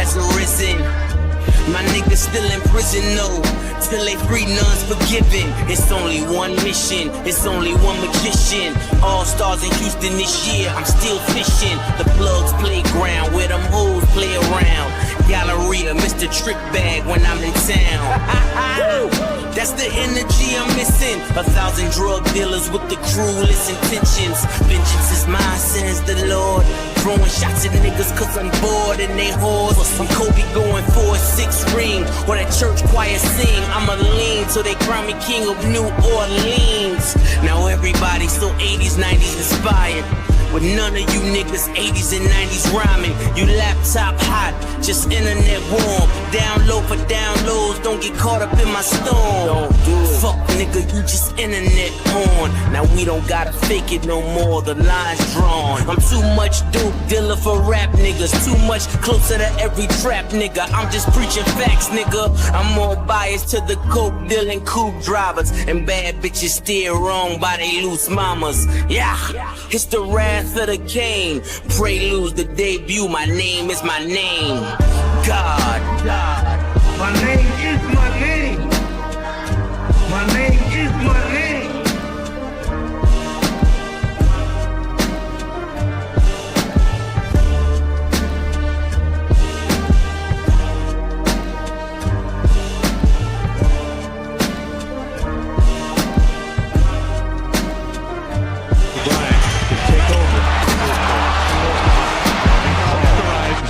has arisen. My niggas still in prison, no. Till they free, none's forgiven. It's only one mission, it's only one magician. All stars in Houston this year, I'm still fishing. The Plugs playground where them hoes play around. Galleria, Mr. Trick Bag when I'm in town. That's the energy I'm missing. 1,000 drug dealers with the cruelest intentions. Vengeance is mine, says the Lord. Throwing shots at niggas cause I'm bored and they whores. I'm Kobe going for a 6 ring, or that church choir sing. I'ma lean till they crown me king of New Orleans. Now everybody so 80s, 90s inspired, with none of you niggas 80s and 90s rhyming. You laptop hot, just internet warm. Down low for downloads, don't get caught up in my storm. Fuck nigga, you just internet on. Now we don't gotta fake it no more, the line's drawn. I'm too much dope dealer for rap niggas, too much closer to every trap nigga. I'm just preaching facts nigga. I'm more biased to the coke dealing coupe drivers, and bad bitches steer wrong by they loose mamas. Yeah, it's the wrath of the king. Preludes the debut, my name is my name. God. My name is my name. My name is my name.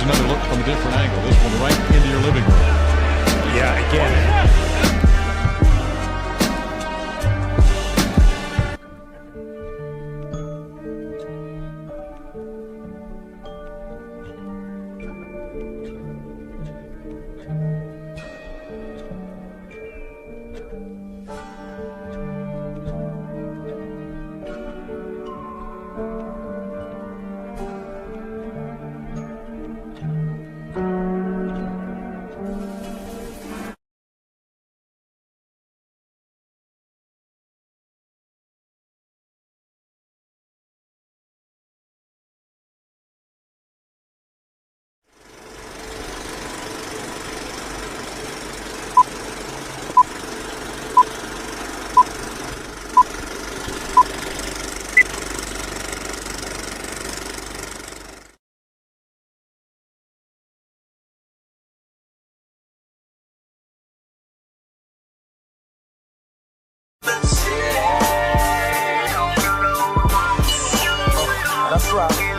Another look from a different angle. This one right into your living room. Yeah, again. That's right.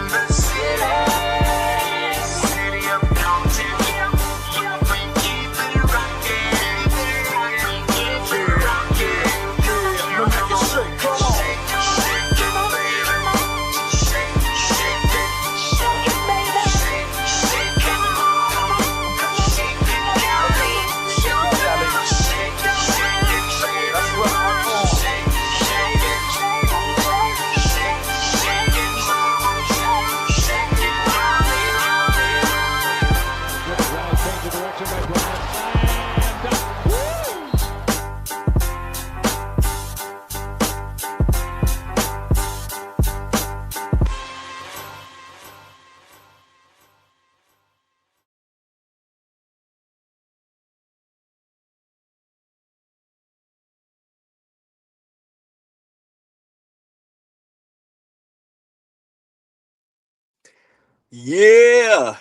Yeah.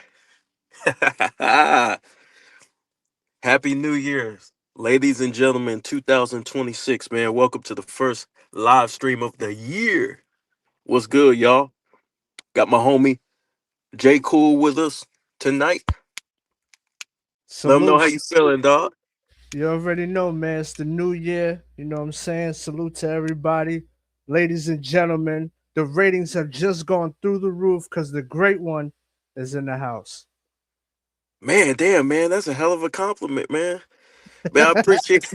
Happy New Year, ladies and gentlemen, 2026, man. Welcome to the first live stream of the year. What's good, y'all? Got my homie J Cool with us tonight. Let them know how Salute. you feeling, dog. You already know, man. It's the new year. You know what I'm saying? Salute to everybody. Ladies and gentlemen, the ratings have just gone through the roof because the great one is in the house. Man, damn, man, that's a hell of a compliment, man. Man, I appreciate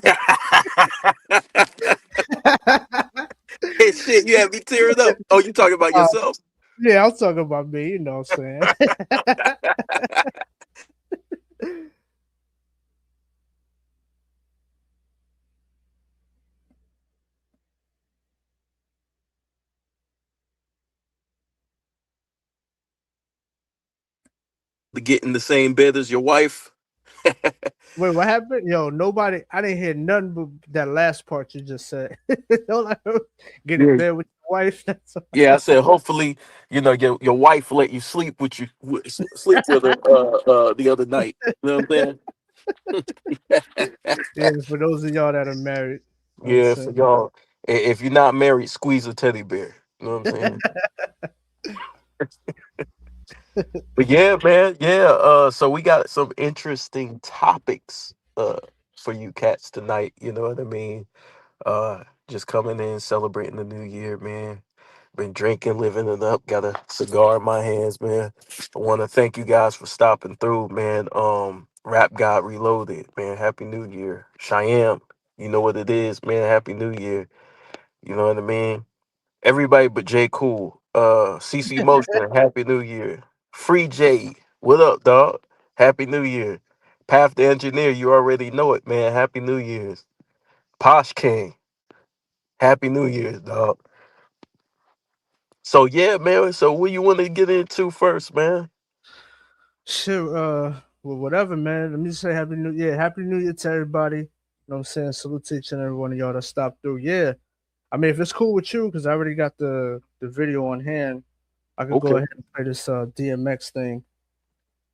Hey, shit, you have me tearing up. Oh, you talking about Uh, yourself? yeah, I'm talking about me. You know what I'm saying? to get in the same bed as your wife? Wait, what happened? Yo, nobody. I didn't hear nothing but that last part you just said. All I heard, get in Yeah. bed with your wife. That's all. Yeah, I said hopefully, your wife let you sleep with sleep with her the other night. You know what I'm saying? Yeah, for those of y'all that are married, you know what I'm Yeah, for saying? y'all. If you're not married, squeeze a teddy bear. You know what I'm saying? But yeah, man, yeah. So we got some interesting topics for you cats tonight. You know what I mean? Just coming in, celebrating the new year, man. Been drinking, living it up. Got a cigar in my hands, man. I want to thank you guys for stopping through, man. Rap God Reloaded, man. Happy New Year, Cheyenne. You know what it is, man. Happy New Year. You know what I mean? Everybody but J. Cool. CC Motion, Happy New Year. Free J, what up, dog? Happy New Year. Path the Engineer, you already know it, man. Happy New Year's. Posh King, Happy New Year's, dog. So yeah, man. So what you want to get into first, man? Shit, well, whatever, man. Let me say Happy New Year to everybody. You know what I'm saying? Salute to each and every one of y'all that stopped through. Yeah. I mean, if it's cool with you, because I already got the video on hand, I could go Okay. ahead and play this DMX thing.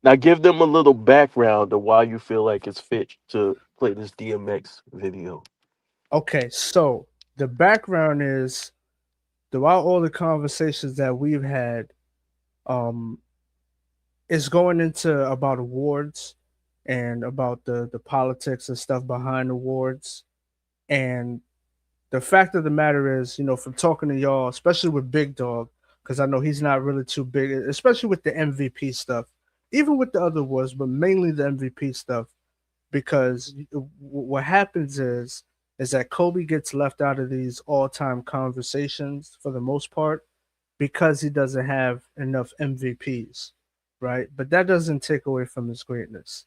Now give them a little background of why you feel like it's fit to play this DMX video. Okay, so the background is throughout all the conversations that we've had, um, it's going into about awards and about the politics and stuff behind awards. And the fact of the matter is, from talking to y'all, especially with Big Dog, because I know he's not really too big, especially with the MVP stuff, even with the other awards, but mainly the MVP stuff, because what happens is that Kobe gets left out of these all-time conversations for the most part because he doesn't have enough MVPs, right? But that doesn't take away from his greatness.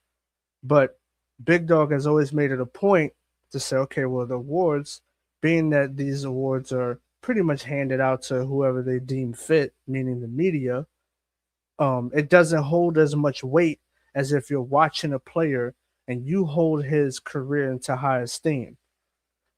But Big Dog has always made it a point to say, okay, well, the awards, being that these awards are pretty much handed out to whoever they deem fit, meaning the media, it doesn't hold as much weight as if you're watching a player and you hold his career into high esteem.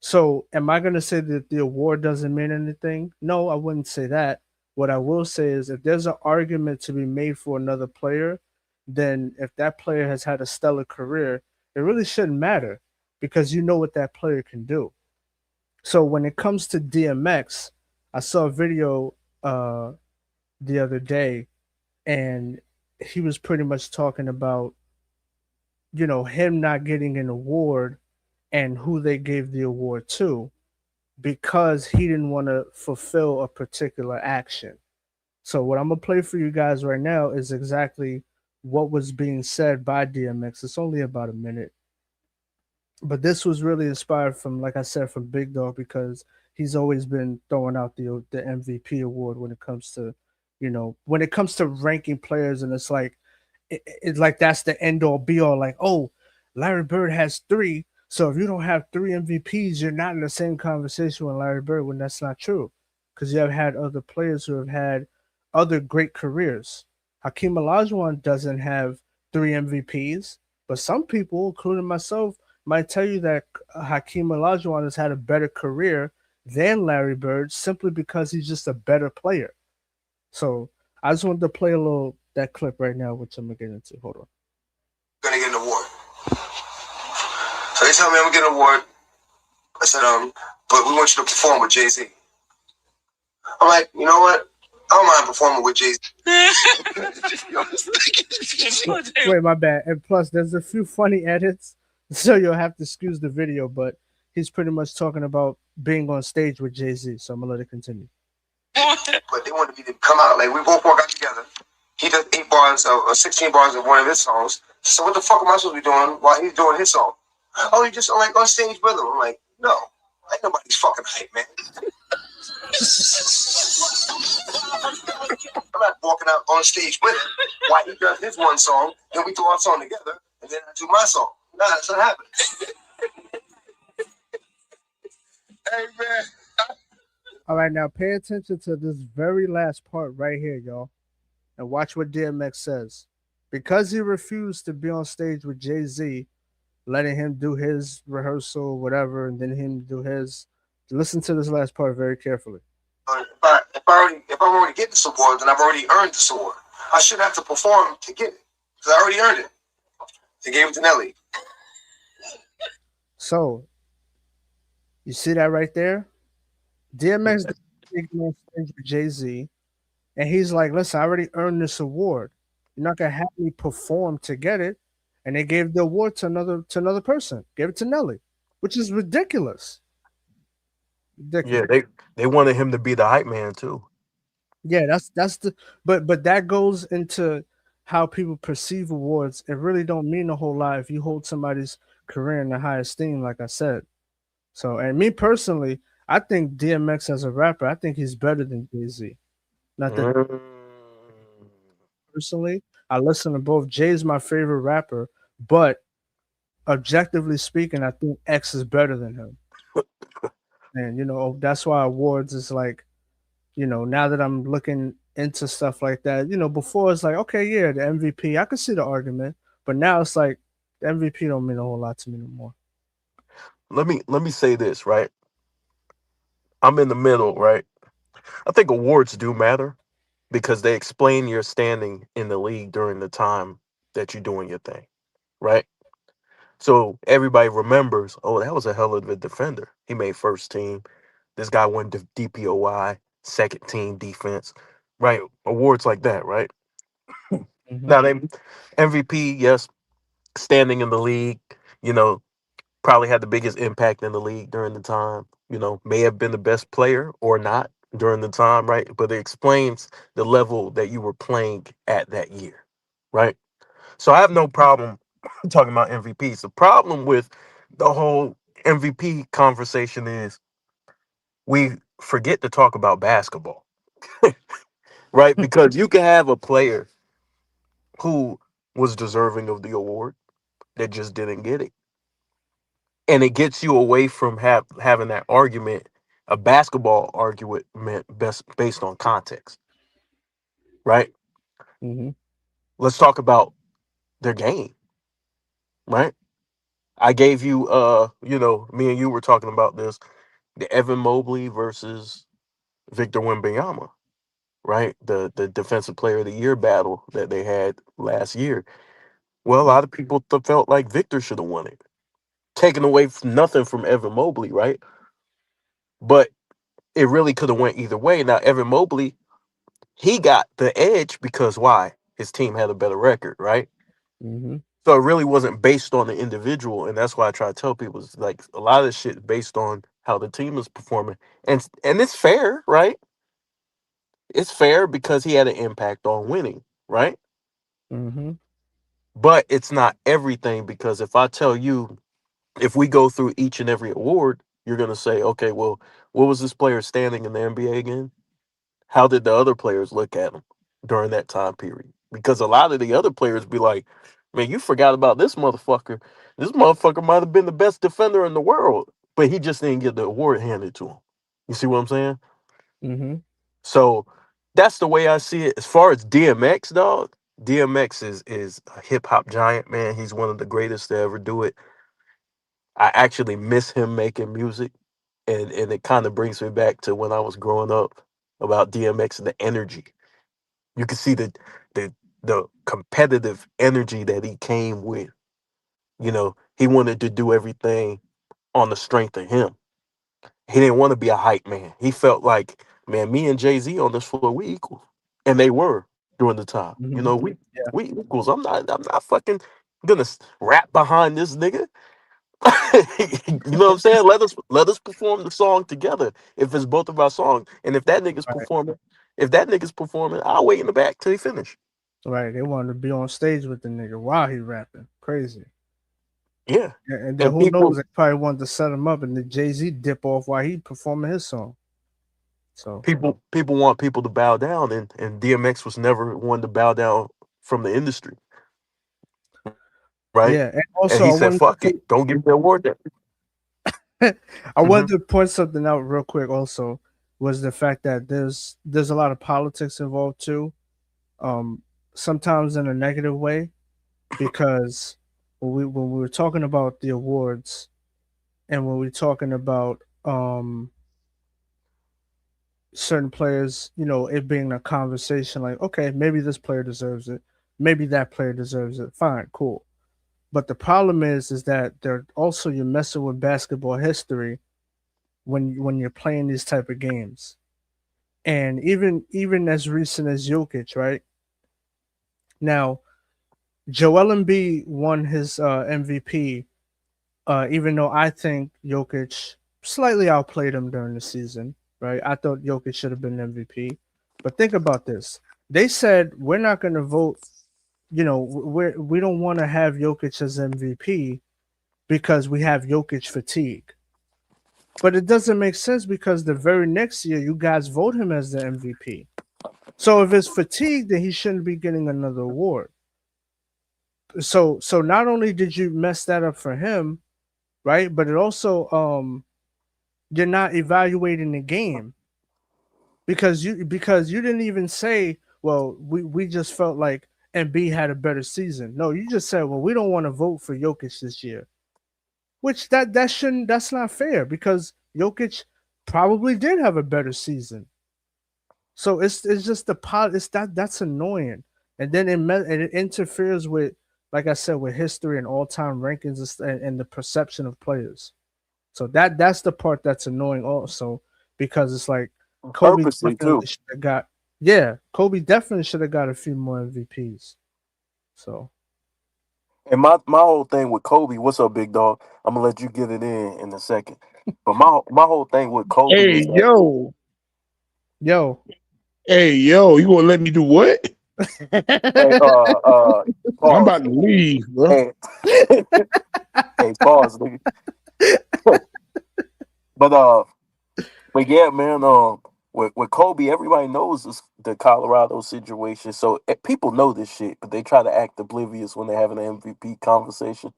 So, am I going to say that the award doesn't mean anything? No, I wouldn't say that. What I will say is if there's an argument to be made for another player, then if that player has had a stellar career, it really shouldn't matter because you know what that player can do. So, when it comes to DMX, I saw a video the other day and he was pretty much talking about, him not getting an award and who they gave the award to because he didn't want to fulfill a particular action. So what I'm gonna play for you guys right now is exactly what was being said by DMX. It's only about a minute, but this was really inspired from, like I said, from Big Dog because he's always been throwing out the MVP award when it comes to, when it comes to ranking players, and it's like it's like that's the end all be all. Like, oh, Larry Bird has 3, so if you don't have 3 MVPs, you're not in the same conversation with Larry Bird. When that's not true, because you have had other players who have had other great careers. Hakeem Olajuwon doesn't have 3 MVPs, but some people, including myself, might tell you that Hakeem Olajuwon has had a better career than Larry Bird simply because he's just a better player. So I just wanted to play a little that clip right now, which I'm gonna get into. Hold on. Gonna get an award. So they tell me I'm gonna get an award. I said, but we want you to perform with Jay-Z. I'm like, you know what? I don't mind performing with Jay-Z. Wait, my bad. And plus, there's a few funny edits, so you'll have to excuse the video, but he's pretty much talking about being on stage with Jay-Z, so I'm gonna let it continue. But they wanted me to come out, like, we both walk out together. He does 8 bars or 16 bars of one of his songs. So what the fuck am I supposed to be doing while he's doing his song? Oh, you just like on stage with him. I'm like, no, ain't nobody's fucking hype, man. I'm not walking out on stage with him while he does his one song, then we do our song together, and then I do my song. Nah, that's not happening. Hey, man. All right, now pay attention to this very last part right here, y'all, and watch what DMX says. because he refused to be on stage with Jay-Z, letting him do his rehearsal, whatever, and then him do his. Listen to this last part very carefully. If I'm already getting this award, then I've already earned this award. I shouldn't have to perform to get it because I already earned it. They gave it to Nelly. So, you see that right there? DMX taking on stage with Jay-Z, and he's like, "Listen, I already earned this award. You're not gonna have me perform to get it." And they gave the award to another person. Gave it to Nelly, which is ridiculous. Yeah, they wanted him to be the hype man too. Yeah, that's the but that goes into how people perceive awards. It really don't mean a whole lot if you hold somebody's career in the high esteem, like I said. So, and me personally, I think DMX as a rapper, I think he's better than Jay-Z. Not that personally, I listen to both. Jay's my favorite rapper, but objectively speaking, I think X is better than him. And that's why awards is like, now that I'm looking into stuff like that, before it's like, okay, yeah, the MVP, I could see the argument, but now it's like the MVP don't mean a whole lot to me no more. Let me say this, right? I'm in the middle, right? I think awards do matter because they explain your standing in the league during the time that you're doing your thing, right? So everybody remembers, oh, that was a hell of a defender. He made first team. This guy won DPOY, second team defense, right? Awards like that, right? Now, they MVP, yes, standing in the league, probably had the biggest impact in the league during the time, may have been the best player or not during the time, right? But it explains the level that you were playing at that year, right? So I have no problem talking about MVPs. The problem with the whole MVP conversation is we forget to talk about basketball, right? Because you can have a player who was deserving of the award that just didn't get it. And it gets you away from having that argument, a basketball argument based on context, right? Let's talk about their game, right? I gave you, me and you were talking about this, the Evan Mobley versus Victor Wembanyama, right? The Defensive Player of the Year battle that they had last year. Well, a lot of people felt like Victor should have won it, taking away nothing from Evan Mobley, right? But it really could have went either way. Now, Evan Mobley, he got the edge because why? His team had a better record, right? So it really wasn't based on the individual, and that's why I try to tell people it's like a lot of this shit based on how the team is performing, and it's fair, right? It's fair because he had an impact on winning, right? But it's not everything, because if I tell you, if we go through each and every award, you're gonna say, okay, well, what was this player standing in the NBA again? How did the other players look at him during that time period? Because a lot of the other players be like, man, you forgot about this motherfucker. This motherfucker might have been the best defender in the world, but he just didn't get the award handed to him. You see what I'm saying? So that's the way I see it. As far as DMX, dog, DMX is a hip hop giant, man. He's one of the greatest to ever do it. I actually miss him making music, and it kind of brings me back to when I was growing up about DMX and the energy. You can see the competitive energy that he came with. He wanted to do everything on the strength of him. He didn't want to be a hype man. He felt like, man, me and Jay-Z on this floor, we equal. And they were during the time. We equals. I'm not fucking gonna rap behind this nigga. You know what I'm saying? Let us perform the song together if it's both of our songs. And if that nigga's performing, I'll wait in the back till he finish. Right. They wanted to be on stage with the nigga while he rapping. Crazy. Yeah. And then who knows? They probably wanted to set him up and the Jay-Z dip off while he performing his song. So people want people to bow down, and DMX was never one to bow down from the industry. Right? Yeah. And also, he said, fuck it. Don't give me the award. I wanted to point something out real quick also, was the fact that there's a lot of politics involved too. sometimes in a negative way, because when we were talking about the awards and when we were talking about certain players, it being a conversation like, okay, maybe this player deserves it, maybe that player deserves it. Fine, cool. But the problem is that they're also you're messing with basketball history when you're playing these type of games. And even as recent as Jokic, right? Now, Joel Embiid won his MVP, even though I think Jokic slightly outplayed him during the season, right? I thought Jokic should have been MVP. But think about this. They said we're not going to vote, we don't want to have Jokic as MVP because we have Jokic fatigue. But it doesn't make sense because the very next year you guys vote him as the MVP. So if it's fatigue, then he shouldn't be getting another award. So not only did you mess that up for him, right? But it also you're not evaluating the game because you didn't even say, well, we just felt like Embiid had a better season. No, you just said, well, we don't want to vote for Jokic this year. Which that's not fair because Jokic probably did have a better season. So it's just that's annoying, and then it interferes with, like I said, with history and all-time rankings and the perception of players. So that's the part that's annoying also because it's like Kobe definitely should have got a few more MVPs. So. And my whole thing with Kobe, what's up, big dog? I'm gonna let you get it in a second. But my whole thing with Kobe. Hey, yo. Hey, yo, you gonna let me do what? Hey, I'm about to leave, bro. Hey, pause, nigga. But yeah, man. With Kobe, everybody knows the Colorado situation. So people know this shit, but they try to act oblivious when they're having an MVP conversation.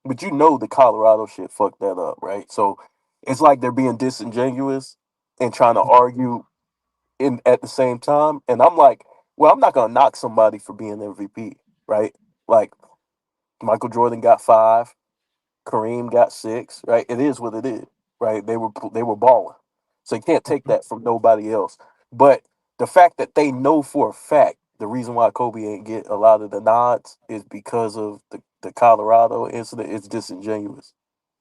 But the Colorado shit fucked that up, right? So it's like they're being disingenuous and trying to argue at the same time. And I'm like, well, I'm not going to knock somebody for being MVP, right? Like Michael Jordan got 5, Kareem got 6, right? It is what it is, right? They were balling. So you can't take that from nobody else. But the fact that they know for a fact the reason why Kobe ain't get a lot of the nods is because of the Colorado incident is disingenuous.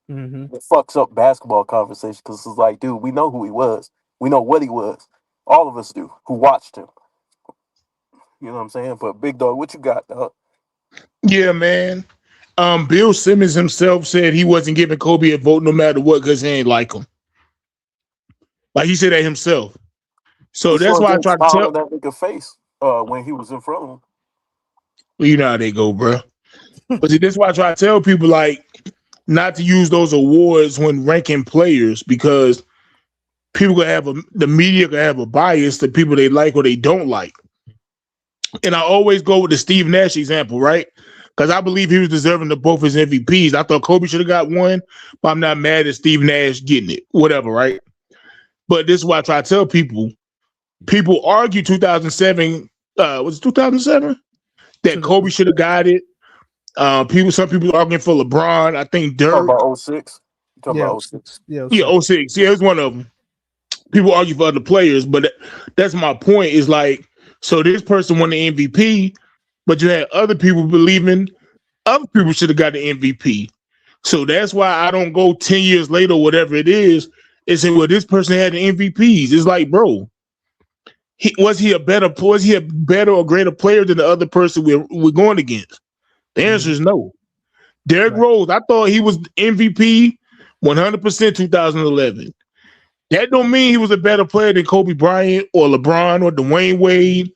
Mm-hmm. It fucks up basketball conversation because it's like, dude, we know who he was. We know what he was. All of us do who watched him. You know what I'm saying? But big dog, what you got, dog? Yeah, man. Bill Simmons himself said he wasn't giving Kobe a vote no matter what because he ain't like him. Like he said that himself. So that's why I tried to tell that nigga face when he was in front of him. Well, you know how they go, bro. But see, that's why I try to tell people like not to use those awards when ranking players because people the media can have a bias to people they like or they don't like. And I always go with the Steve Nash example, right? Because I believe he was deserving of both his MVPs. I thought Kobe should have got one, but I'm not mad at Steve Nash getting it. Whatever, right? But this is why I try to tell people. People argue 2007, was it 2007? That Kobe should have got it. Some people arguing for LeBron. I think Dirk. About 06? About 06. Yeah, 06. Yeah, it was one of them. People argue for other players, but that's my point. Is like, so this person won the MVP, but you had other people believing other people should have got the MVP. So that's why I don't go 10 years later, whatever it is, and say, well, this person had the MVPs. It's like, bro, was he a better or greater player than the other person we're going against? The answer is no. Derrick Rose, I thought he was MVP 100% 2011. That don't mean he was a better player than Kobe Bryant or LeBron or Dwayne Wade,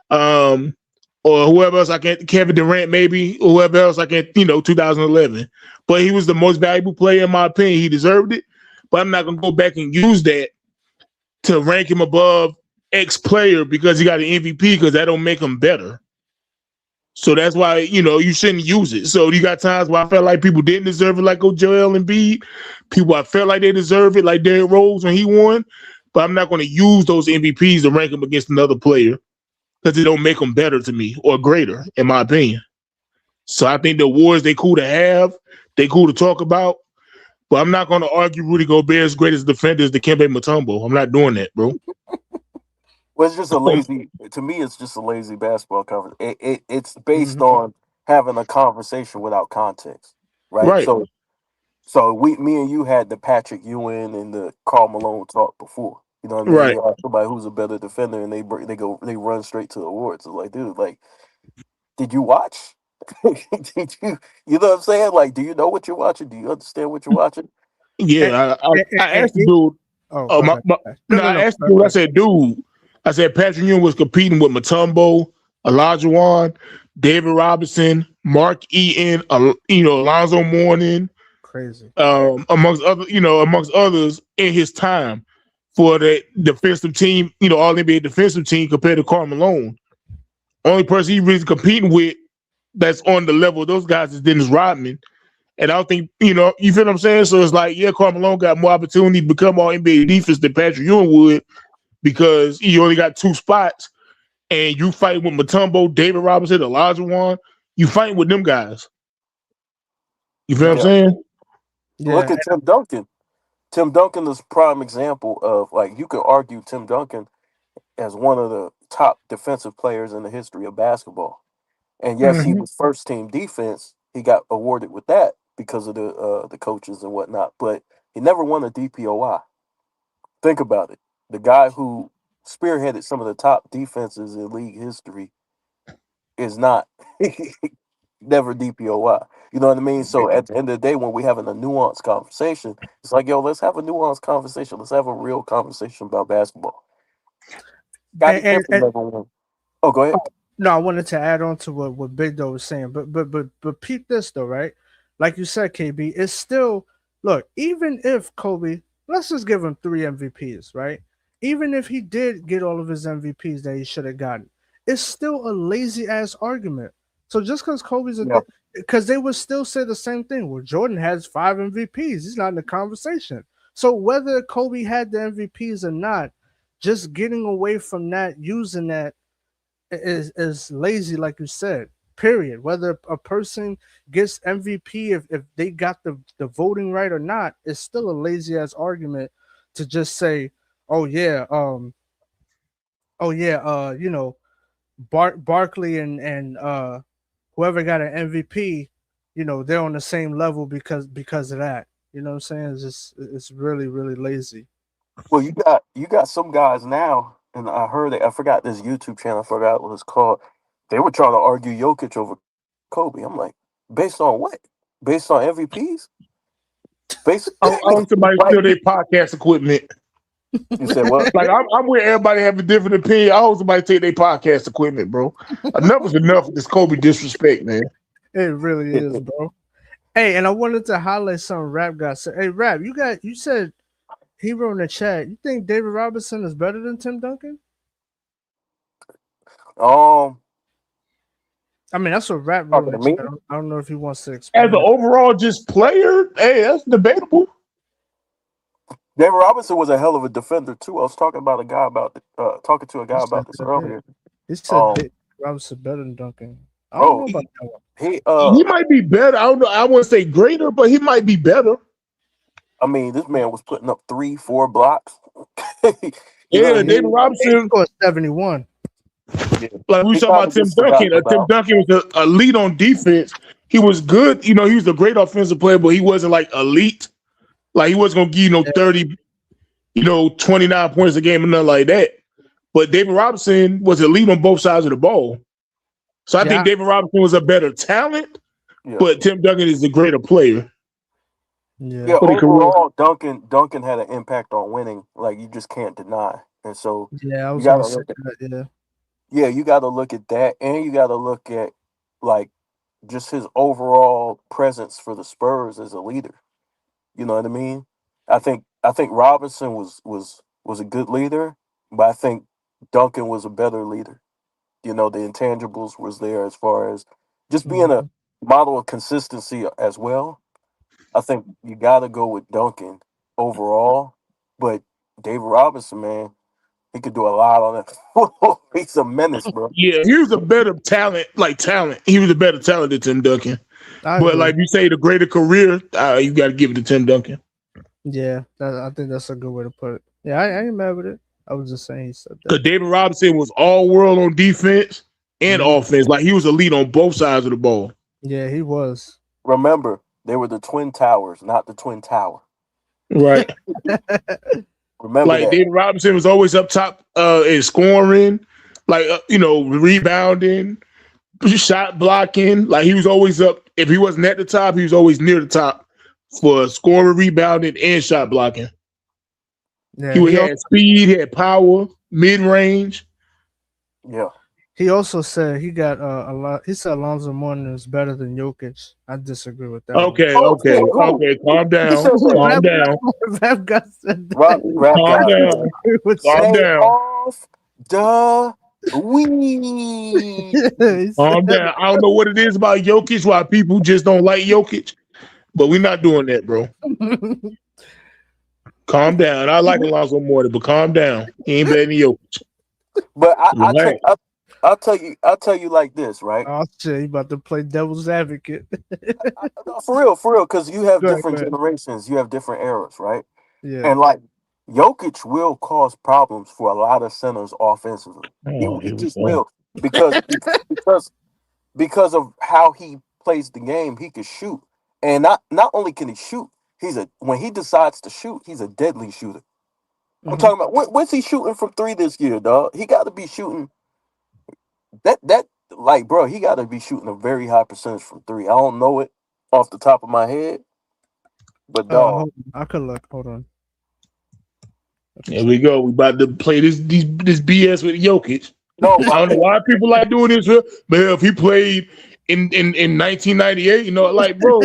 or whoever else Kevin Durant maybe, or whoever else 2011. But he was the most valuable player in my opinion. He deserved it. But I'm not going to go back and use that to rank him above X player because he got an MVP because that don't make him better. So that's why, you shouldn't use it. So you got times where I felt like people didn't deserve it, like Joel Embiid. People I felt like they deserve it, like Derrick Rose when he won. But I'm not going to use those MVPs to rank him against another player. because it don't make them better to me or greater, in my opinion. So I think the awards, they cool to have, they cool to talk about, but I'm not going to argue Rudy Gobert's greatest defender is Dikembe Mutombo. I'm not doing that, bro. Well, it's just a lazy. To me, it's just a lazy basketball conversation. It's based on having a conversation without context, right? Right. So me and you had the Patrick Ewing and the Karl Malone talk before. You know what I mean? Right. You ask somebody who's a better defender, and they run straight to the awards. It's like, dude, like, did you watch? Did you know what I'm saying? Like, do you know what you're watching? Do you understand what you're watching? Yeah, I asked the dude. I asked the dude. I said, dude. I said Patrick Ewing was competing with Mutombo, Olajuwon, David Robinson, Mark Eaton, Alonzo Mourning, crazy, amongst others in his time for the defensive team, all NBA defensive team compared to Karl Malone. Only person he really competing with that's on the level of those guys is Dennis Rodman. And I don't think, you feel what I'm saying? So it's like, yeah, Karl Malone got more opportunity to become all NBA defense than Patrick Ewing would, because he only got 2 spots, and you fight with Mutombo, David Robinson, Olajuwon. You fighting with them guys. You feel what I'm saying? Yeah. Look at Tim Duncan. Tim Duncan is a prime example of, like, you could argue Tim Duncan as one of the top defensive players in the history of basketball. And yes, he was first team defense. He got awarded with that because of the coaches and whatnot, but he never won a DPOI. Think about it. The guy who spearheaded some of the top defenses in league history is not never DPOI. You know what I mean? So at the end of the day, when we're having a nuanced conversation, it's like, yo, let's have a nuanced conversation. Let's have a real conversation about basketball. Oh, go ahead. No, I wanted to add on to what Big Doe was saying, but peep this though, right? Like you said, KB, it's still, look, even if Kobe, let's just give him 3 MVPs, right? Even if he did get all of his MVPs that he should have gotten, it's still a lazy ass argument. So just because Kobe's because they would still say the same thing. Well, Jordan has 5 MVPs. He's not in the conversation. So whether Kobe had the MVPs or not, just getting away from that, using that is lazy, like you said. Period. Whether a person gets MVP if they got the voting right or not, it's still a lazy ass argument to just say, Barkley and whoever got an MVP, they're on the same level because of that. You know what I'm saying? It's really, really lazy. Well, you got some guys now, and I heard I forgot this YouTube channel, I forgot what it's called. They were trying to argue Jokic over Kobe. I'm like, based on what? Based on MVPs? I want somebody to steal their podcast equipment. You said what? Like, I'm where everybody have a different opinion. I hope somebody take their podcast equipment, bro. Enough is enough of this Kobe disrespect, man. It really is, bro. Hey, and I wanted to highlight something Rap got said. Hey, Rap, you said he wrote in the chat, you think David Robinson is better than Tim Duncan? I mean, that's what Rap wrote in the chat. I don't know if he wants to explain. As an overall just player, hey, that's debatable. David Robinson was a hell of a defender too. I was talking to a guy about this earlier. He said David Robinson better than Duncan. I don't know about that one. He might be better. I don't know. I wouldn't say greater, but he might be better. I mean, this man was putting up 3-4 blocks. David Robinson scored 71. Like we talking about Tim Duncan. Tim Duncan was a lead on defense. He was good. He was a great offensive player, but he wasn't like elite. Like he wasn't gonna give 30, 29 points a game or nothing like that. But David Robinson was elite on both sides of the ball. So I think David Robinson was a better talent, but Tim Duncan is a greater player. Yeah, overall, Duncan had an impact on winning, like you just can't deny. And so I was gonna say that, you got to look at that, and you got to look at like just his overall presence for the Spurs as a leader. You know what I mean? I think Robinson was a good leader, but I think Duncan was a better leader. The intangibles was there as far as just being a model of consistency as well. I think you got to go with Duncan overall, but David Robinson, man, He could do a lot on it. He's a menace, bro. Yeah, he was a better talent, talent. He was a better talent than Tim Duncan. I But agree. like you say, the greater career, you got to give it to Tim Duncan. Yeah, I think that's a good way to put it. Yeah, I ain't mad with it. I was just saying he said that. Because David Robinson was all world on defense and offense. Like he was elite on both sides of the ball. Yeah, he was. Remember, they were the Twin Towers, not the Twin Tower. Right. Remember Like that. David Robinson was always up top in scoring, rebounding, shot blocking. Like he was always up. If he wasn't at the top, he was always near the top for scoring, rebounding, and shot blocking. Yeah, He had speed, he had power, mid range. Yeah. he also said he got a lot. He said Alonzo Mourning is better than Jokic. I disagree with that. Okay. Calm down. Calm down. Rap God said that. Rap Calm God. down. Calm Stay down. off the weed. Calm down. I don't know what it is about Jokic, why people just don't like Jokic, but we're not doing that, bro. Calm down. I like Alonzo Mourning, but calm down. He ain't better than Jokic. But Relax. I'll tell you like this, right? Oh shit, he about to play devil's advocate. For real, because you have Go ahead, different go ahead. generations, you have different eras, right? Yeah. And like Jokic will cause problems for a lot of centers offensively. Oh, He here we just go. will because of how he plays the game. He can shoot, and not only can he shoot, when he decides to shoot, he's a deadly shooter. I'm Mhm. talking about when's he shooting from three this year, dog? He got to be shooting that like, bro. He got to be shooting a very high percentage from three. I don't know it off the top of my head, but dog. Hold on. I could look. Hold on. Here we go. We about to play this BS with Jokic. No, I don't know why people like doing this, but if he played in 1998, like bro,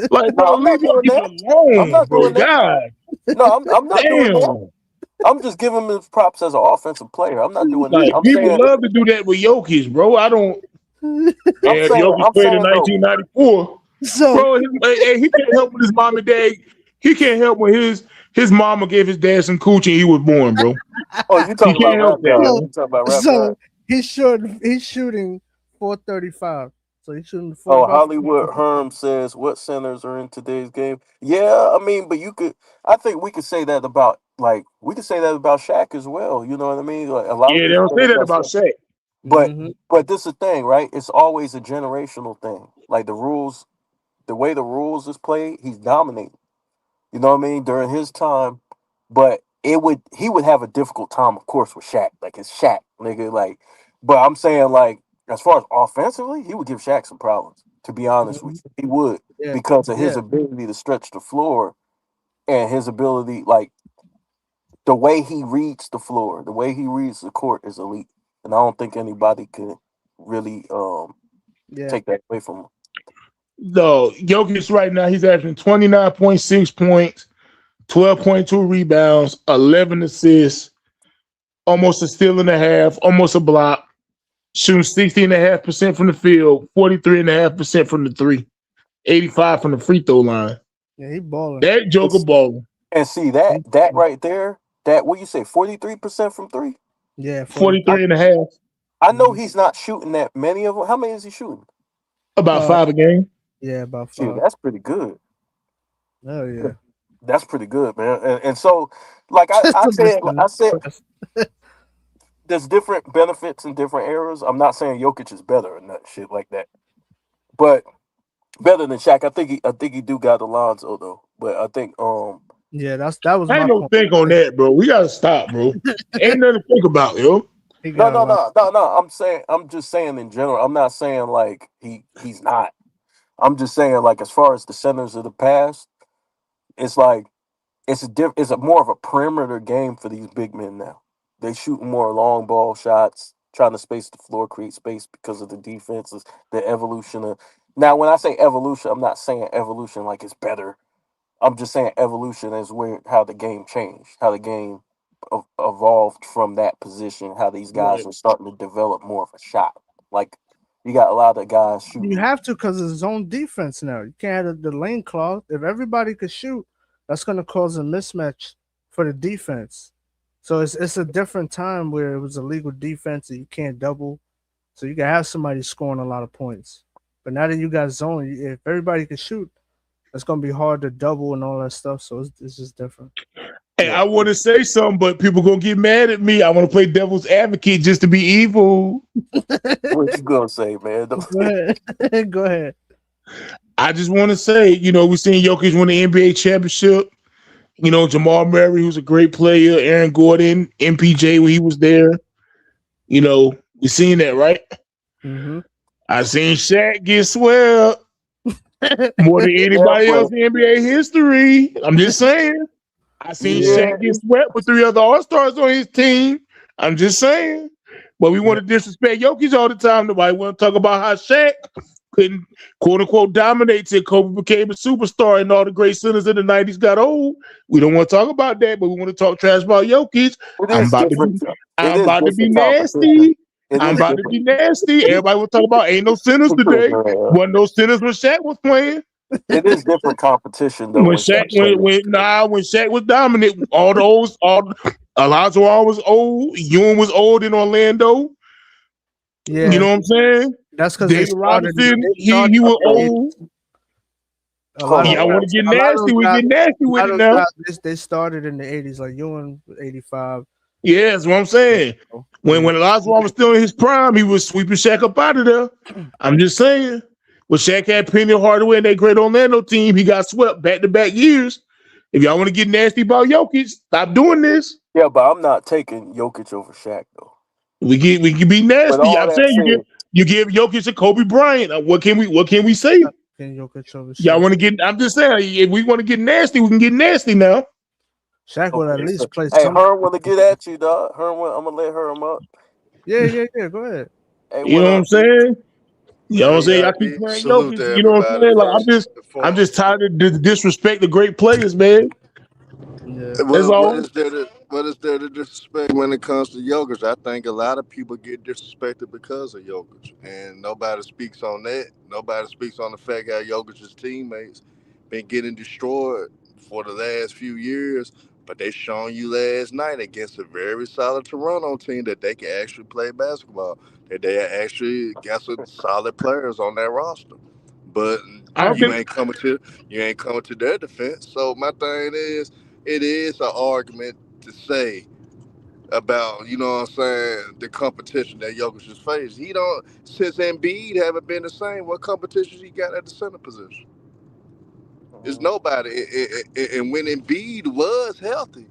bro, I'm not leave doing that. Jokic alone, I'm not bro. doing that. God, No, I'm not doing that. damn. I'm just giving him his props as an offensive player. I'm not doing Like that. I'm people saying, love to do that with Jokic, bro. I don't. I'm If saying, Jokic played in though, 1994, So bro, he can't help with his mom and dad. He can't help when his mama gave his dad some coochie and he was born, bro. oh, you talking He can't about rap help that. God? You talking about rap so God? he's shooting 435. So he's shooting Oh, 45. Hollywood Herm says, what centers are in today's game? Yeah, I mean, but I think we could say that about Shaq as well. You know what I mean? Like a lot Yeah, of they don't say that about Shaq. But Mhm. but this is the thing, right? It's always a generational thing. Like the way the rules is played, he's dominating. You know what I mean? During his time, but he would have a difficult time, of course, with Shaq. Like it's Shaq, nigga. Like, but I'm saying like as far as offensively, he would give Shaq some problems. To be honest with you, he would Yeah. because of his Yeah. ability to stretch the floor and his ability, like the way he reads the floor, the way he reads the court is elite, and I don't think anybody could really Yeah. take that away from him. No, Jokic right now, he's averaging 29.6 points, 12.2 rebounds, 11 assists, almost a steal and a half, almost a block, shooting 60.5% from the field, 43.5% from the three, 85 from the free throw line. Yeah, he balling. That Joker balling. And see that right there, that what you say, 43% from three? Yeah, 43.5. I know he's not shooting that many of them. How many is he shooting? About 5 a game. Yeah, about Shoot, 5. that's pretty good. Oh yeah. That's pretty good, man. And so, like I said, there's different benefits in different eras. I'm not saying Jokic is better and that shit like that, but better than Shaq. I think he do got Alonzo though. But I think Yeah, that was I my ain't no point. think on that, bro. We gotta stop, bro. Ain't nothing to think about, yo. He got a lot. no. I'm just saying in general. I'm not saying like he's not. I'm just saying like as far as the centers of the past, it's like it's a more of a perimeter game for these big men now. They shooting more long ball shots, trying to space the floor, create space because of the defenses, the evolution of. Now, when I say evolution, I'm not saying evolution like it's better. I'm just saying evolution is how the game changed, how the game evolved from that position, how these guys are starting to develop more of a shot. Like you got a lot of guys shooting. You have to because it's zone defense now. You can't have the lane clause. If everybody could shoot, that's going to cause a mismatch for the defense. So it's a different time where it was a legal defense and you can't double, so you can have somebody scoring a lot of points. But now that you got zone, if everybody can shoot, it's gonna be hard to double and all that stuff. So it's just different. Hey, I want to say something, but people gonna get mad at me. I want to play devil's advocate just to be evil. What you gonna say, man? Go ahead. Go ahead. I just want to say, we seen Jokic win the NBA championship. Jamal Murray, who's a great player, Aaron Gordon, MPJ when he was there. We seen that, right? Mm-hmm. I seen Shaq get swept more than anybody else in NBA history. I'm just saying. I seen Shaq get swept with 3 other All-Stars on his team. I'm just saying. But we want to disrespect Jokic all the time. Nobody want to talk about how Shaq couldn't, quote-unquote, dominate till Kobe became a superstar and all the great centers in the 90s got old. We don't want to talk about that, but we want to talk trash about Jokic. I'm about to be nasty. I'm about to be nasty. Everybody will talk about ain't no centers today. Wasn't no centers when Shaq was playing. It is different competition though. When Shaq was dominant, Alonzo Ball was old, Ewing was old in Orlando. Yeah, you know what I'm saying? That's because David Robinson, he was old. I want to get nasty. We get nasty with it now. They started in the 80s, like Ewing 85. Yeah, that's what I'm saying. When Alonzo Ball was still in his prime, he was sweeping Shaq up out of there. I'm just saying. When Shaq had Penny Hardaway and that great Orlando team, he got swept back-to-back years. If y'all want to get nasty about Jokic, stop doing this. Yeah, but I'm not taking Jokic over Shaq though. We can be nasty. I'm saying you give Jokic a Kobe Bryant. What can we say? Y'all want to get? I'm just saying, if we want to get nasty, we can get nasty now. Shaq will at least play. Hey, Herm want to get at you, dog. I'm gonna let Herm up. Yeah. Go ahead. Hey, you know what I'm saying? You know what I'm saying? I keep playing Jokic. You know what I'm saying? Like I'm just tired of the disrespect the great players, man. Yeah. What is there to disrespect when it comes to Jokic? I think a lot of people get disrespected because of Jokic, and nobody speaks on that. Nobody speaks on the fact how Jokic's teammates been getting destroyed for the last few years, but they shown you last night against a very solid Toronto team that they can actually play basketball. That they actually got some solid players on that roster. But you ain't coming to their defense. So my thing is, it is an argument to say about, you know what I'm saying, the competition that Jokic has faced. He don't, since Embiid haven't been the same, what competitions he got at the center position? There's nobody. And when Embiid was healthy,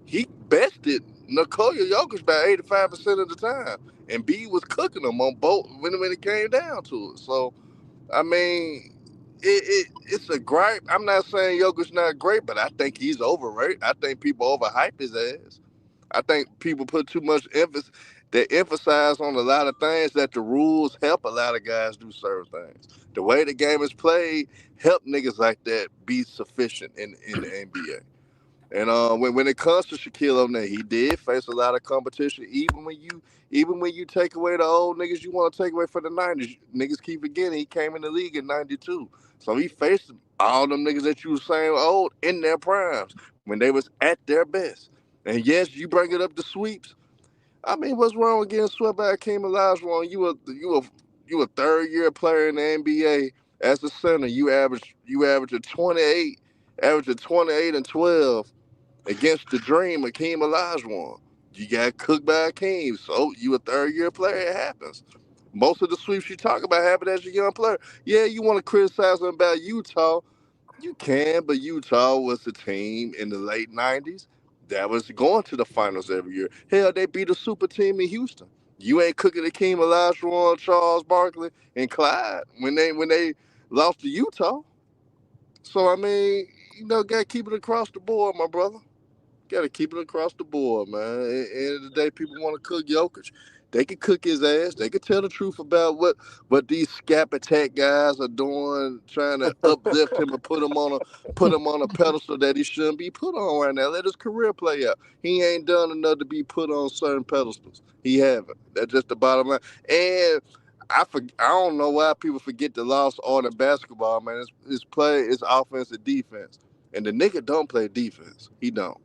he bested Nikola Jokic by 85% of the time. Embiid was cooking them on both when it came down to it. So, I mean, it's a gripe. I'm not saying Jokic's not great, but I think he's overrated. I think people overhype his ass. I think people put too much emphasis. They emphasize on a lot of things that the rules help a lot of guys do certain things. The way the game is played help niggas like that be sufficient in the NBA. And when it comes to Shaquille O'Neal, he did face a lot of competition. Even when you take away the old niggas you want to take away from the 90s, niggas keep forgetting he came in the league in 92. So he faced all them niggas that you were saying old in their primes when they was at their best. And yes, you bring it up to sweeps. I mean, what's wrong with getting swept by Hakeem Olajuwon? You a third year player in the NBA as a center. You average a 28 and 12 against the dream of Hakeem Olajuwon. You got cooked by Hakeem, so you a third year player. It happens. Most of the sweeps you talk about happen as a young player. Yeah, you want to criticize them about Utah. You can, but Utah was the team in the late 90s that was going to the finals every year. Hell, they beat a super team in Houston. You ain't cooking Hakeem Olajuwon, Charles Barkley, and Clyde when they lost to Utah. So, I mean, got to keep it across the board, my brother. Got to keep it across the board, man. At the end of the day, people want to cook Jokic. They can cook his ass. They can tell the truth about what these scap attack guys are doing, trying to uplift him and put him on a pedestal that he shouldn't be put on right now. Let his career play out. He ain't done enough to be put on certain pedestals. He haven't. That's just the bottom line. And I don't know why people forget the lost art of basketball, man. It's offense and defense. And the nigga don't play defense. He don't.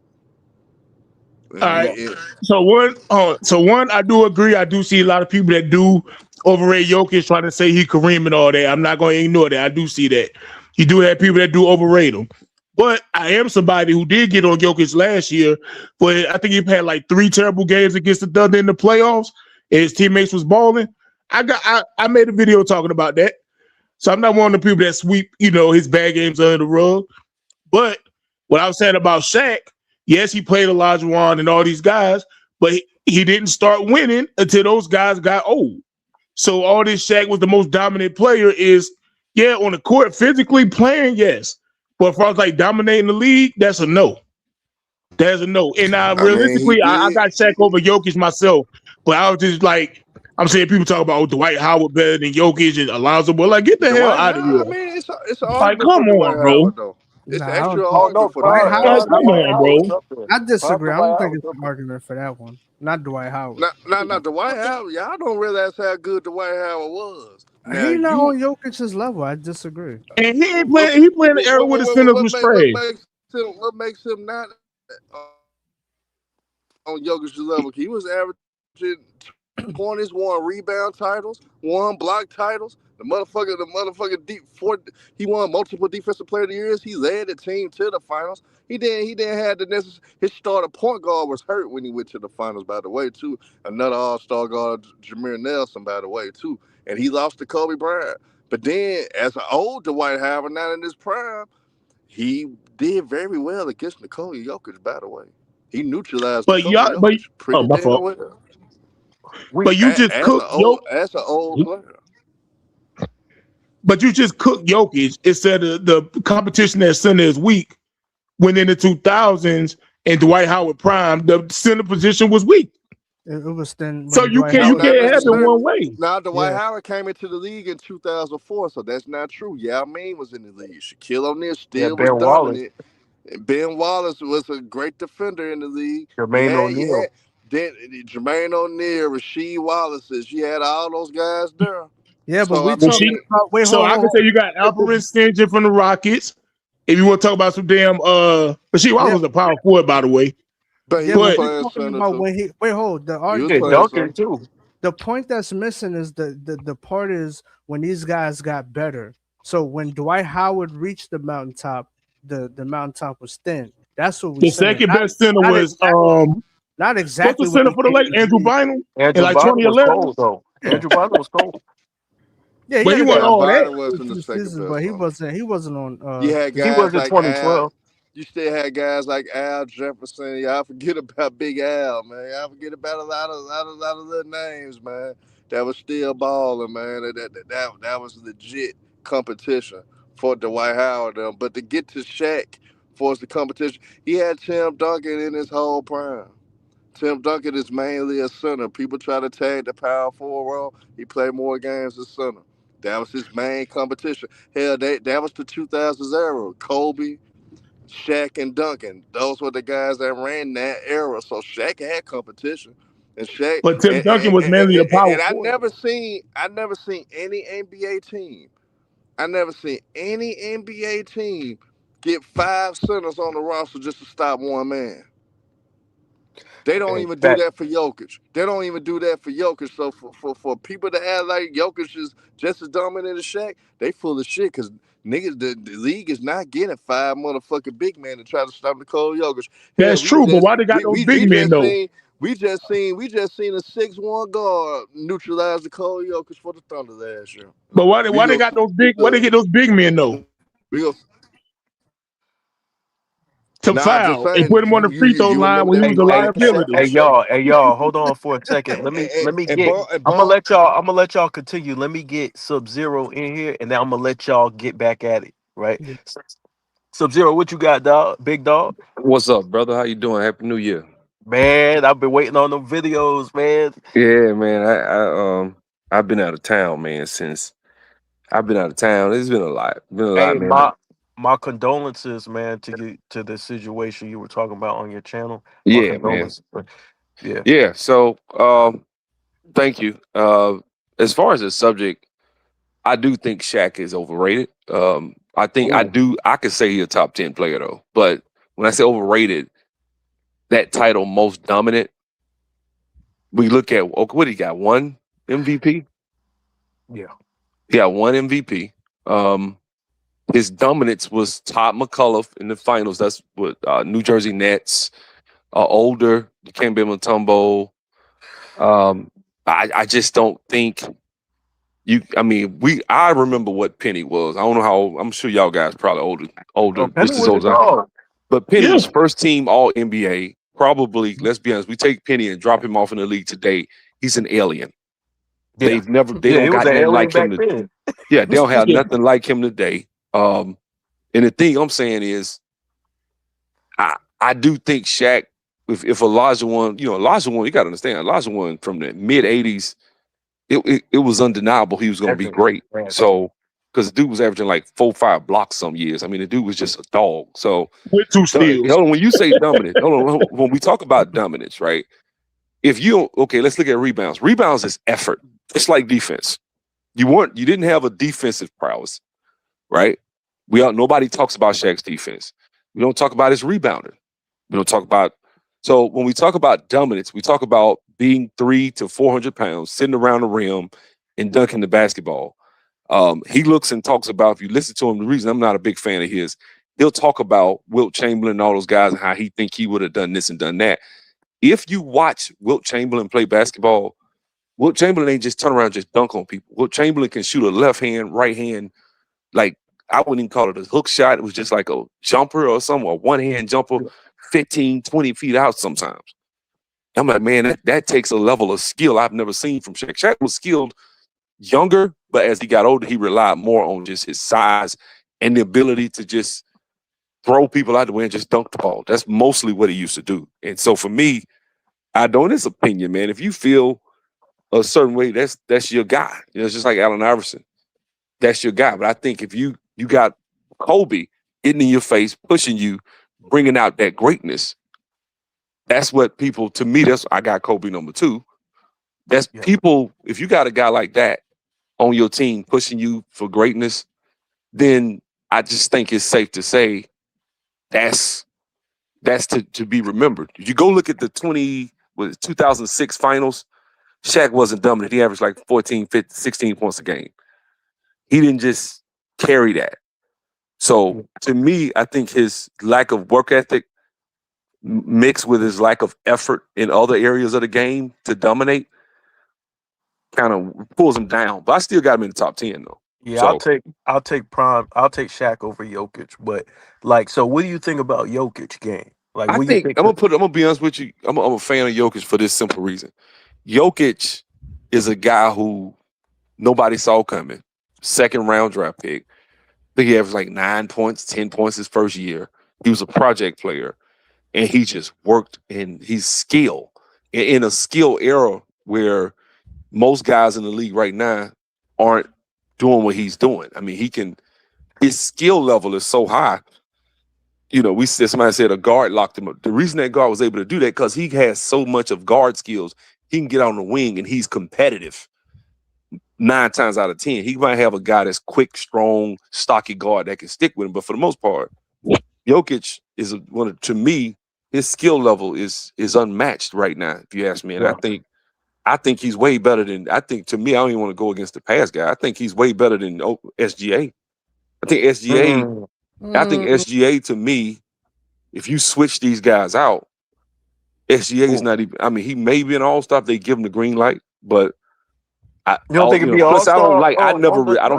All right. So one, I do agree. I do see a lot of people that do overrate Jokic, trying to say he Kareem and all that. I'm not going to ignore that. I do see that. You do have people that do overrate him. But I am somebody who did get on Jokic last year, but I think he had like 3 terrible games against the Thunder in the playoffs, and his teammates was balling. I made a video talking about that. So I'm not one of the people that sweep, his bad games under the rug. But what I was saying about Shaq, yes, he played Olajuwon and all these guys, but he didn't start winning until those guys got old. So all this Shaq was the most dominant player is, yeah, on the court, physically playing, yes. But as far as like dominating the league, that's a no. That's a no. And realistically, I got Shaq over Jokic myself. But I was just like, I'm saying people talk about Dwight Howard better than Jokic and Alonzo, but like, get the hell out of here. I mean, it's like, come on, bro. Howard, it's extra argument for Dwight Howard. Come on, bro. I disagree. I don't think it's an argument for that one. Not Dwight Howard. Not Dwight Howard. Y'all don't realize how good Dwight Howard was. He's not on Jokic's level. I disagree. And he ain't playing. He playing the era with his centers was trash. What makes him not on Jokic's level? He was averaging points, won rebound titles, won block titles. The motherfucker he won multiple defensive player of the years. He led the team to the finals. He didn't have the necessary. His starter point guard was hurt when he went to the finals, by the way, too. Another all-star guard, Jameer Nelson, by the way, too. And he lost to Kobe Bryant. But then, as an old Dwight Howard, not in his prime, he did very well against Nikola Jokic, by the way. He neutralized Nikola Jokic pretty damn well. But you just cooked as an old player. But you just cooked Jokic instead of the competition at center is weak. When in the 2000s and Dwight Howard prime, the center position was weak. It was then. So you can't have it one way. Now Dwight Howard came into the league in 2004, so that's not true. Yao Ming was in the league. Shaquille O'Neal still was dominant. Ben Wallace was a great defender in the league. Jermaine O'Neal. Then Jermaine O'Neal, Rasheed Wallace, you had all those guys there. Yeah, but I can say you got Alperen Sengun from the Rockets. If you want to talk about some damn Rasheed Wallace was a power forward, by the way. But he was playing center hold the argument too. The point that's missing is the part is when these guys got better. So when Dwight Howard reached the mountaintop, the mountaintop was thin. That's what we. The second best center was not exactly. What's the center for the Lakers? Andrew Bynum. Andrew like Bynum 2011. was cold, though. Andrew Bynum was cold. Yeah, but he wasn't all that. But he wasn't on. You had guys he was in 2012. You still had guys like Al Jefferson. Y'all forget about Big Al, man. Y'all forget about a lot of little names, man. That was still balling, man. That was legit competition for Dwight Howard. But to get to Shaq for the competition, he had Tim Duncan in his whole prime. Tim Duncan is mainly a center. People try to tag the power forward role. He played more games as center. That was his main competition. Hell, that was the 2000s era. Kobe, Shaq, and Duncan. Those were the guys that ran that era. So Shaq had competition. And Shaq, but Tim Duncan was mainly a power forward. I never seen any NBA team. I never seen any NBA team get 5 centers on the roster just to stop one man. They don't even do that for Jokic. They don't even do that for Jokic. So for people to act like Jokic is just as dominant as Shaq, they full of shit because niggas, the league is not getting 5 motherfucking big men to try to stop Nikola Jokic. That's true, but why they got those big men though? We just seen a 6'1" guard neutralize Nikola Jokic for the Thunder last year. But why they got those big? Why they get those big men though? To foul and put him on the free throw line when he was a liability. Hey y'all, hold on for a second. Let me get. I'm gonna let y'all continue. Let me get Sub-Zero in here, and then I'm gonna let y'all get back at it. Right? Yeah. Sub-Zero, what you got, dog? Big dog. What's up, brother? How you doing? Happy New Year. Man, I've been waiting on them videos, man. Yeah, man. I've been out of town, man. Since I've been out of town, it's been a lot. Man. My condolences, man, to the situation you were talking about on your channel. Yeah, man. Yeah. So, thank you. As far as the subject, I do think Shaq is overrated. I think I could say he's a top 10 player though. But when I say overrated, that title most dominant, we look at what he got, 1 MVP? Yeah. He got 1 MVP. His dominance was Todd McCullough in the finals. That's what New Jersey Nets, older, Dikembe Mutombo. I just don't think I remember what Penny was. I don't know how. I'm sure y'all guys probably older. Penny was a dog. But Penny was first team All NBA. Probably, let's be honest, we take Penny and drop him off in the league today. He's an alien. Yeah. They don't got nothing like him. They don't have nothing like him today. And the thing I'm saying is, I do think Shaq, if Elijah won, you got to understand, Elijah won from the mid 80s. It was undeniable he was going to be great. So, because the dude was averaging like 4-5 blocks some years. I mean, the dude was just a dog. So, with 2 steals. Hold on, when you say dominant, when we talk about dominance, right? Let's look at rebounds. Rebounds is effort. It's like defense. You didn't have a defensive prowess, right? Nobody talks about Shaq's defense. We don't talk about his rebounding. We don't talk about. So when we talk about dominance, we talk about being 300 to 400 pounds, sitting around the rim and dunking the basketball. He looks and talks about, if you listen to him, the reason I'm not a big fan of his, he'll talk about Wilt Chamberlain and all those guys and how he think he would have done this and done that. If you watch Wilt Chamberlain play basketball, Wilt Chamberlain ain't just turn around and just dunk on people. Wilt Chamberlain can shoot a left hand, right hand, like I wouldn't even call it a hook shot. It was just like a jumper or something, a one-hand jumper, 15, 20 feet out sometimes. I'm like, man, that takes a level of skill I've never seen from Shaq. Shaq was skilled younger, but as he got older, he relied more on just his size and the ability to just throw people out the way and just dunk the ball. That's mostly what he used to do. And so for me, I know in his opinion, man, if you feel a certain way, that's your guy. It's just like Allen Iverson. That's your guy. But I think if you got Kobe getting in your face, pushing you, bringing out that greatness, that's what people, to me, I got Kobe number 2. That's people, if you got a guy like that on your team pushing you for greatness, then I just think it's safe to say that's to be remembered. If you go look at the 2006 finals, Shaq wasn't dominant. He averaged like 14, 15, 16 points a game. He didn't just carry that. So to me, I think his lack of work ethic mixed with his lack of effort in other areas of the game to dominate kind of pulls him down. But I still got him in the top 10 though. Yeah, so, I'll take Shaq over Jokic. But so what do you think about Jokic game? Like, I'm gonna be honest with you. I'm a fan of Jokic for this simple reason. Jokic is a guy who nobody saw coming. 2nd round draft pick. I think he averaged like 9 points, 10 points his first year. He was a project player, and he just worked in his skill in a skill era where most guys in the league right now aren't doing what he's doing. I mean, his skill level is so high. Somebody said a guard locked him up. The reason that guard was able to do that because he has so much of guard skills. He can get on the wing and he's competitive 9 times out of 10. He might have a guy that's quick, strong, stocky guard that can stick with him. But for the most part, Jokic is to me, his skill level is unmatched right now, if you ask me. And I think he's way better than, to me, I don't even want to go against the past guy. I think he's way better than SGA. I think SGA to me, if you switch these guys out, SGA is not even, I mean, he may be an all-star if they give him the green light, but I don't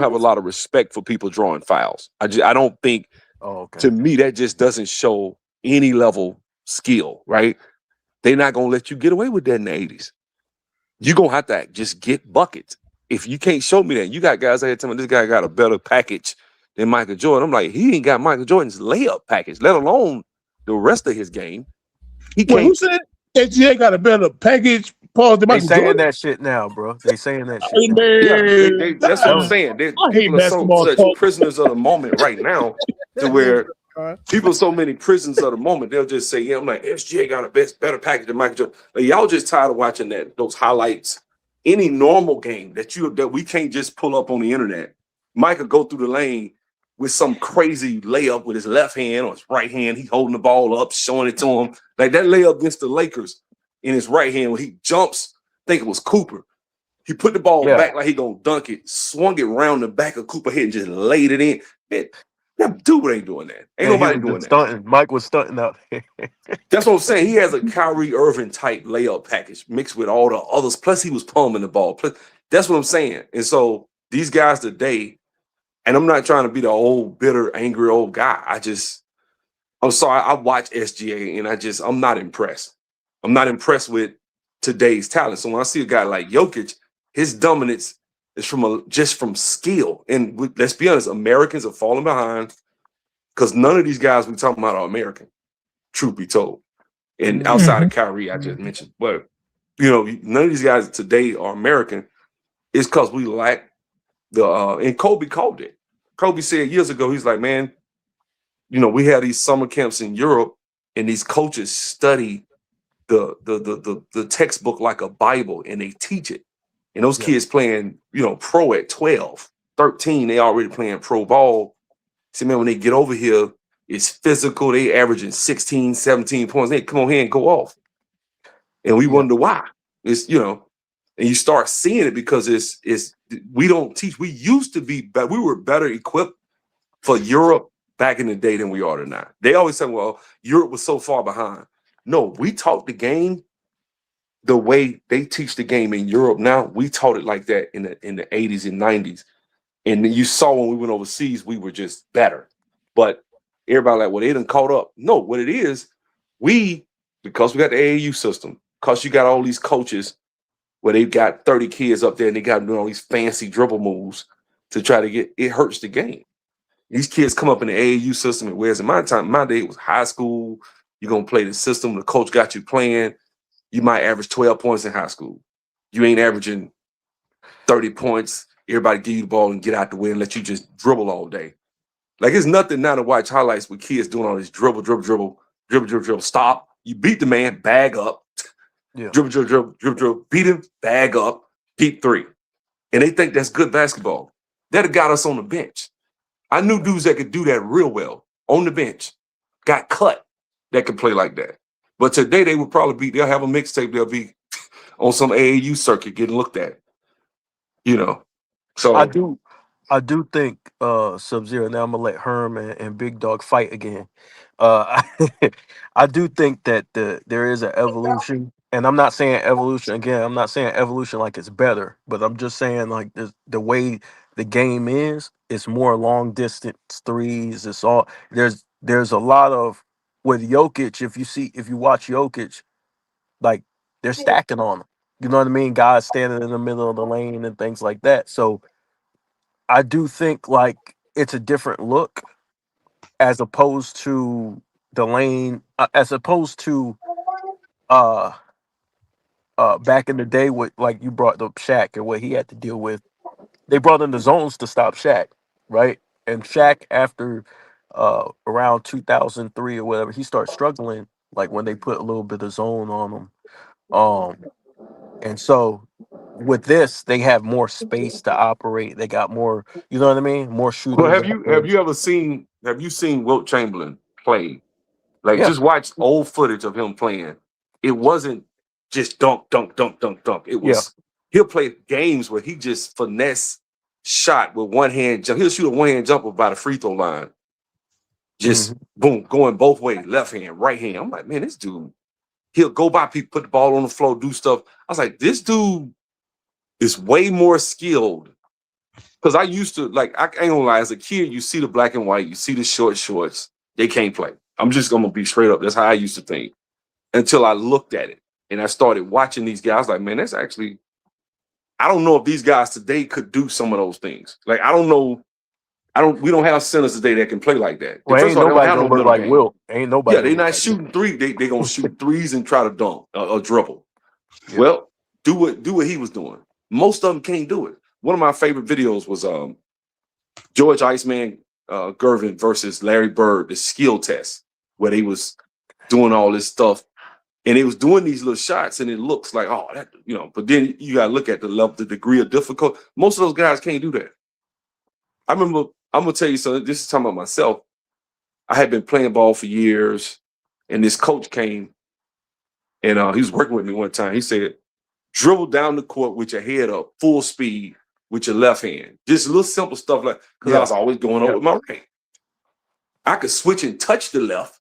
have a lot of respect for people drawing fouls. I don't think, to me, that just doesn't show any level skill, right? They're not going to let you get away with that in the 80s. You're going to have to just get buckets. If you can't show me that, you got guys that tell me this guy got a better package than Michael Jordan. I'm like, he ain't got Michael Jordan's layup package, let alone the rest of his game. He can't. Who said SGA got a better package? Paul, they saying Jordan? That shit now, bro. They saying that shit. That's what I'm saying. People are such prisoners of the moment right now to where people so many prisons of the moment, they'll just say, I'm like, SGA got a better package than Michael Jordan. Like, y'all just tired of watching those highlights. Any normal game that we can't just pull up on the internet. Mike could go through the lane with some crazy layup with his left hand or his right hand. He's holding the ball up, showing it to him. Like that layup against the Lakers in his right hand when he jumps, I think it was Cooper. He put the ball back like he gonna dunk it, swung it around the back of Cooper's head and just laid it in. Man, that dude ain't doing that. Ain't nobody doing that. Stunting. Mike was stunting out there. That's what I'm saying. He has a Kyrie Irving type layup package mixed with all the others. Plus, he was palming the ball. Plus, that's what I'm saying. And so these guys today, and I'm not trying to be the old, bitter, angry old guy. I'm sorry. I watch SGA and I'm not impressed. I'm not impressed with today's talent. So when I see a guy like Jokic, his dominance is just from skill. And let's be honest, Americans are falling behind because none of these guys we talking about are American, truth be told. And outside of Kyrie, I just mentioned, but none of these guys today are American. It's because we lack and Kobe called it. Kobe said years ago, he's like, man, we have these summer camps in Europe and these coaches study the textbook like a Bible and they teach it. And those kids playing, pro at 12, 13, they already playing pro ball. See, man, when they get over here, it's physical. They averaging 16, 17 points. They come on here and go off. And we wonder why. It's, and you start seeing it because we don't teach. We used to be better. We were better equipped for Europe back in the day than we are tonight. They always say, well, Europe was so far behind. No, we taught the game the way they teach the game in Europe now. We taught it like that in the 80s and 90s. And you saw when we went overseas, we were just better. But everybody like, well, they done caught up. No, what it is, because we got the AAU system, because you got all these coaches where they've got 30 kids up there and they got them doing all these fancy dribble moves to try to it hurts the game. These kids come up in the AAU system, and whereas in my day, it was high school. You're going to play the system. The coach got you playing. You might average 12 points in high school. You ain't averaging 30 points. Everybody give you the ball and get out the way and let you just dribble all day. Like, it's nothing now to watch highlights with kids doing all this dribble. Stop. You beat the man, bag up. Yeah. Dribble. Beat him, bag up, keep three. And they think that's good basketball. That got us on the bench. I knew dudes that could do that real well on the bench. Got cut that could play like that. But today they would probably they'll have a mixtape. They'll be on some AAU circuit getting looked at. So I do think Sub-Zero. Now I'm gonna let Herm and Big Dog fight again. I do think that there is an evolution, and I'm not saying evolution again. I'm not saying evolution like it's better, but I'm just saying like the way the game is. It's more long distance threes. It's all there's a lot of with Jokic. If you watch Jokic, like they're stacking on him. You know what I mean? Guys standing in the middle of the lane and things like that. So I do think like it's a different look as opposed to the lane, as opposed to back in the day with like you brought up Shaq and what he had to deal with. They brought in the zones to stop Shaq, right? And Shaq after around 2003 or whatever, he started struggling like when they put a little bit of zone on him. And so with this, they have more space to operate. They got more, you know what I mean? More shooters. Well, have you seen Wilt Chamberlain play? Like, just watch old footage of him playing. It wasn't just dunk. It was he'll play games where he just finesse shot with one hand jump. He'll shoot a one hand jumper by the free throw line. Just boom, going both ways, left hand, right hand. I'm like, man, this dude, he'll go by people, put the ball on the floor, do stuff. I was like, this dude is way more skilled. Because I used to, like, I ain't gonna lie, as a kid, you see the black and white, you see the short shorts, they can't play. I'm just gonna be straight up. That's how I used to think. Until I looked at it and I started watching these guys, like, man, that's actually, I don't know if these guys today could do some of those things. Like, we don't have centers today that can play like that. Well, ain't nobody gonna look like Wilt. Ain't nobody. Yeah, they're not shooting three. They gonna shoot threes and try to dunk or dribble. Yeah. Well, do what he was doing. Most of them can't do it. One of my favorite videos was George Iceman Gervin versus Larry Bird, the skill test, where they was doing all this stuff. And they was doing these little shots, and it looks like, oh, that, but then you gotta look at the level, the degree of difficulty. Most of those guys can't do that. I remember, I'm gonna tell you something. This is talking about myself. I had been playing ball for years, and this coach came And he was working with me one time. He said, dribble down the court with your head up, full speed with your left hand. Just little simple stuff like, because I was always going over with my right. I could switch and touch the left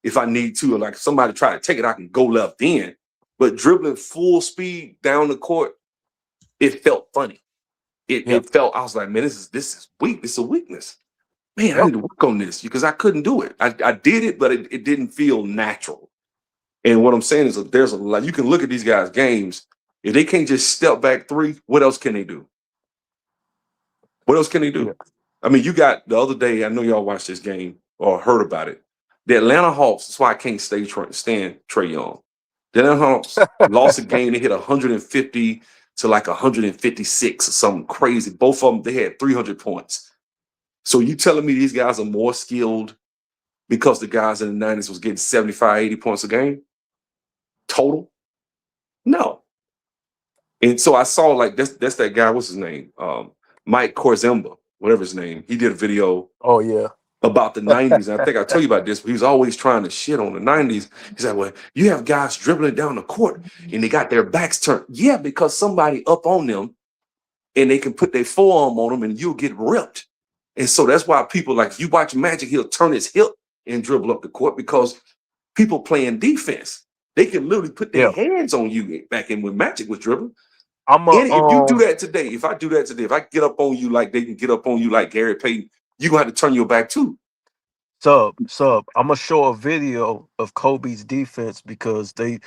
if I need to. And like if somebody try to take it, I can go left in. But dribbling full speed down the court, it felt funny. It felt, I was like, man, this is weak. It's a weakness. Man, I need to work on this because I couldn't do it. I did it, but it didn't feel natural. And what I'm saying is that there's a lot. You can look at these guys' games. If they can't just step back three, what else can they do? What else can they do? I mean, you got the other day, I know y'all watched this game or heard about it. The Atlanta Hawks, that's why I can't stand Trae Young. The Atlanta Hawks lost a game. They hit 150 to like 156 or something crazy. Both of them, they had 300 points. So you telling me these guys are more skilled because the guys in the 90s was getting 75, 80 points a game? Total? No. And so I saw like that's that guy, what's his name? Mike Korzemba, whatever his name. He did a video about the 90s. And I think I told you about this, but he was always trying to shit on the 90s. He's like, well, you have guys dribbling down the court and they got their backs turned. Yeah, because somebody up on them and they can put their forearm on them and you'll get ripped. And so that's why people like, you watch Magic, he'll turn his hip and dribble up the court because people playing defense, they can literally put their hands on you back in when Magic was dribbling. If you do that today, if I do that today, if I get up on you like they can get up on you like Gary Payton, you're going to have to turn your back too. Sub, I'm going to show a video of Kobe's defense because they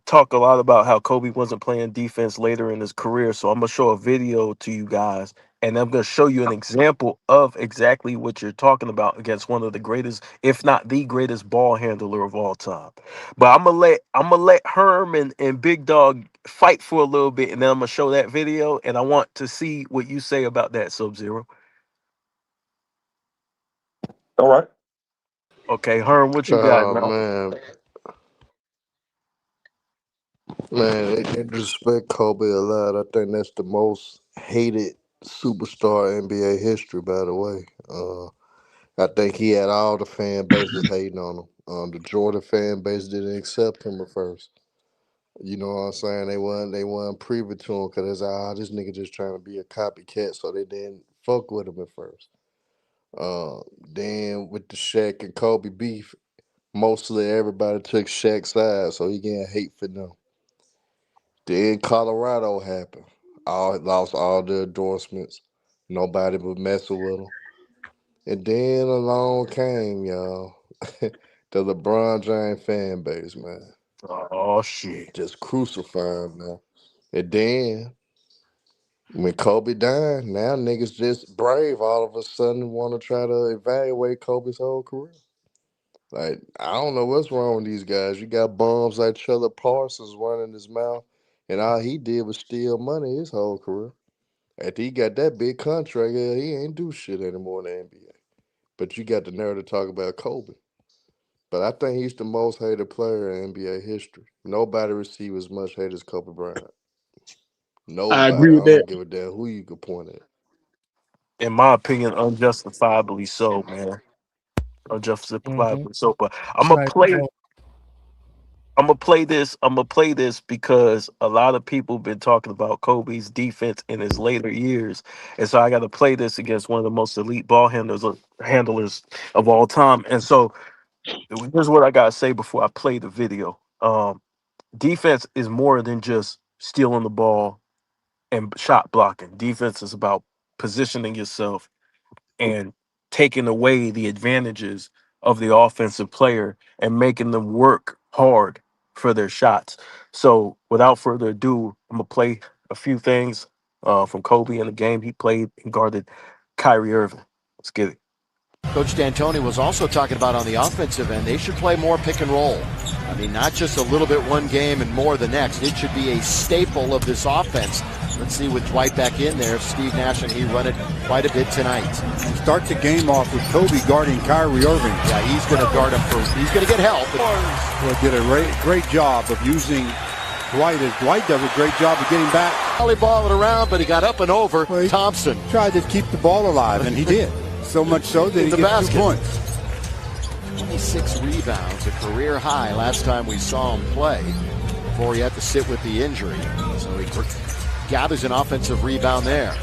talk a lot about how Kobe wasn't playing defense later in his career. So I'm going to show a video to you guys, and I'm going to show you an example of exactly what you're talking about against one of the greatest, if not the greatest ball handler of all time. But I'm going to let Herm and Big Dog fight for a little bit, and then I'm going to show that video, and I want to see what you say about that, Sub-Zero. All right. Okay, Herm, what you got, man? Man, they disrespect Kobe a lot. I think that's the most hated superstar in NBA history, by the way. I think he had all the fan bases hating on him. The Jordan fan base didn't accept him at first. You know what I'm saying? They weren't privy to him because they said, this nigga just trying to be a copycat, so they didn't fuck with him at first. Then with the Shaq and Kobe beef, mostly everybody took Shaq's side, so he getting hate for them. Then Colorado happened. Lost all the endorsements. Nobody was messing with him. And then along came, y'all, the LeBron James fan base, man. Oh, shit. Just crucifying, man. And then when Kobe died, now niggas just brave all of a sudden want to try to evaluate Kobe's whole career. Like, I don't know what's wrong with these guys. You got bums like Trevor Parsons running his mouth, and all he did was steal money his whole career. After he got that big contract, he ain't do shit anymore in the NBA. But you got the nerve to talk about Kobe. But I think he's the most hated player in NBA history. Nobody received as much hate as Kobe Bryant. Nobody. I agree with that. I don't give a damn who you could point at. In my opinion, unjustifiably so, man. Unjustifiably so. But I'm gonna play this because a lot of people been talking about Kobe's defense in his later years, and so I got to play this against one of the most elite ball handlers of all time. And so here's what I gotta say before I play the video. Defense is more than just stealing the ball and shot blocking. Defense is about positioning yourself and taking away the advantages of the offensive player and making them work hard for their shots. So without further ado, I'm going to play a few things from Kobe in the game he played and guarded Kyrie Irving. Let's get it. Coach D'Antoni was also talking about on the offensive end, they should play more pick and roll. I mean, not just a little bit one game and more the next. It should be a staple of this offense. Let's see with Dwight back in there. Steve Nash, and he run it quite a bit tonight. Start the game off with Kobe guarding Kyrie Irving. Yeah, he's going to guard him first. He's going to get help. Well, did a great job of using Dwight. Dwight does a great job of getting back. Volleyballing around, but he got up and over Thompson. Tried to keep the ball alive, and he did. So much so that he gets 2 points. 26 rebounds, a career high last time we saw him play before he had to sit with the injury. So he gathers an offensive rebound there.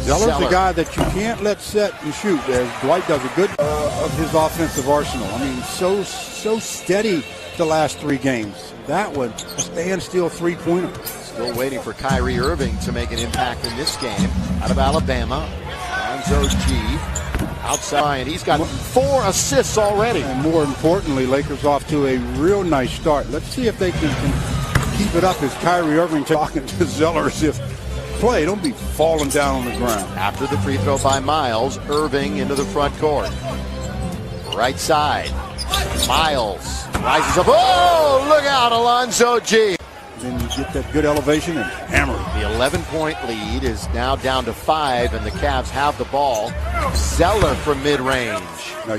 Zeller's the guy that you can't let set and shoot, as Dwight does a good of his offensive arsenal. I mean, so steady the last 3 games. That one, a standstill three-pointer. Still waiting for Kyrie Irving to make an impact in this game. Out of Alabama, Lonzo G. Outside, and he's got 4 assists already. And more importantly, Lakers off to a real nice start. Let's see if they can keep it up as Kyrie Irving talking to Zeller as if play. Don't be falling down on the ground. After the free throw by Miles, Irving into the front court. Right side. Miles rises up. Oh, look out, Alonzo G. Then you get that good elevation and hammer it. The 11-point lead is now down to 5, and the Cavs have the ball. Zeller from mid-range. Now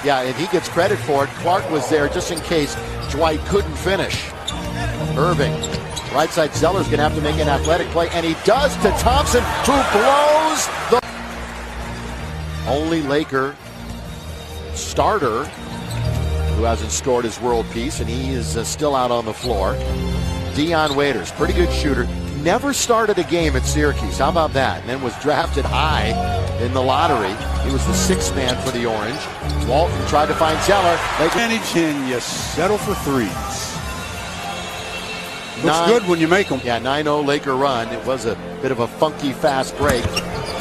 yeah, and he gets credit for it. Clark was there just in case Dwight couldn't finish. Irving, right side. Zeller's going to have to make an athletic play, and he does to Thompson, who blows the only Laker starter who hasn't scored his world peace, and he is still out on the floor. Dion Waiters, pretty good shooter. Never started a game at Syracuse. How about that? And then was drafted high in the lottery. He was the 6th man for the Orange. Walton tried to find Zeller. They manage and you settle for 3s. Looks good when you make them. Yeah, 9-0 Laker run. It was a bit of a funky fast break.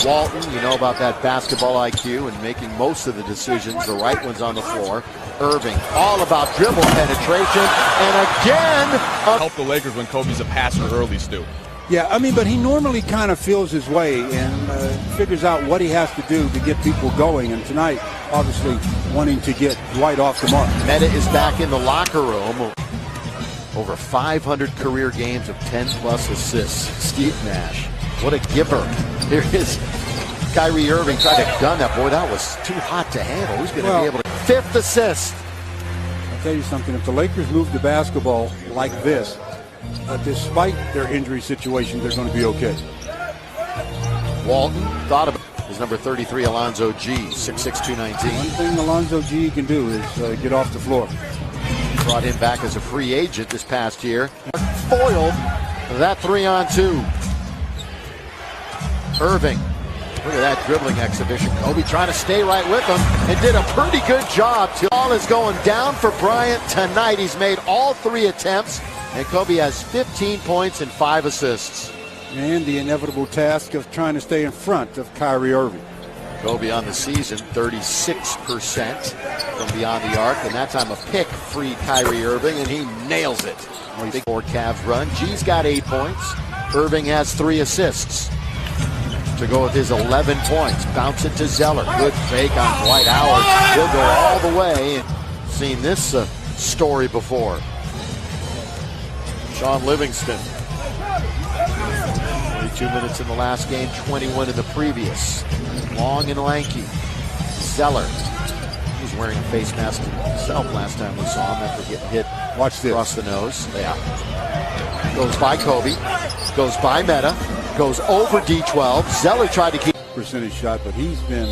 Walton, you know about that basketball IQ and making most of the decisions, the right ones on the floor. Irving, all about dribble penetration, and again help the Lakers when Kobe's a passer early, Stu. Yeah, I mean, but he normally kind of feels his way and figures out what he has to do to get people going. And tonight, obviously, wanting to get Dwight off the mark. Meta is back in the locker room. Over 500 career games of 10-plus assists. Steve Nash, what a giver. Here is Kyrie Irving tried to gun that. Boy, that was too hot to handle. Who's going to be able to? 5th assist. I'll tell you something. If the Lakers move the basketball like this, despite their injury situation, they're going to be okay. Walton thought about his number 33, Alonzo G, 6'6", 219. One thing Alonzo G can do is get off the floor. Brought him back as a free agent this past year. Foiled that 3-on-2. Irving. Look at that dribbling exhibition. Kobe trying to stay right with him and did a pretty good job. Ball is going down for Bryant tonight. He's made all 3 attempts, and Kobe has 15 points and 5 assists. And the inevitable task of trying to stay in front of Kyrie Irving. Kobe on the season, 36% from beyond the arc, and that time a pick free Kyrie Irving, and he nails it. Big 4 Cavs run. G's got 8 points. Irving has 3 assists. To go with his 11 points. Bounce it to Zeller. Good fake on Dwight Howard. He'll go all the way. Seen this story before. Sean Livingston. 22 minutes in the last game, 21 in the previous. Long and lanky. Zeller. He's wearing a face mask himself last time we saw him after getting hit across the nose. Yeah. Goes by Kobe. Goes by Meta. Goes over D12. Zeller tried to keep percentage shot, but he's been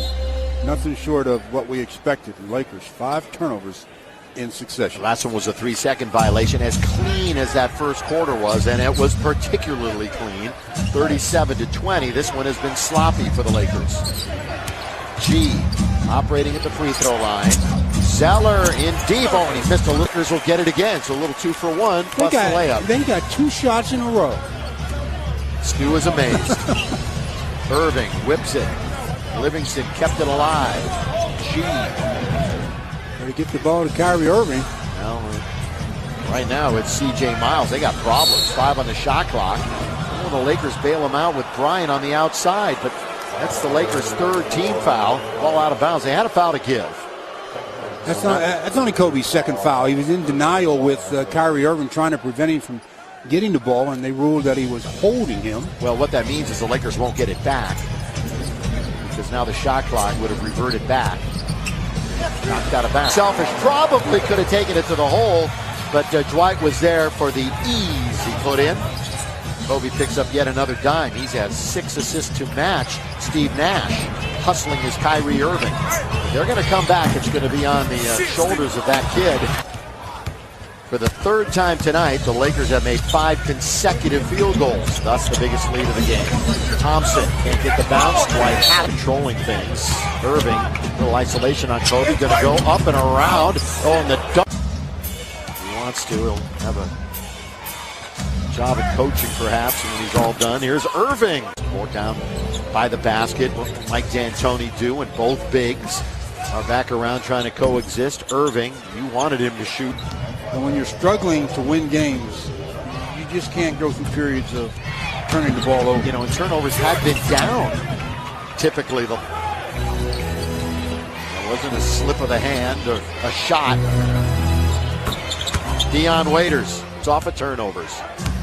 nothing short of what we expected. The Lakers, 5 turnovers in succession. The last one was a 3-second violation, as clean as that first quarter was, and it was particularly clean. 37-20. This one has been sloppy for the Lakers. G operating at the free throw line. Zeller in deep. Oh, and he missed a little. Lakers will get it again, so a little 2 for 1 plus the layup. They got 2 shots in a row. Stu is amazed. Irving whips it. Livingston kept it alive. G. They get the ball to Kyrie Irving. Well, right now it's C.J. Miles. They got problems. 5 on the shot clock. Well, the Lakers bail him out with Bryant on the outside, but that's the Lakers' 3rd team foul. Ball out of bounds. They had a foul to give. That's only Kobe's 2nd foul. He was in denial with Kyrie Irving trying to prevent him from getting the ball, and they ruled that he was holding him. Well, what that means is the Lakers won't get it back, because now the shot clock would have reverted back. Knocked out of bounds. Selfish, probably could have taken it to the hole, but Dwight was there for the ease he put in. Kobe picks up yet another dime. He's had 6 assists to match Steve Nash. hustling as Kyrie Irving. If they're going to come back, it's going to be on the shoulders of that kid. For the third time tonight, the Lakers have made 5 consecutive field goals, thus the biggest lead of the game. Thompson can't get the bounce. Dwight controlling things. Irving, a little isolation on Kobe, going to go up and around. Oh, and the dunk. He wants to. He'll have a job at coaching, perhaps, when he's all done. Here's Irving. More down by the basket. What Mike D'Antoni do, and both bigs are back around trying to coexist. Irving, you wanted him to shoot. And when you're struggling to win games, you just can't go through periods of turning the ball over. You know, and turnovers have been down. Typically, there wasn't a slip of the hand or a shot. Dion Waiters, it's off of turnovers.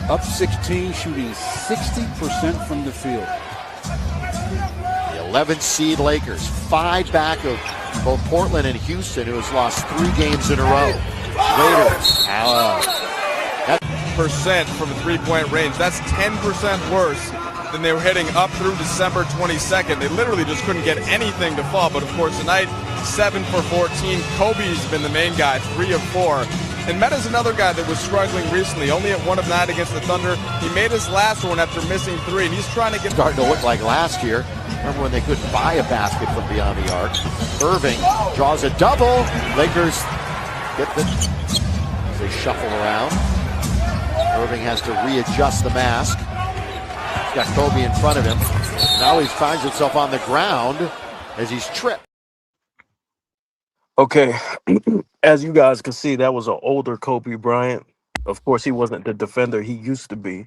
Up 16, shooting 60% from the field. The 11th seed Lakers, 5 back of both Portland and Houston, who has lost 3 games in a row. Waiters, that percent from a three-point range. That's 10% worse than they were hitting up through December 22nd. They literally just couldn't get anything to fall. But of course, tonight, 7 for 14. Kobe's been the main guy, 3 of 4. And Meta's another guy that was struggling recently, only at 1 of 9 against the Thunder. He made his last one after missing 3, and he's trying to get starting to look like last year. Remember when they couldn't buy a basket from beyond the arc? Irving draws a double. Lakers get the as they shuffle around. Irving has to readjust the mask. He's got Kobe in front of him. Now he finds himself on the ground as he's tripped. Okay, as you guys can see, that was an older Kobe Bryant. Of course, he wasn't the defender he used to be,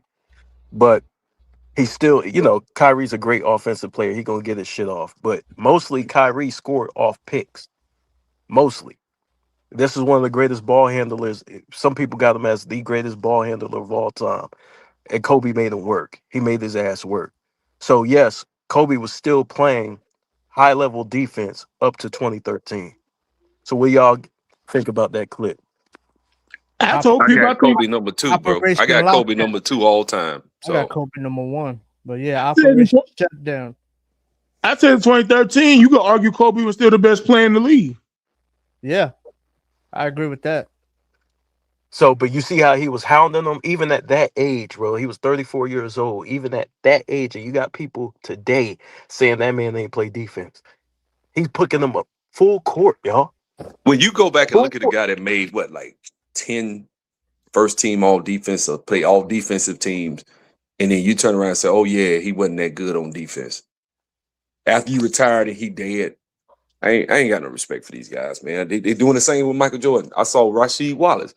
but he's still, you know, Kyrie's a great offensive player. He's going to get his shit off. But mostly Kyrie scored off picks. Mostly. This is one of the greatest ball handlers. Some people got him as the greatest ball handler of all time. And Kobe made him work. He made his ass work. So, yes, Kobe was still playing high-level defense up to 2013. So what y'all think about that clip? I told people I got Kobe number 2, bro. I got Kobe number 2 all time. So. I got Kobe number 1. But yeah, Operation Shutdown. I said in 2013, you could argue Kobe was still the best player in the league. Yeah, I agree with that. So, but you see how he was hounding them even at that age, bro. He was 34 years old, even at that age. And you got people today saying that man ain't play defense. He's putting them up full court, y'all. When you go back and look at the guy that made, what, like 10 first-team all-defensive, play all defensive teams, and then you turn around and say, oh, yeah, he wasn't that good on defense. After you retired and he dead, I ain't got no respect for these guys, man. They doing the same with Michael Jordan. I saw Rasheed Wallace.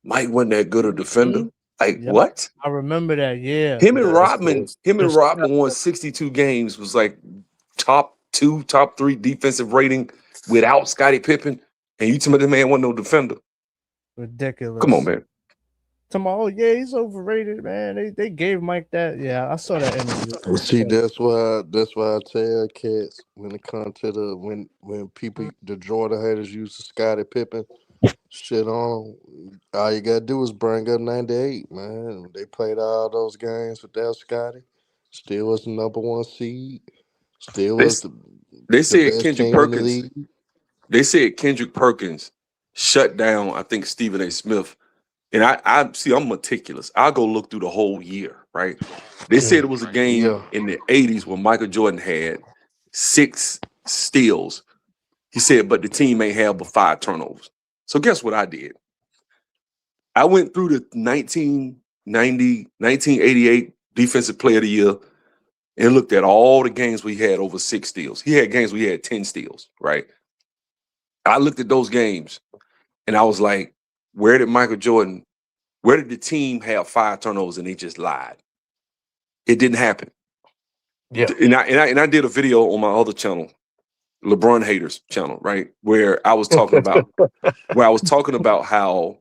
Mike wasn't that good a defender. Like, what? I remember that, yeah. Him and Rodman won 62 games, was like top 2, top 3 defensive rating without Scottie Pippen. And you tell me the man wasn't no defender. Ridiculous. Come on, man. Oh yeah, he's overrated, man. They gave Mike that. Yeah, I saw that interview. See, that's why I tell cats when it comes to when people, the Jordan haters use the Scottie Pippen shit on, all you gotta do is bring up 98, man. They played all those games without Scottie. Still was the number 1 seed. Still was they said Kendrick Perkins. They said Kendrick Perkins shut down, I think, Stephen A. Smith. And I see, I'm meticulous. I'll go look through the whole year, right? They said it was a game in the 80s when Michael Jordan had 6 steals. He said, but the team ain't have but 5 turnovers. So guess what I did? I went through the 1988 Defensive Player of the Year and looked at all the games we had over 6 steals. He had games we had 10 steals, right? I looked at those games and I was like, where did the team have 5 turnovers and they just lied? It didn't happen. Yeah. And I did a video on my other channel, LeBron Haters channel, right? Where I was talking about how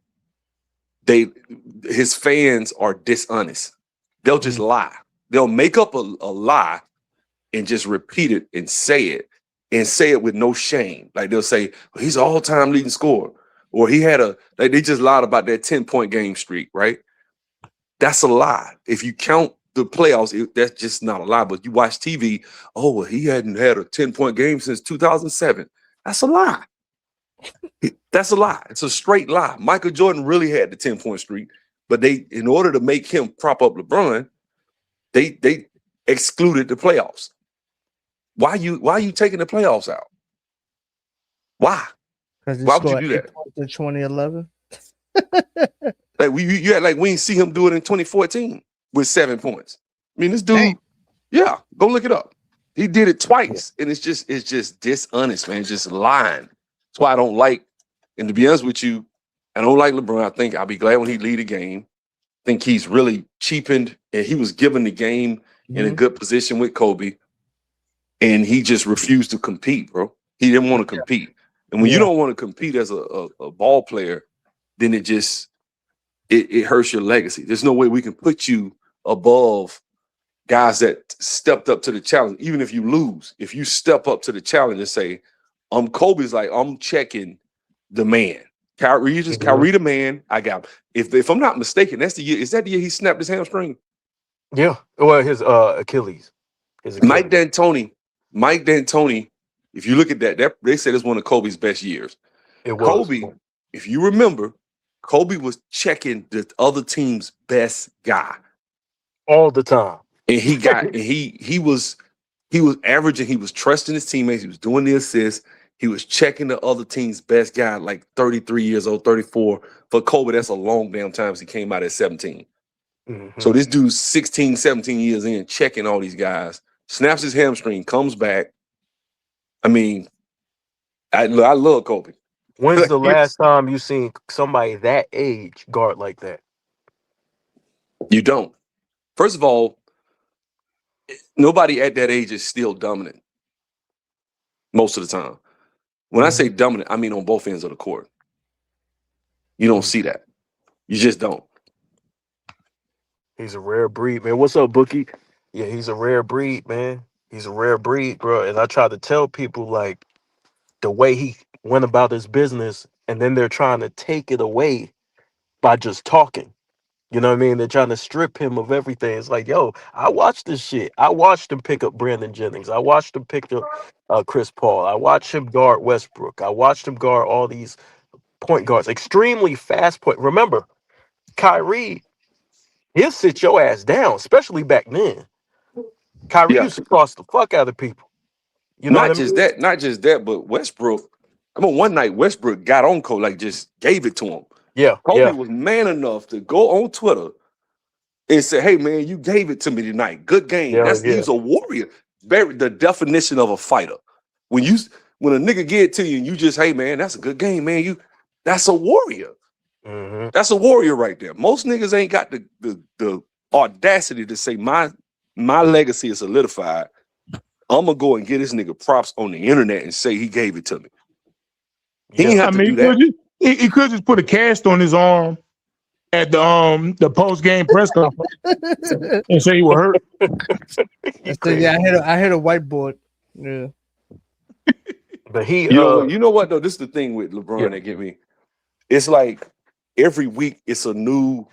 his fans are dishonest. They'll just lie. They'll make up a lie and just repeat it and say it with no shame. Like they'll say, he's an all-time leading scorer. Or they just lied about that 10-point game streak, right? That's a lie. If you count the playoffs, that's just not a lie. But you watch TV, oh, well, he hadn't had a 10-point game since 2007. That's a lie. That's a lie. It's a straight lie. Michael Jordan really had the 10-point streak, but in order to make him prop up LeBron, they excluded the playoffs. Why are you taking the playoffs out? Why? Why would you do that? In 2011. Like you act like we didn't see him do it in 2014 with 7 points. I mean, this dude, yeah, go look it up. He did it twice, and it's just dishonest, man. It's just lying. That's why I don't like. And to be honest with you, I don't like LeBron. I think I'll be glad when he lead a game. I think he's really cheapened, and he was given the game in a good position with Kobe, and he just refused to compete, bro. He didn't want to compete. And when you don't want to compete as a ball player, then it hurts your legacy. There's no way we can put you above guys that stepped up to the challenge. Even if you lose, if you step up to the challenge and say, Kobe's like, I'm checking the man. Kyrie the man. I got him. If I'm not mistaken, that's the year. Is that the year he snapped his hamstring? Yeah. Well, his Achilles. Mike D'Antoni. If you look at that they said it's one of Kobe's best years. It was. Kobe, if you remember, Kobe was checking the other team's best guy all the time, and he was averaging. He was trusting his teammates. He was doing the assists. He was checking the other team's best guy, like 33 years old, 34. For Kobe, that's a long damn time since he came out at 17. Mm-hmm. So this dude's 16, 17 years in, checking all these guys, snaps his hamstring, comes back. I mean, I love Kobe. When's the last time you seen somebody that age guard like that? You don't. First of all, nobody at that age is still dominant most of the time. When I say dominant, I mean on both ends of the court. You don't see that. You just don't. He's a rare breed, man. What's up, Bookie? Yeah, he's a rare breed, man. He's a rare breed, bro. And I try to tell people, like, the way he went about his business, and then they're trying to take it away by just talking. You know what I mean? They're trying to strip him of everything. It's like, yo, I watched this shit. I watched him pick up Brandon Jennings. I watched him pick up Chris Paul. I watched him guard Westbrook. I watched him guard all these point guards, extremely fast point. Remember, Kyrie, he'll sit your ass down, especially back then. Kyrie used to cross the fuck out of people. You know not just that, but Westbrook. I mean, one night Westbrook got on Kobe, like just gave it to him. Yeah, Kobe was man enough to go on Twitter and say, "Hey, man, you gave it to me tonight. Good game." He's a warrior. The definition of a fighter. When a nigga get it to you and you just, "Hey, man, that's a good game, man." That's a warrior. Mm-hmm. That's a warrior right there. Most niggas ain't got the audacity to say my legacy is solidified. I'm gonna go and get this nigga props on the internet and say he gave it to me. He ain't have to do that. He could just put a cast on his arm at the post game press conference and say he was hurt. I hit a whiteboard. Yeah, but he, you know what though? This is the thing with LeBron that get me. It's like every week it's a new.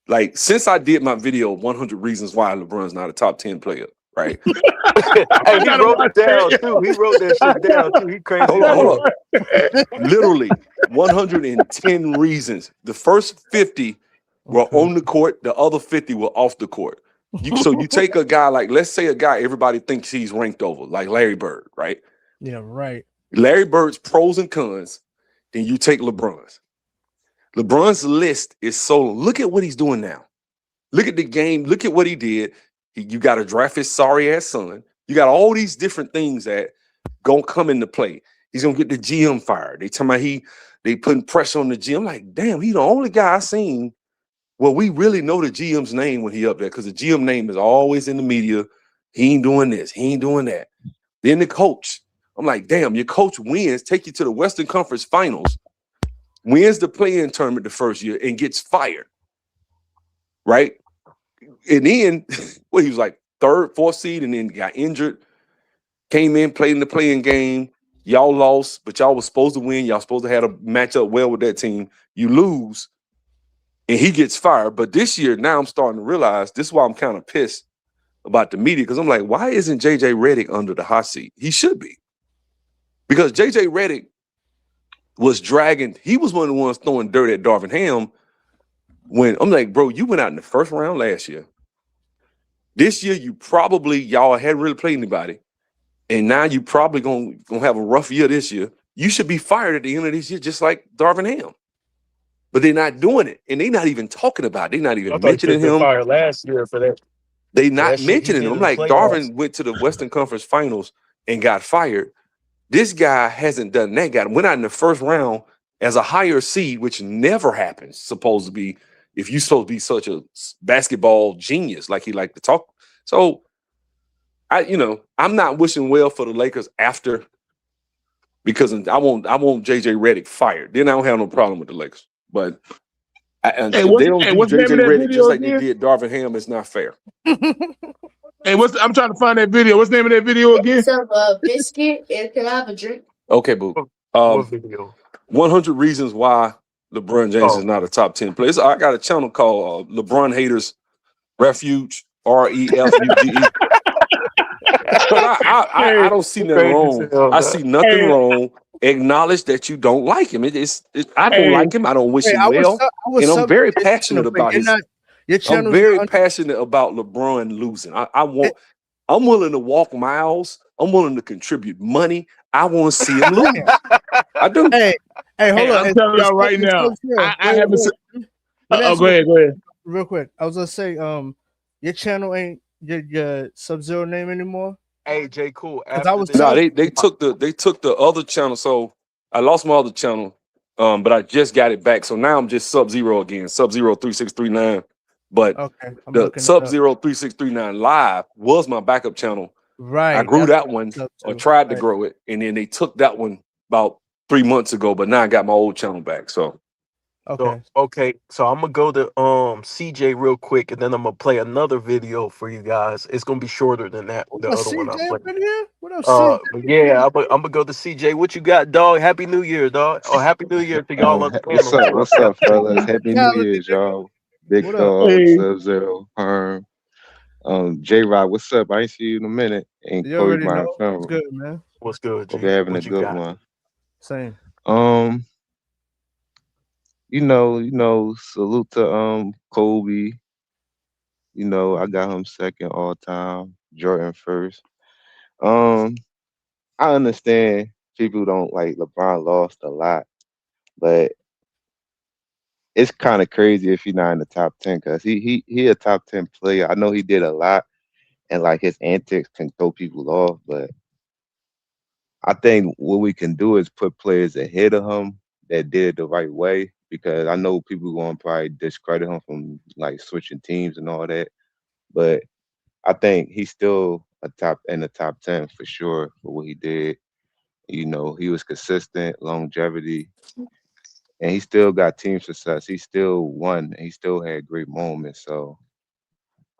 Like since I did my video 100 Reasons Why LeBron's not a top 10 player, right? Hey, he wrote it down too. He wrote that shit down too. He crazy. Hold on. Literally 110 reasons. The first 50 were on the court. The other 50 were off the court. So you take a guy like, let's say a guy everybody thinks he's ranked over, like Larry Bird, right? Yeah, right. Larry Bird's pros and cons. Then you take LeBron's. LeBron's list is so. Look at what he's doing now. Look at the game. Look at what he did. You got to draft his sorry ass son. You got all these different things that gonna come into play. He's gonna get the GM fired. They talking about they putting pressure on the GM. Like, damn, he the only guy I seen. Well, we really know the GM's name when he up there because the GM name is always in the media. He ain't doing this. He ain't doing that. Then the coach. I'm like, damn, your coach wins, take you to the Western Conference Finals, wins the play-in tournament the first year, and gets fired. Right? And then, well, he was like third, fourth seed, and then got injured. Came in, played in the play-in game. Y'all lost, but y'all was supposed to win. Y'all supposed to have a matchup well with that team. You lose, and he gets fired. But this year, now I'm starting to realize this is why I'm kind of pissed about the media because I'm like, why isn't JJ Redick under the hot seat? He should be. Because JJ Redick was dragging, he was one of the ones throwing dirt at Darvin Ham when I'm like, bro, you went out in the first round last year. This year, y'all hadn't really played anybody. And now you probably gonna have a rough year this year. You should be fired at the end of this year, just like Darvin Ham. But they're not doing it, and they're not even talking about it. They're not even mentioning him. Fired last year for that. They not mentioning him. Like Darvin went to the Western Conference Finals and got fired. This guy hasn't done that. Went out in the first round as a higher seed, which never happens. Supposed to be if you're supposed to be such a basketball genius, like he liked to talk. So I'm not wishing well for the Lakers after because I want JJ Redick fired. Then I don't have no problem with the Lakers. But if they don't do JJ Redick just like they did Darvin Ham, it's not fair. Hey, I'm trying to find that video. What's the name of that video again? Some biscuit and can I have a drink? Okay, boo. 100 Reasons Why LeBron James is not a top 10 player. So I got a channel called LeBron Haters Refuge, REFUGE. But I don't see nothing wrong. I see nothing wrong. Acknowledge that you don't like him. I don't like him. I don't wish him well. And I'm very passionate about his. I'm very passionate about LeBron losing. I'm willing to walk miles. I'm willing to contribute money. I want to see him lose. I do. Hey, hold on. I'm telling y'all right now. I haven't. Go ahead. Real quick, I was gonna say, your channel ain't your Sub-Zero name anymore. Hey, J. Cool. They took the other channel. So I lost my other channel, but I just got it back. So now I'm just Sub-Zero again, Sub-Zero 3639. But the Sub-Zero 3639 Live was my backup channel. Right. I grew that one or tried to grow it, and then they took that one about 3 months ago. But now I got my old channel back. So So I'm gonna go to CJ real quick, and then I'm gonna play another video for you guys. It's gonna be shorter than that. The other one I played. What else? CJ? I'm gonna go to CJ. What you got, dog? Happy New Year, dog. Oh, Happy New Year to y'all on the panel. What's up, fellas? Happy New Year's, y'all. Big Dog, Sub-Zero, Herm, J-Rod. What's up? I ain't see you in a minute. And Corey, my phone. What's good, man? What's good? Hope you're having a good one. Same. Salute to Kobe. I got him second all time, Jordan first. I understand people don't like LeBron lost a lot, but it's kind of crazy if he's not in the top 10 because he a top 10 player. I know he did a lot and like his antics can throw people off, but I think what we can do is put players ahead of him that did it the right way, because I know people going to probably discredit him from like switching teams and all that, but I think he's still in the top 10 for sure for what he did. He was consistent, longevity, and he still got team success. He still won. And he still had great moments. So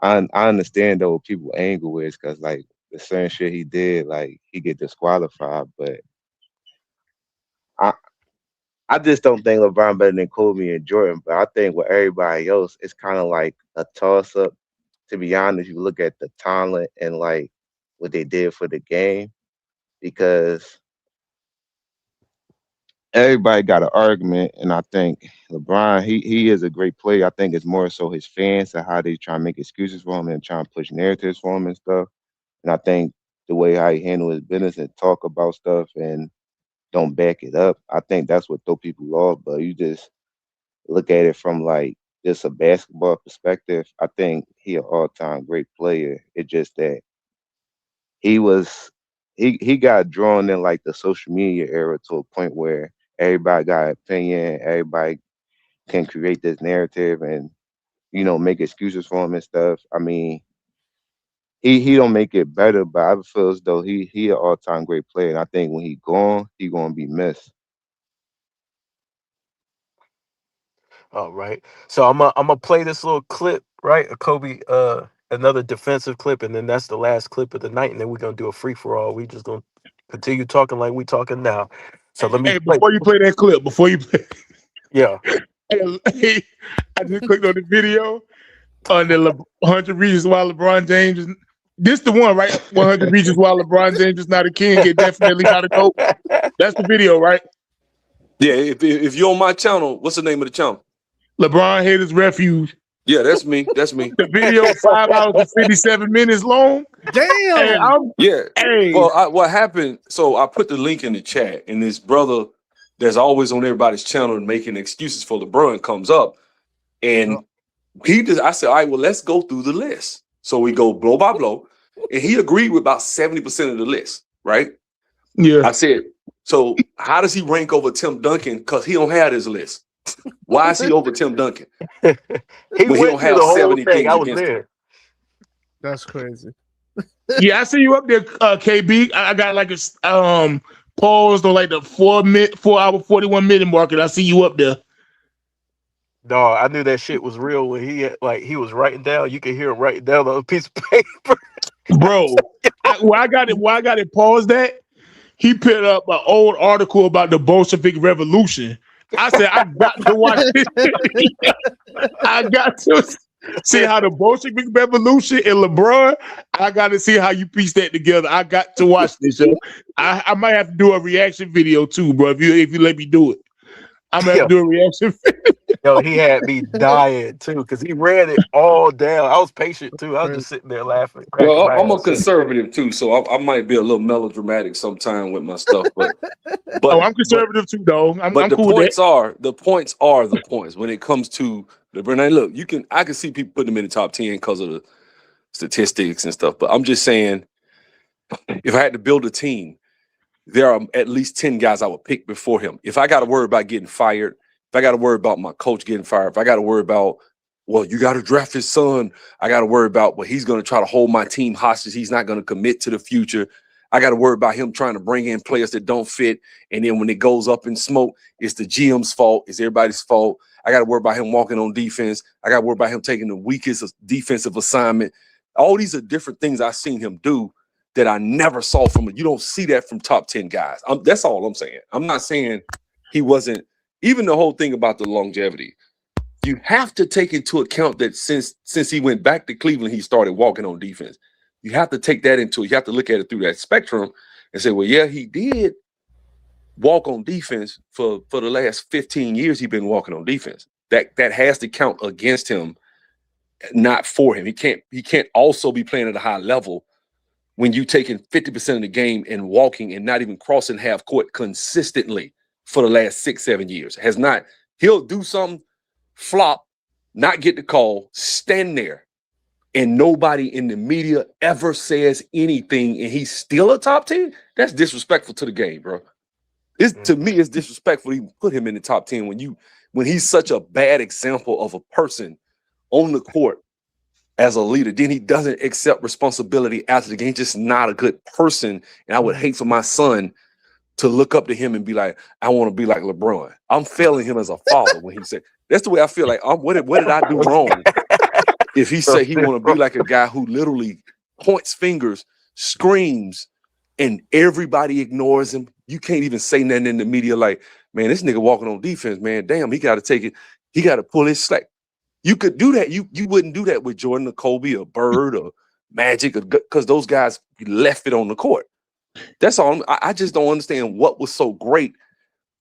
I understand though what people angle is because like the same shit he did, like he get disqualified, but I just don't think LeBron better than Kobe and Jordan. But I think with everybody else, it's kind of like a toss up. To be honest, you look at the talent and like what they did for the game, because everybody got an argument, and I think LeBron, he is a great player. I think it's more so his fans and how they try to make excuses for him and try to push narratives for him and stuff. And I think the way how he handle his business and talk about stuff and don't back it up, I think that's what throw people off. But you just look at it from like just a basketball perspective, I think he an all-time great player. It's just that he got drawn in like the social media era to a point where everybody got an opinion, everybody can create this narrative and, make excuses for him and stuff. I mean, he don't make it better, but I feel as though he an all-time great player. And I think when he gone, he gonna be missed. All right. So I'm gonna play this little clip, right? Of Kobe, another defensive clip, and then that's the last clip of the night, and then we're gonna do a free for all. We just gonna continue talking like we talking now. So let me before you play that clip, yeah. I just clicked on the video on the 100 Reasons Why LeBron James This the one, right? 100 reasons why LeBron James is not a king and definitely not a GOAT. That's the video, right? Yeah, if you're on my channel, what's the name of the channel? LeBron Haters Refuge. Yeah, that's me. That's me. The video 5 hours and 57 minutes long. Damn. Well, what happened? So I put the link in the chat, and this brother that's always on everybody's channel and making excuses for LeBron comes up, and I said, all right, well, let's go through the list. So we go blow by blow, and he agreed with about 70% of the list, right? Yeah. I said, so how does he rank over Tim Duncan? Because he don't have his list. Why is he over Tim Duncan? He don't have the whole 70 thing. things I was against him. there. That's crazy. Yeah, I see you up there, KB. I got like a paused on like the 4 hour 41 minute mark, and I see you up there. Dog, I knew that shit was real when he was writing down. You could hear him writing down on a piece of paper. Bro, I got it paused at. He put up an old article about the Bolshevik Revolution. I said, I got to watch this. I got to see how the Bolshevik Revolution and LeBron, I got to see how you piece that together. I got to watch this, yo. I might have to do a reaction video too, bro, if you let me do it. I'm going to have to do a reaction video. Yo, he had me dying too because he ran it all down. I was patient too. I was just sitting there laughing. Well, I'm a conservative too, so I might be a little melodramatic sometime with my stuff. But I'm conservative too, though. I'm the cool points are the points when it comes to LeBron. Look, I can see people putting him in the top 10 because of the statistics and stuff. But I'm just saying, if I had to build a team, there are at least 10 guys I would pick before him. If I got to worry about getting fired, if I got to worry about my coach getting fired, if I got to worry about, well, you got to draft his son, I got to worry about, well, he's going to try to hold my team hostage. He's not going to commit to the future. I got to worry about him trying to bring in players that don't fit. And then when it goes up in smoke, it's the GM's fault. It's everybody's fault. I got to worry about him walking on defense. I got to worry about him taking the weakest defensive assignment. All these are different things I've seen him do that I never saw from him. You don't see that from top 10 guys. That's all I'm saying. I'm not saying he wasn't, even the whole thing about the longevity. You have to take into account that since he went back to Cleveland, he started walking on defense. You have to take that into, you have to look at it through that spectrum and say, well, yeah, he did walk on defense for the last 15 years. He's been walking on defense. That has to count against him, not for him. He can't also be playing at a high level when you taking 50% of the game and walking and not even crossing half court consistently for the last 6-7 years. He'll do something, flop, not get the call, stand there, and nobody in the media ever says anything, and he's still a top 10. That's disrespectful to the game, bro. To me, it's disrespectful to even put him in the top 10 when he's such a bad example of a person on the court as a leader. Then he doesn't accept responsibility after the game. Just not a good person. And I would hate for my son to look up to him and be like, I want to be like LeBron. I'm failing him as a father when he said, that's the way I feel like, what did I do wrong? If he say he want to be like a guy who literally points fingers, screams, and everybody ignores him. You can't even say nothing in the media like, man, this nigga walking on defense, man. Damn, he got to take it. He got to pull his slack. You could do that. You wouldn't do that with Jordan or Kobe or Bird or Magic because those guys left it on the court. That's all. I just don't understand what was so great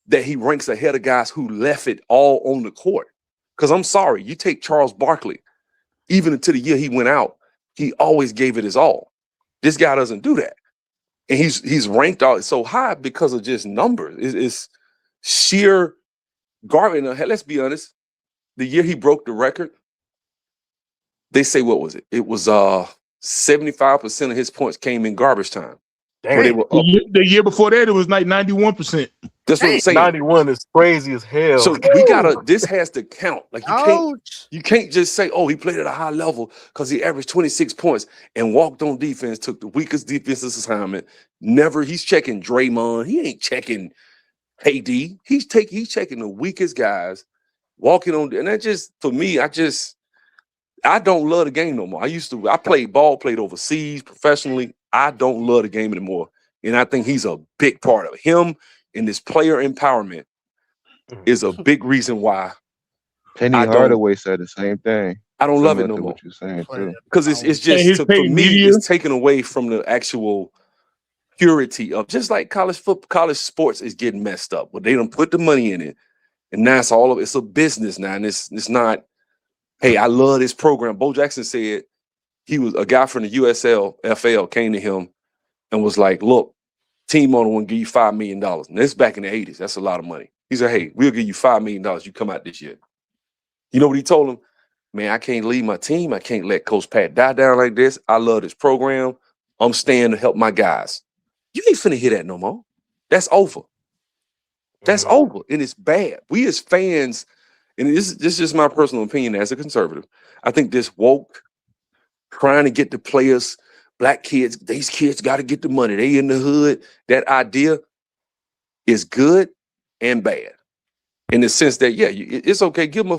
that he ranks ahead of guys who left it all on the court. Because I'm sorry, you take Charles Barkley, even until the year he went out, he always gave it his all. This guy doesn't do that. And he's ranked out so high because of just numbers. It's sheer garbage. Now, let's be honest. The year he broke the record, they say, what was it? It was 75% of his points came in garbage time. Damn. The year before that, it was like 91%. That's what I'm saying. 91 is crazy as hell. So this has to count. Like you can't just say, oh, he played at a high level because he averaged 26 points and walked on defense, took the weakest defensive assignment. He's checking Draymond. He ain't checking KD. He's checking the weakest guys, walking on, and that just, for me, I don't love the game no more. I played ball, played overseas professionally. I don't love the game anymore. And I think he's a big part of it. Him and this player empowerment is a big reason why. Penny Hardaway said the same thing. I don't love it Similar no to more what you're saying too. because it's And just his for paid me media. it's taken away from the actual purity of just like college sports is getting messed up. But they don't put the money in it, and that's all of it. It's a business now, and it's not. Hey, I love this program. Bo Jackson said he was a guy from the FL came to him and was like, "Look, team owner want to give you $5 million." And this back in the 80s. That's a lot of money. He said, "Hey, we'll give you $5 million. You come out this year." You know what he told him? Man, I can't leave my team. I can't let Coach Pat die down like this. I love this program. I'm staying to help my guys. You ain't finna hear that no more. That's over. That's over, and it's bad. We as fans, and this is just my personal opinion as a conservative, I think this woke, trying to get the players, black kids, these kids got to get the money. They in the hood. That idea is good and bad in the sense that, yeah, it's okay. Give them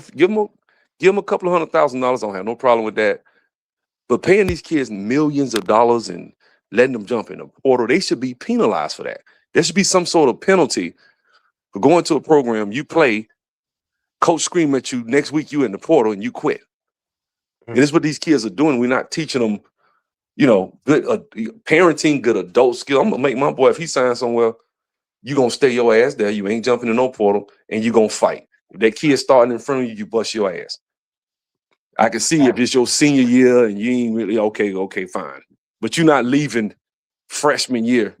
a couple of $100,000. I don't have no problem with that. But paying these kids millions of dollars and letting them jump in the portal, they should be penalized for that. There should be some sort of penalty for going to a program, you play, coach scream at you, next week you in the portal and you quit. And it's what these kids are doing. We're not teaching them, good parenting, good adult skill. I'm gonna make my boy, if he signs somewhere, you gonna stay your ass there. You ain't jumping in no portal, and you gonna fight. If that kid starting in front of you, you bust your ass. I can see if it's your senior year and you ain't really okay, fine. But you're not leaving freshman year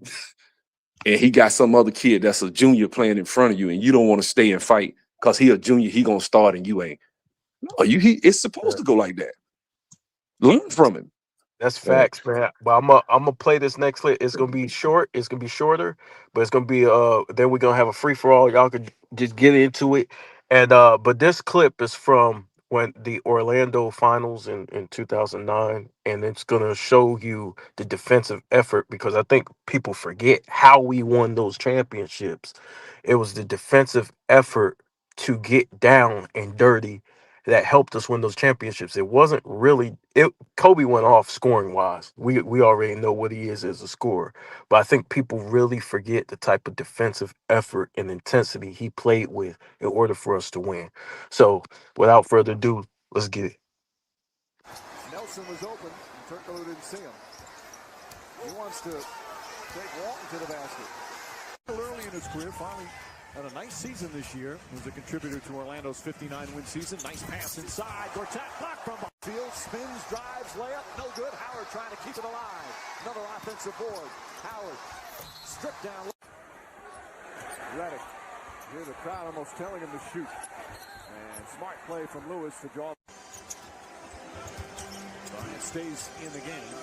and he got some other kid that's a junior playing in front of you, and you don't want to stay and fight because he a junior, he gonna start and you ain't. No, it's supposed to go like that. Learn from him. That's facts, man. But I'm gonna play this next clip. It's gonna be short. It's gonna be shorter, but it's gonna be then we're gonna have a free for all. Y'all could just get into it. And but this clip is from when the Orlando finals in 2009, and it's gonna show you the defensive effort because I think people forget how we won those championships. It was the defensive effort to get down and dirty that helped us win those championships. It wasn't really Kobe went off scoring wise. We already know what he is as a scorer. But I think people really forget the type of defensive effort and intensity he played with in order for us to win. So without further ado, let's get it. Nelson was open, and Turkoglu didn't see him. He wants to take Walton to the basket. Early in his career, finally had a nice season this year. He was a contributor to Orlando's 59-win season. Nice pass inside. Gortat blocked from the field. Spins, drives, layup. No good. Howard trying to keep it alive. Another offensive board. Howard stripped down. Redick. Hear the crowd almost telling him to shoot. And smart play from Lewis to draw. Bryant stays in the game.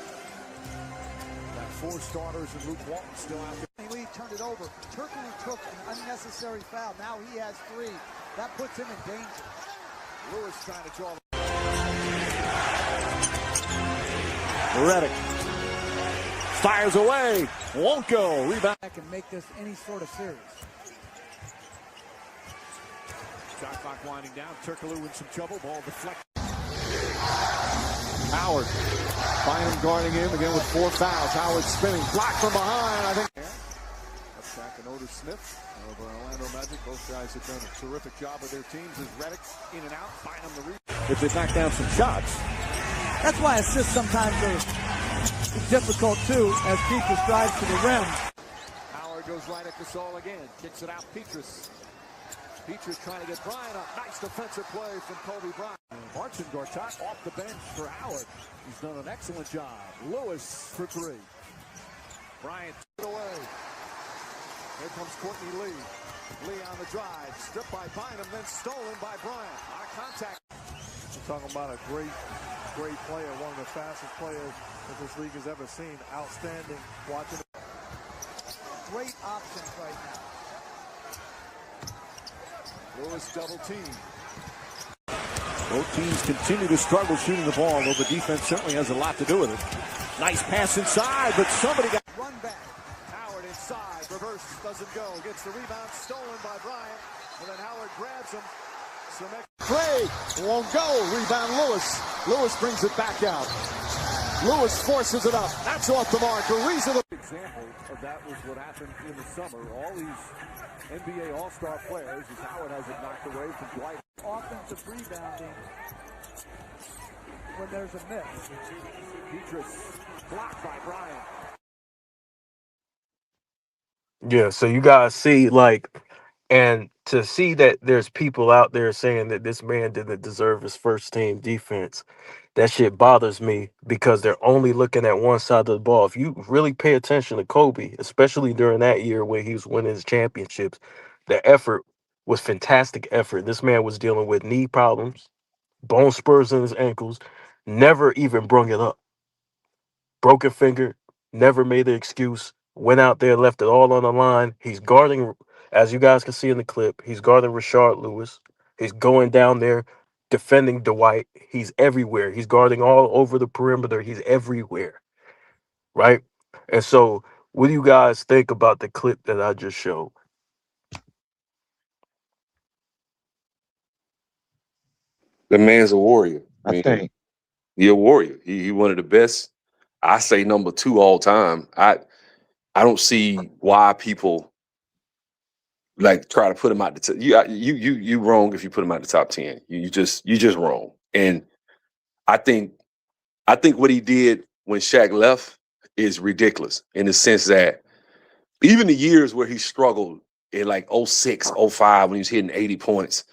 Got 4 starters and Luke Walton still out there. Lee turned it over. Turkoglu took an unnecessary foul. Now he has 3. That puts him in danger. Lewis trying to draw. Redick fires away. Won't go. Rebound. That can make this any sort of series. Shot clock winding down. Turkoglu in some trouble. Ball deflected. Howard. Bynum guarding him again with 4 fouls. Howard spinning. Blocked from behind. I think. Back and Otis Smith of Orlando Magic. Both guys have done a terrific job with their teams as Redick in and out. Bynum the rebound. If they knock down some shots. That's why assists sometimes are difficult too, as Petrus drives to the rim. Howard goes right at Gasol again. Kicks it out. Petrus trying to get Bryant up. Nice defensive play from Kobe Bryant. Marcin Gortat off the bench for Howard. He's done an excellent job. Lewis for 3. Bryant took it away. Here comes Courtney Lee. Lee on the drive. Stripped by Bynum, then stolen by Bryant. Out of contact. We're talking about a great player. One of the fastest players that this league has ever seen. Outstanding. Watching. Great options right now. Lewis double team. Both teams continue to struggle shooting the ball, though the defense certainly has a lot to do with it. Nice pass inside, but somebody got run back. Howard inside, reverse, doesn't go. Gets the rebound, stolen by Bryant, and then Howard grabs him. Play won't go. Rebound Lewis. Lewis brings it back out. Lewis forces it up. That's off the mark. A reasonable example of that was what happened in the summer. All these NBA All-Star players, as Howard has it knocked away from Dwight. Offensive rebounding when there's a miss. Petrus blocked by Bryant. Yeah, so you guys see, like, and to see that there's people out there saying that this man didn't deserve his first team defense, that shit bothers me because they're only looking at one side of the ball. If you really pay attention to Kobe, especially during that year when he was winning his championships, the effort was fantastic effort. This man was dealing with knee problems, bone spurs in his ankles, never even brung it up. Broken finger, never made the excuse, went out there, left it all on the line. He's guarding, as you guys can see in the clip, he's guarding Rashard Lewis. He's going down there, defending Dwight. He's everywhere. He's guarding all over the perimeter. He's everywhere, right? And so, what do you guys think about the clip that I just showed? The man's a warrior. I mean, think he's a warrior. He one of the best. I say number 2 all time. I don't see why people like try to put him out the top. You wrong if you put him out the top 10. You just wrong. And I think what he did when Shaq left is ridiculous in the sense that even the years where he struggled in like 06, 05 when he was hitting 80 points.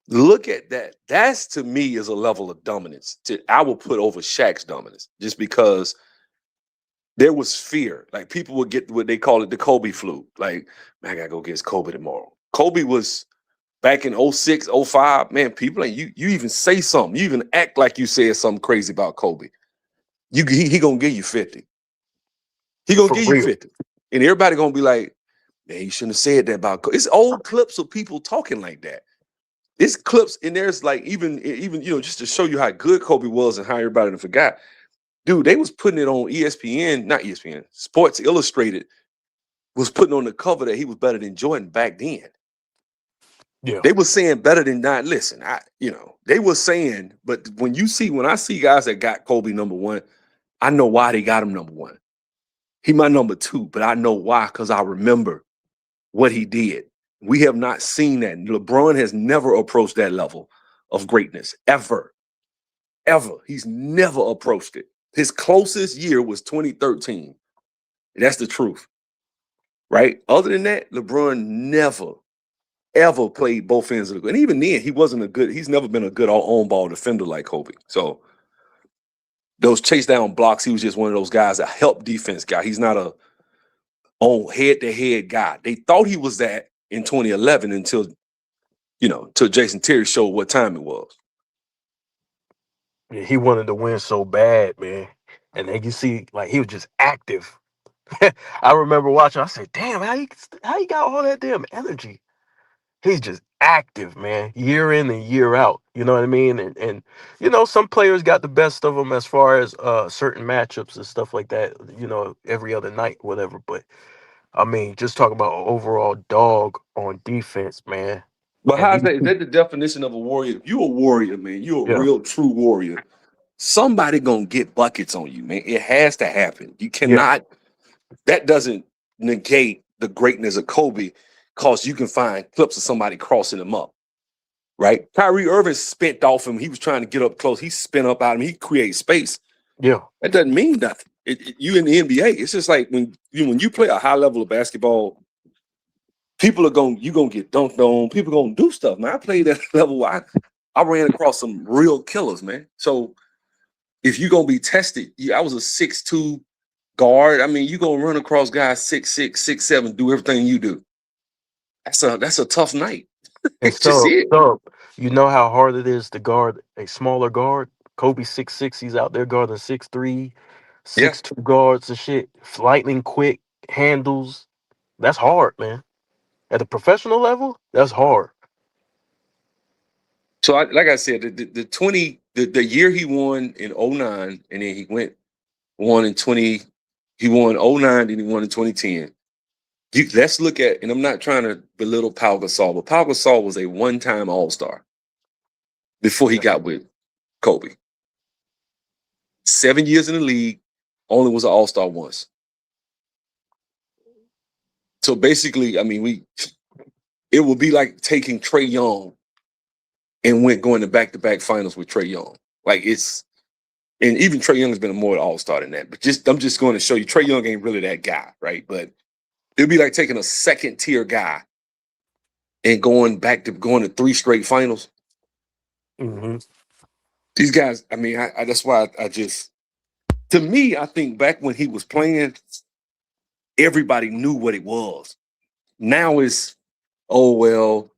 Look at that. That's to me is a level of dominance. I will put over Shaq's dominance just because there was fear. Like people would get what they call it the Kobe flu. Like, man, I gotta go against Kobe tomorrow. Kobe was back in 06, 05. Man, people ain't you even say something. You even act like you said something crazy about Kobe. He gonna give you 50. He gonna give you 50. And everybody gonna be like, man, you shouldn't have said that about Kobe. It's old clips of people talking like that. It's clips, and there's like even just to show you how good Kobe was and how everybody forgot. Dude, they was putting it on ESPN, not ESPN, Sports Illustrated was putting on the cover that he was better than Jordan back then. Yeah. They were saying better than not. Listen, they were saying, but when I see guys that got Kobe number 1, I know why they got him number 1. He my number 2, but I know why, because I remember what he did. We have not seen that. LeBron has never approached that level of greatness, ever. Ever. He's never approached it. His closest year was 2013. That's the truth. Right? Other than that, LeBron never, ever played both ends of the court. And even then, he's never been a good on-ball defender like Kobe. So those chase down blocks, he was just one of those guys, a help defense guy. He's not a on head-to-head guy. They thought he was that in 2011 until Jason Terry showed what time it was. Yeah, he wanted to win so bad, man. And then you see, like, he was just active. I remember watching, I said, damn, how you got all that damn energy? He's just active, man, year in and year out. You know what I mean? And some players got the best of them as far as certain matchups and stuff like that, every other night, whatever. But I mean, just talk about an overall dog on defense, man. But is that the definition of a warrior? If you a warrior, man, you a real true warrior. Somebody gonna get buckets on you, man. It has to happen. You cannot. That doesn't negate the greatness of Kobe, because you can find clips of somebody crossing him up, right? Kyrie Irving spent off him. He was trying to get up close. He spent up out of him. He creates space. Yeah, that doesn't mean nothing. You in the NBA, it's just like when you play a high level of basketball, people are gonna get dunked on. People gonna do stuff, man. I played at a level where I ran across some real killers, man. So if you're gonna be tested, I was a 6'2" guard. I mean, you're gonna run across guys 6'6", 6'7", do everything you do. That's a tough night. And so you know how hard it is to guard a smaller guard? Kobe 6'6", he's out there guarding 6'3", 6'2" guards and shit. Lightning quick, handles. That's hard, man. At the professional level, that's hard. So, like I said, the year he won in 09, and then he won in 20. He won 09, then he won in 2010. Let's look at, and I'm not trying to belittle Pau Gasol, but Pau Gasol was a one-time All-Star before he got with Kobe. 7 years in the league, only was an All-Star once. So basically, I mean, it would be like taking Trae Young and going to back-to-back finals with Trae Young. Like and even Trae Young has been more all-star than that. But I'm just going to show you, Trae Young ain't really that guy, right? But it'd be like taking a second-tier guy and going to 3 straight finals. Mm-hmm. These guys, I mean, that's why I just, to me, I think back when he was playing, everybody knew what it was. Now it's, oh, well,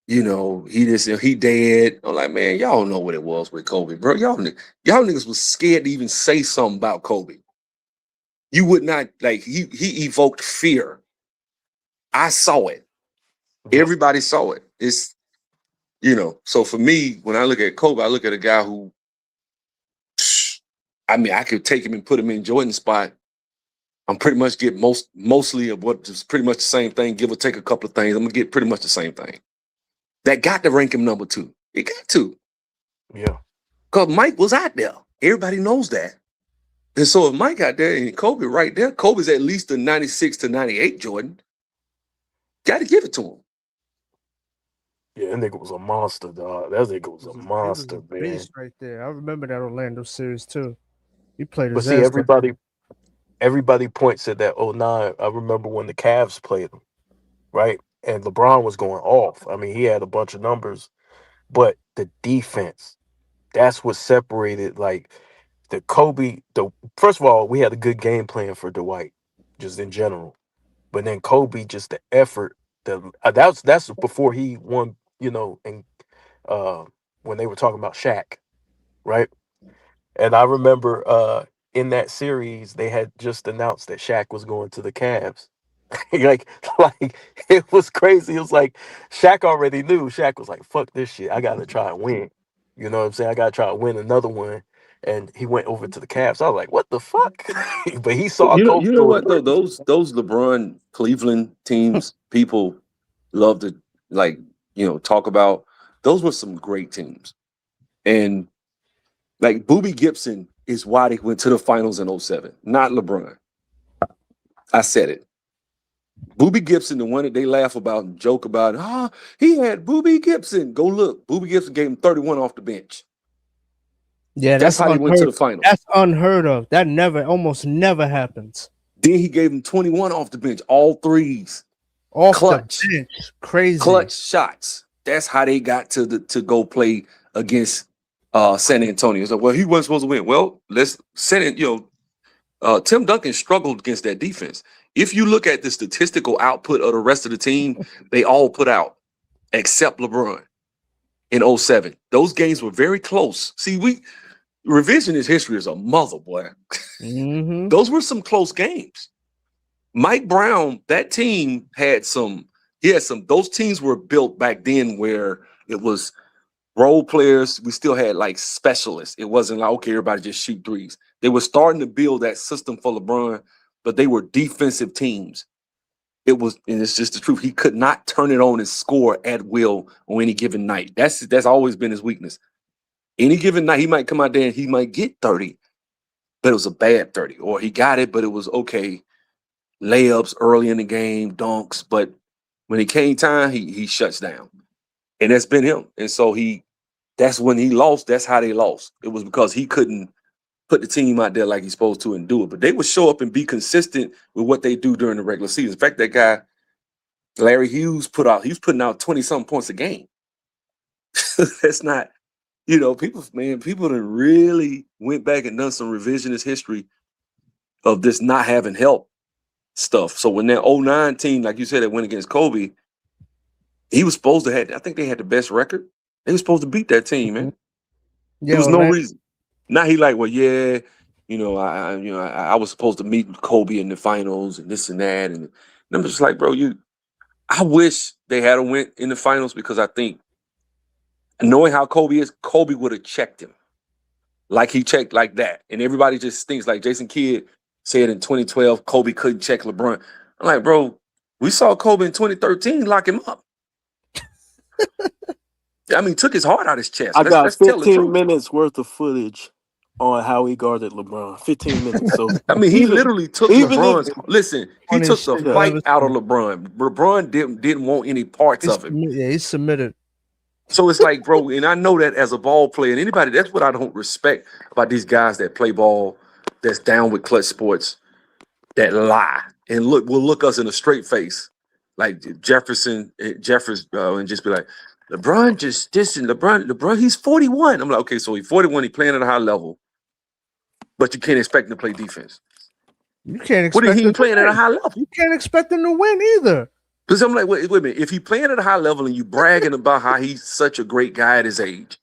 you know, he dead. I'm like, man, y'all know what it was with Kobe, bro. Y'all niggas was scared to even say something about Kobe. You would not, like, he evoked fear. I saw it. Everybody saw it. It's, you know, so for me, when I look at Kobe, I look at a guy who, I mean, I could take him and put him in Jordan's spot. I'm pretty much get mostly of what is pretty much the same thing, give or take a couple of things. I'm gonna get pretty much the same thing. That got to rank him number 2. It got to. Yeah. Because Mike was out there. Everybody knows that. And so if Mike out there and Kobe right there, Kobe's at least a 96 to 98 Jordan. Got to give it to him. Yeah, that nigga was a monster, dog. That nigga was a monster, man. Beast right there. I remember that Orlando series too. He played But his see, ass off. everybody points at that 09. I remember when the Cavs played them, right? And LeBron was going off. I mean, he had a bunch of numbers, but the defense, that's what separated, like, the Kobe. First of all, we had a good game plan for Dwight, just in general. But then Kobe, just the effort. That's before he won, you know, and when they were talking about Shaq, right? And I remember in that series, they had just announced that Shaq was going to the Cavs. like it was crazy. It was like Shaq already knew. Shaq was like, fuck this shit. I gotta try and win. You know what I'm saying? I gotta try and win another one. And he went over to the Cavs. I was like, what the fuck? But he saw You know what though? Those LeBron Cleveland teams, people love to, like, you know, talk about. Those were some great teams. And like Boobie Gibson is why they went to the finals in 07, not LeBron. I said it. Boobie Gibson, the one that they laugh about and joke about, he had Boobie Gibson. Go look. Boobie Gibson gave him 31 off the bench. Yeah, that's how he went to the finals. That's unheard of. That almost never happens. Then he gave him 21 off the bench, all threes. Off clutch. the bench. Crazy. Clutch shots. That's how they got to go play against San Antonio. So, well, he wasn't supposed to win. Well, let's send it, you know, Tim Duncan struggled against that defense. If you look at the statistical output of the rest of the team, they all put out, except LeBron in 07. Those games were very close. See, revisionist history is a mother, boy. Mm-hmm. Those were some close games. Mike Brown, that team had those teams were built back then where it was role players. We still had like specialists. It wasn't like, okay, everybody just shoot threes. They were starting to build that system for LeBron, but they were defensive teams. And it's just the truth. He could not turn it on and score at will on any given night. That's always been his weakness. Any given night, he might come out there and he might get 30, but it was a bad 30. Or he got it, but it was okay. Layups early in the game, dunks. But when it came time, he shuts down. And that's been him. And so that's when he lost. That's how they lost. It was because he couldn't put the team out there like he's supposed to and do it. But they would show up and be consistent with what they do during the regular season. In fact, that guy, Larry Hughes, he was putting out 20-something points a game. That's not, you know, people that really went back and done some revisionist history of this not having help stuff. So when that 09 team, like you said, that went against Kobe, he was supposed to have, I think they had the best record. They were supposed to beat that team, man. Yeah, there was no reason. Now he like, well, yeah, you know, I was supposed to meet Kobe in the finals and this and that. And I'm just like, bro, I wish they had went in the finals, because I think knowing how Kobe is, Kobe would have checked him like he checked like that. And everybody just thinks, like Jason Kidd said in 2012, Kobe couldn't check LeBron. I'm like, bro, we saw Kobe in 2013 lock him up. I mean, took his heart out of his chest. I got 15 minutes worth of footage on how he guarded LeBron. 15 minutes. So I mean, he literally took LeBron's. Listen, he took the fight out of LeBron. LeBron didn't want any parts of it. Yeah, he submitted So it's like, bro, and I know that as a ball player, and anybody, that's what I don't respect about these guys that play ball, that's down with Clutch Sports, that lie and will look us in a straight face, like Jeffers, and just be like, LeBron, he's 41. I'm like, okay, so he's 41, he's playing at a high level, but you can't expect him to play defense. You can't expect What if he him playing to at a win. high level? You can't expect him to win either. Because I'm like, wait a minute. If he playing at a high level and you bragging about how he's such a great guy at his age,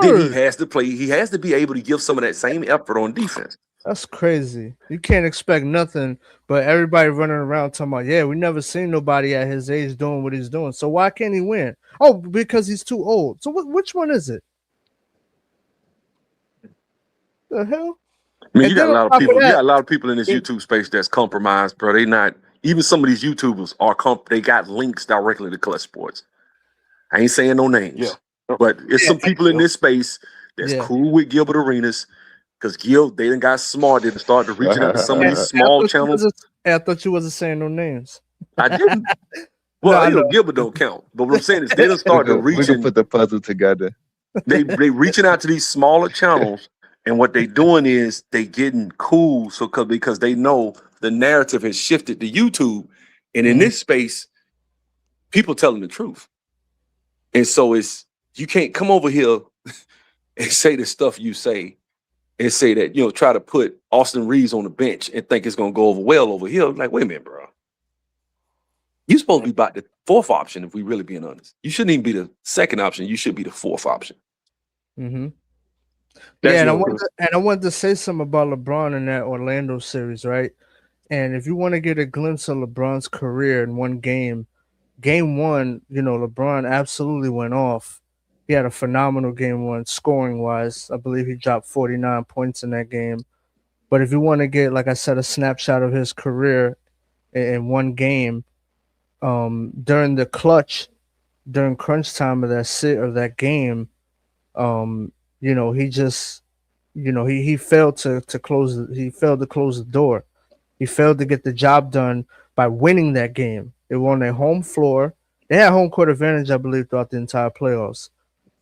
then he has to play. He has to be able to give some of that same effort on defense. That's crazy. You can't expect nothing, but everybody running around talking about, yeah, we never seen nobody at his age doing what he's doing. So why can't he win? Oh, because he's too old. So which one is it? The hell? I mean, you got a lot of people. You got a lot of people in this YouTube space that's compromised, bro. They not even some of these YouTubers are they got links directly to Clutch Sports. I ain't saying no names, but it's some people in this space that's cool with Gilbert Arenas because they done got smart. They done started reaching out to some of these small channels. I thought you wasn't saying no names. I didn't. Well, Gilbert don't count. But what I'm saying is they done started reaching. We can put the puzzle together. They reaching out to these smaller channels. And what they doing is they getting cool because they know the narrative has shifted to YouTube. And in this space, people telling the truth. And so you can't come over here and say the stuff you say and say that, try to put Austin Reeves on the bench and think it's going to go over well over here. Like, wait a minute, bro. You're supposed to be about the fourth option if we really being honest. You shouldn't even be the second option. You should be the fourth option. Mm-hmm. Yeah, and I wanted to say something about LeBron in that Orlando series, right? And if you want to get a glimpse of LeBron's career in one game, game one, LeBron absolutely went off. He had a phenomenal game one, scoring-wise. I believe he dropped 49 points in that game. But if you want to get, like I said, a snapshot of his career in one game, during the clutch, during crunch time of that game, he just, he failed to close the door. He failed to get the job done by winning that game. They were on their home floor. They had home court advantage, I believe, throughout the entire playoffs.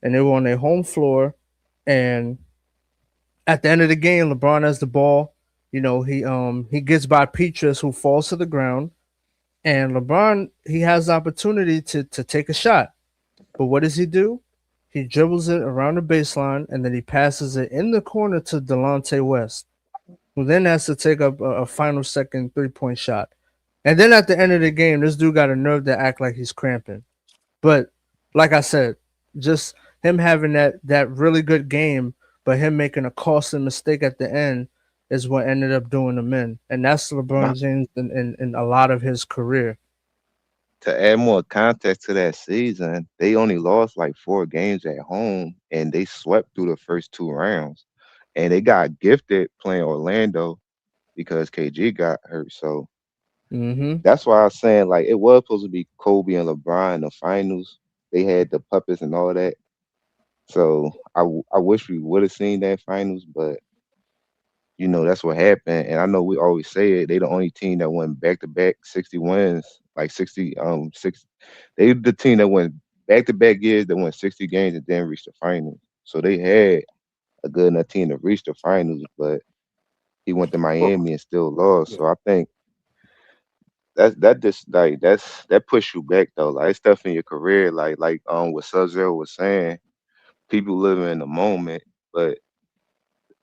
And they were on their home floor. And at the end of the game, LeBron has the ball. He gets by Petrus, who falls to the ground. And LeBron, he has the opportunity to take a shot. But what does he do? He dribbles it around the baseline, and then he passes it in the corner to Delonte West, who then has to take up a final second three-point shot. And then at the end of the game, this dude got a nerve to act like he's cramping. But like I said, just him having that really good game, but him making a costly mistake at the end is what ended up doing him in. And that's LeBron James in a lot of his career. To add more context to that season, they only lost like 4 games at home, and they swept through the first 2 rounds. And they got gifted playing Orlando because KG got hurt. So that's why I was saying, like, it was supposed to be Kobe and LeBron in the finals. They had the puppets and all that. So I wish we would have seen that finals, but that's what happened. And I know we always say it, they the only team that won back-to-back 60 wins, like 60. They the team that went back-to-back years that won 60 games and then reached the finals. So they had a good enough team to reach the finals, but he went to Miami and still lost. So I think that push you back though. Like, stuff in your career, like what Sub-Zero was saying, people living in the moment, but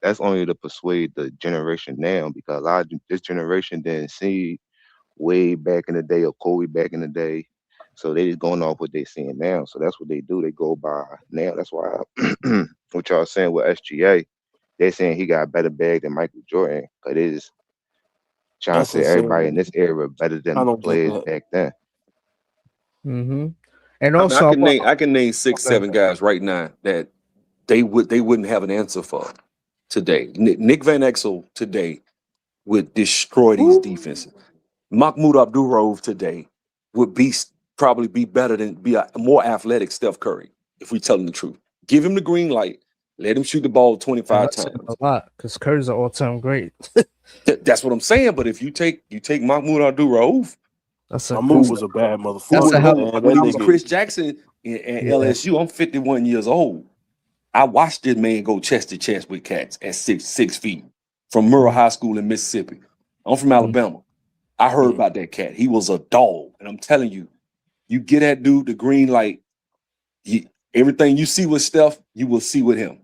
that's only to persuade the generation now, because a lot of this generation didn't see way back in the day or Kobe back in the day. So they just going off what they seeing now. So that's what they do. They go by now. That's why what y'all saying with SGA, they're saying he got a better bag than Michael Jordan, because they just trying to say everybody in this era better than the players back then. And also, I can name 6, 7 guys right now that they wouldn't have an answer for today. Nick Van Exel today would destroy these defenses. Mahmoud Abdul-Rauf today would probably be a more athletic Steph Curry, if we tell him the truth. Give him the green light, let him shoot the ball 25 times. A lot, because Curry's an all-time great. That's what I'm saying. But if you take Mahmoud Abdul-Rauf, Mahmoud was a bad motherfucker. Chris Jackson at LSU. I'm 51 years old. I watched this man go chest to chest with cats at 6 feet from Murrah High School in Mississippi. I'm from Alabama. I heard about that cat. He was a dog. And I'm telling you, you get that dude the green light, everything you see with Steph, you will see with him.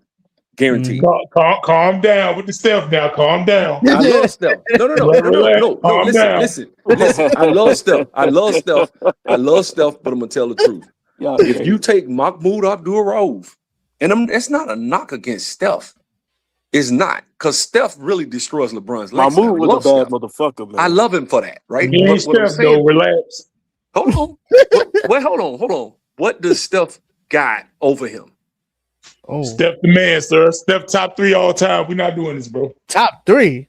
Guaranteed. Calm down with the Steph now. Calm down. I love Steph. No. Listen. I love Steph. I love Steph, but I'm gonna tell the truth. If you take Mahmoud Abdul-Rauf, and it's not a knock against Steph. It's not, because Steph really destroys LeBron's legs. Mahmoud was a bad motherfucker, man. I love him for that, right? He ain't Steph, though. Relax. Hold on. Hold on. What does Steph got over him? Oh, Steph the man, sir. Steph top 3 all time. We're not doing this, bro. Top 3?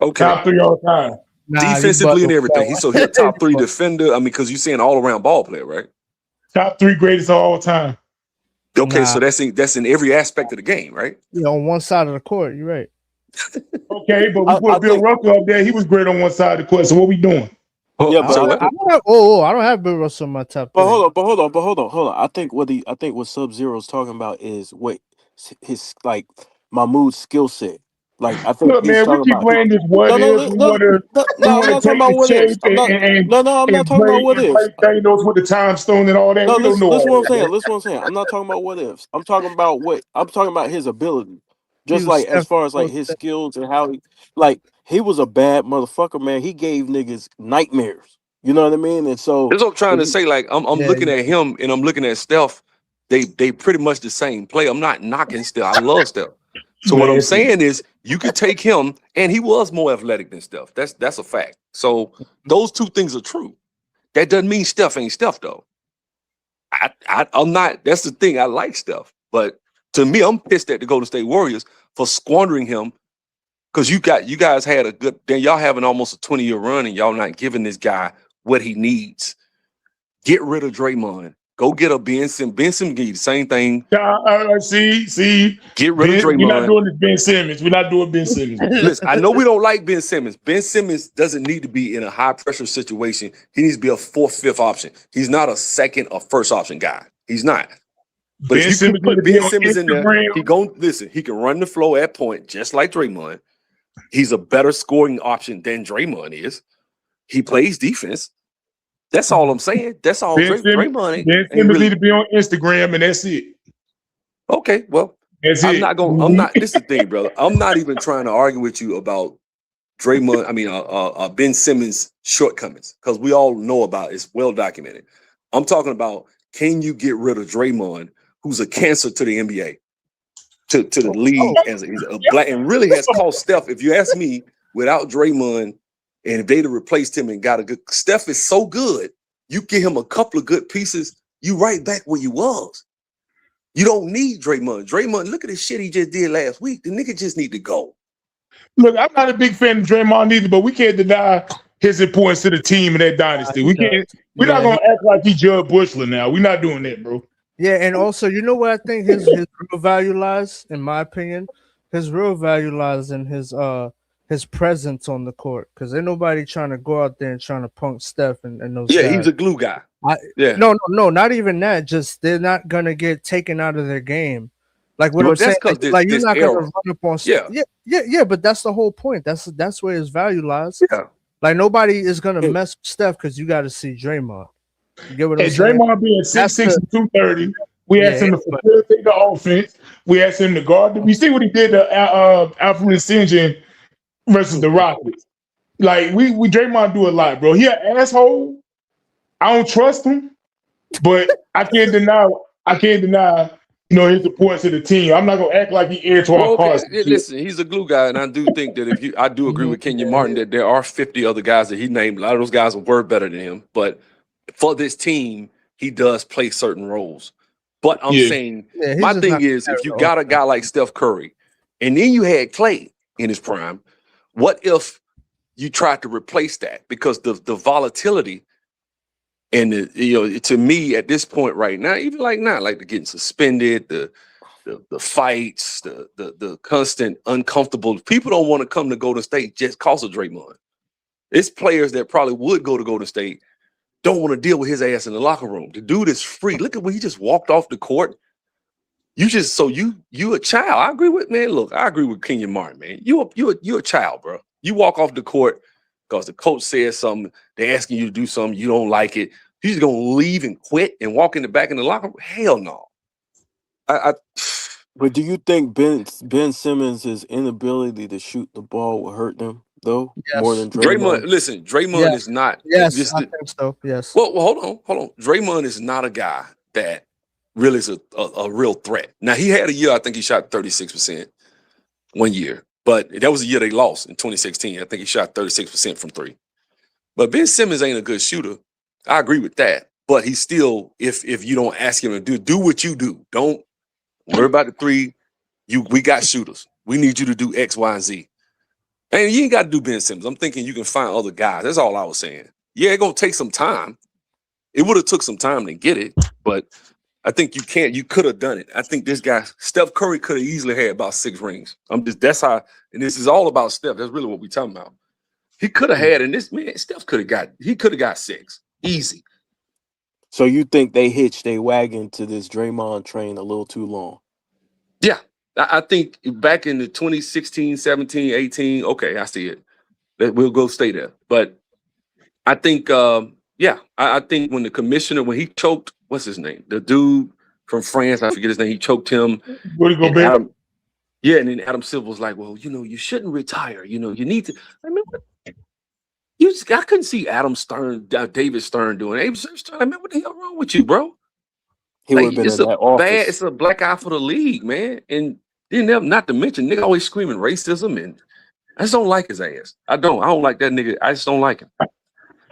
Okay. Top 3 all time. Defensively and everything. He's a top 3 defender. I mean, because you're saying all-around ball player, right? Top 3 greatest of all time. Okay, so that's in every aspect of the game, right? Yeah, on one side of the court, you're right. Okay, but we put Bill Russell up there. He was great on one side of the court. So what we doing? Yeah, but I don't have Bill Russell in my top 3. But hold on. I think what Sub-Zero is talking about is what his like Mahmoud's skill set. Like I think. Look, man, we keep playing this what if. We want to take the shape and I'm not talking about what ifs. Thanos with the time stone and all that. No, we don't know. Listen what I'm saying. I'm not talking about what ifs. I'm talking about his ability. Just like as far as like his skills and how he was a bad motherfucker, man. He gave niggas nightmares. You know what I mean? And so that's what I'm trying to say. Like I'm looking at him and I'm looking at Steph. They pretty much the same play. I'm not knocking Steph. I love Steph. So what I'm saying is you could take him, and he was more athletic than Steph. That's a fact. So those two things are true. That doesn't mean Steph ain't Steph, though. I'm not. That's the thing. I like Steph, but to me, I'm pissed at the Golden State Warriors for squandering him, because you guys had a good. Then y'all having almost a 20-year run, and y'all not giving this guy what he needs. Get rid of Draymond. Go get a Ben Simmons. Ben Simmons give you the same thing. See. Get rid of Draymond. We're not doing this Ben Simmons. We're not doing Ben Simmons. Listen, I know we don't like Ben Simmons. Ben Simmons doesn't need to be in a high-pressure situation. He needs to be a 4th, 5th option. He's not a second or first option guy. He's not. But if you can put Ben Simmons in there, he can run the floor at point just like Draymond. He's a better scoring option than Draymond is. He plays defense. That's all I'm saying. That's all. Draymond ain't really really need to be on Instagram, and that's it. Okay, well, this is the thing, brother. I'm not even trying to argue with you about Draymond. I mean, Ben Simmons' shortcomings, because we all know about it. It's well documented. I'm talking about, can you get rid of Draymond, who's a cancer to the NBA, to the league as a black, and really has cost Steph. If you ask me, without Draymond, and if they'd have replaced him and got a good, Steph is so good, you give him a couple of good pieces, you right back where you was. You don't need Draymond. Draymond, look at the shit he just did last week. The nigga just need to go. Look, I'm not a big fan of Draymond either, but we can't deny his importance to the team in that dynasty. We're not gonna act like he Jud Bushler now. We're not doing that, bro. Yeah, and also, you know what I think his real value lies, in my opinion? His real value lies in his presence on the court, because ain't nobody trying to go out there and trying to punk Steph and those guys. He's a glue guy. No, not even that. Just they're not gonna get taken out of their game. Like what I'm saying, like you're not gonna run up on. Yeah. But that's the whole point. That's where his value lies. Yeah. Like nobody is gonna mess with Steph because you got to see Draymond. You get what I'm saying? Draymond being 6'6" and 230. We asked him to facilitate the offense. We asked him to guard. We see what he did to Alfred Sengun versus the Rockets. Like we Draymond do a lot, bro. He an asshole. I don't trust him, but I can't deny his importance to the team. I'm not gonna act like he Antoine Carson. Listen, he's a glue guy, and I do think that I do agree with Kenyon Martin that there are 50 other guys that he named. A lot of those guys were better than him, but for this team, he does play certain roles. But I'm saying my thing is, if you got a guy like Steph Curry, and then you had Clay in his prime, what if you tried to replace that? Because the volatility and to me at this point right now, even like now, like the getting suspended, the fights, the constant uncomfortable. People don't want to come to Golden State just because of Draymond. It's players that probably would go to Golden State, don't want to deal with his ass in the locker room. The dude is free. Look at when he just walked off the court. You a child. I agree with I agree with Kenyon Martin, man. You a child, bro. You walk off the court because the coach says something, they're asking you to do something, you don't like it. You just gonna leave and quit and walk in the back in the locker room? Hell no. But do you think Ben Simmons' inability to shoot the ball will hurt them though? Yes. More than Draymond? Listen, Draymond is not. Yes, I think so. Yes. Well, hold on. Draymond is not a guy that really is a real threat. Now, he had a year, I think he shot 36% one year, but that was a year they lost in 2016. I think he shot 36% from three. But Ben Simmons ain't a good shooter. I agree with that. But he's still, if you don't ask him to do what you do. Don't worry about the three. We got shooters. We need you to do X, Y, and Z. And you ain't got to do Ben Simmons. I'm thinking you can find other guys. That's all I was saying. Yeah, it's gonna take some time. It would have took some time to get it, but I think you could have done it. I think this guy, Steph Curry, could have easily had about 6 rings. That's how, and this is all about Steph. That's really what we're talking about. He could have had, and this man, Steph could have got 6. Easy. So you think they hitched their wagon to this Draymond train a little too long? Yeah. I think back in the 2016, 17, 18, okay, I see it. We'll go stay there. But I think, I think when the commissioner, when he choked, what's his name? The dude from France, I forget his name. He choked him. Rudy Gobert. And then Adam Silver was like, well, you shouldn't retire. You need to. I mean, I couldn't see David Stern doing it. David Stern, I mean, what the hell wrong with you, bro? He would have been in that office. It's a black eye for the league, man. And then not to mention, nigga always screaming racism, and I just don't like his ass. I don't like that nigga. I just don't like him.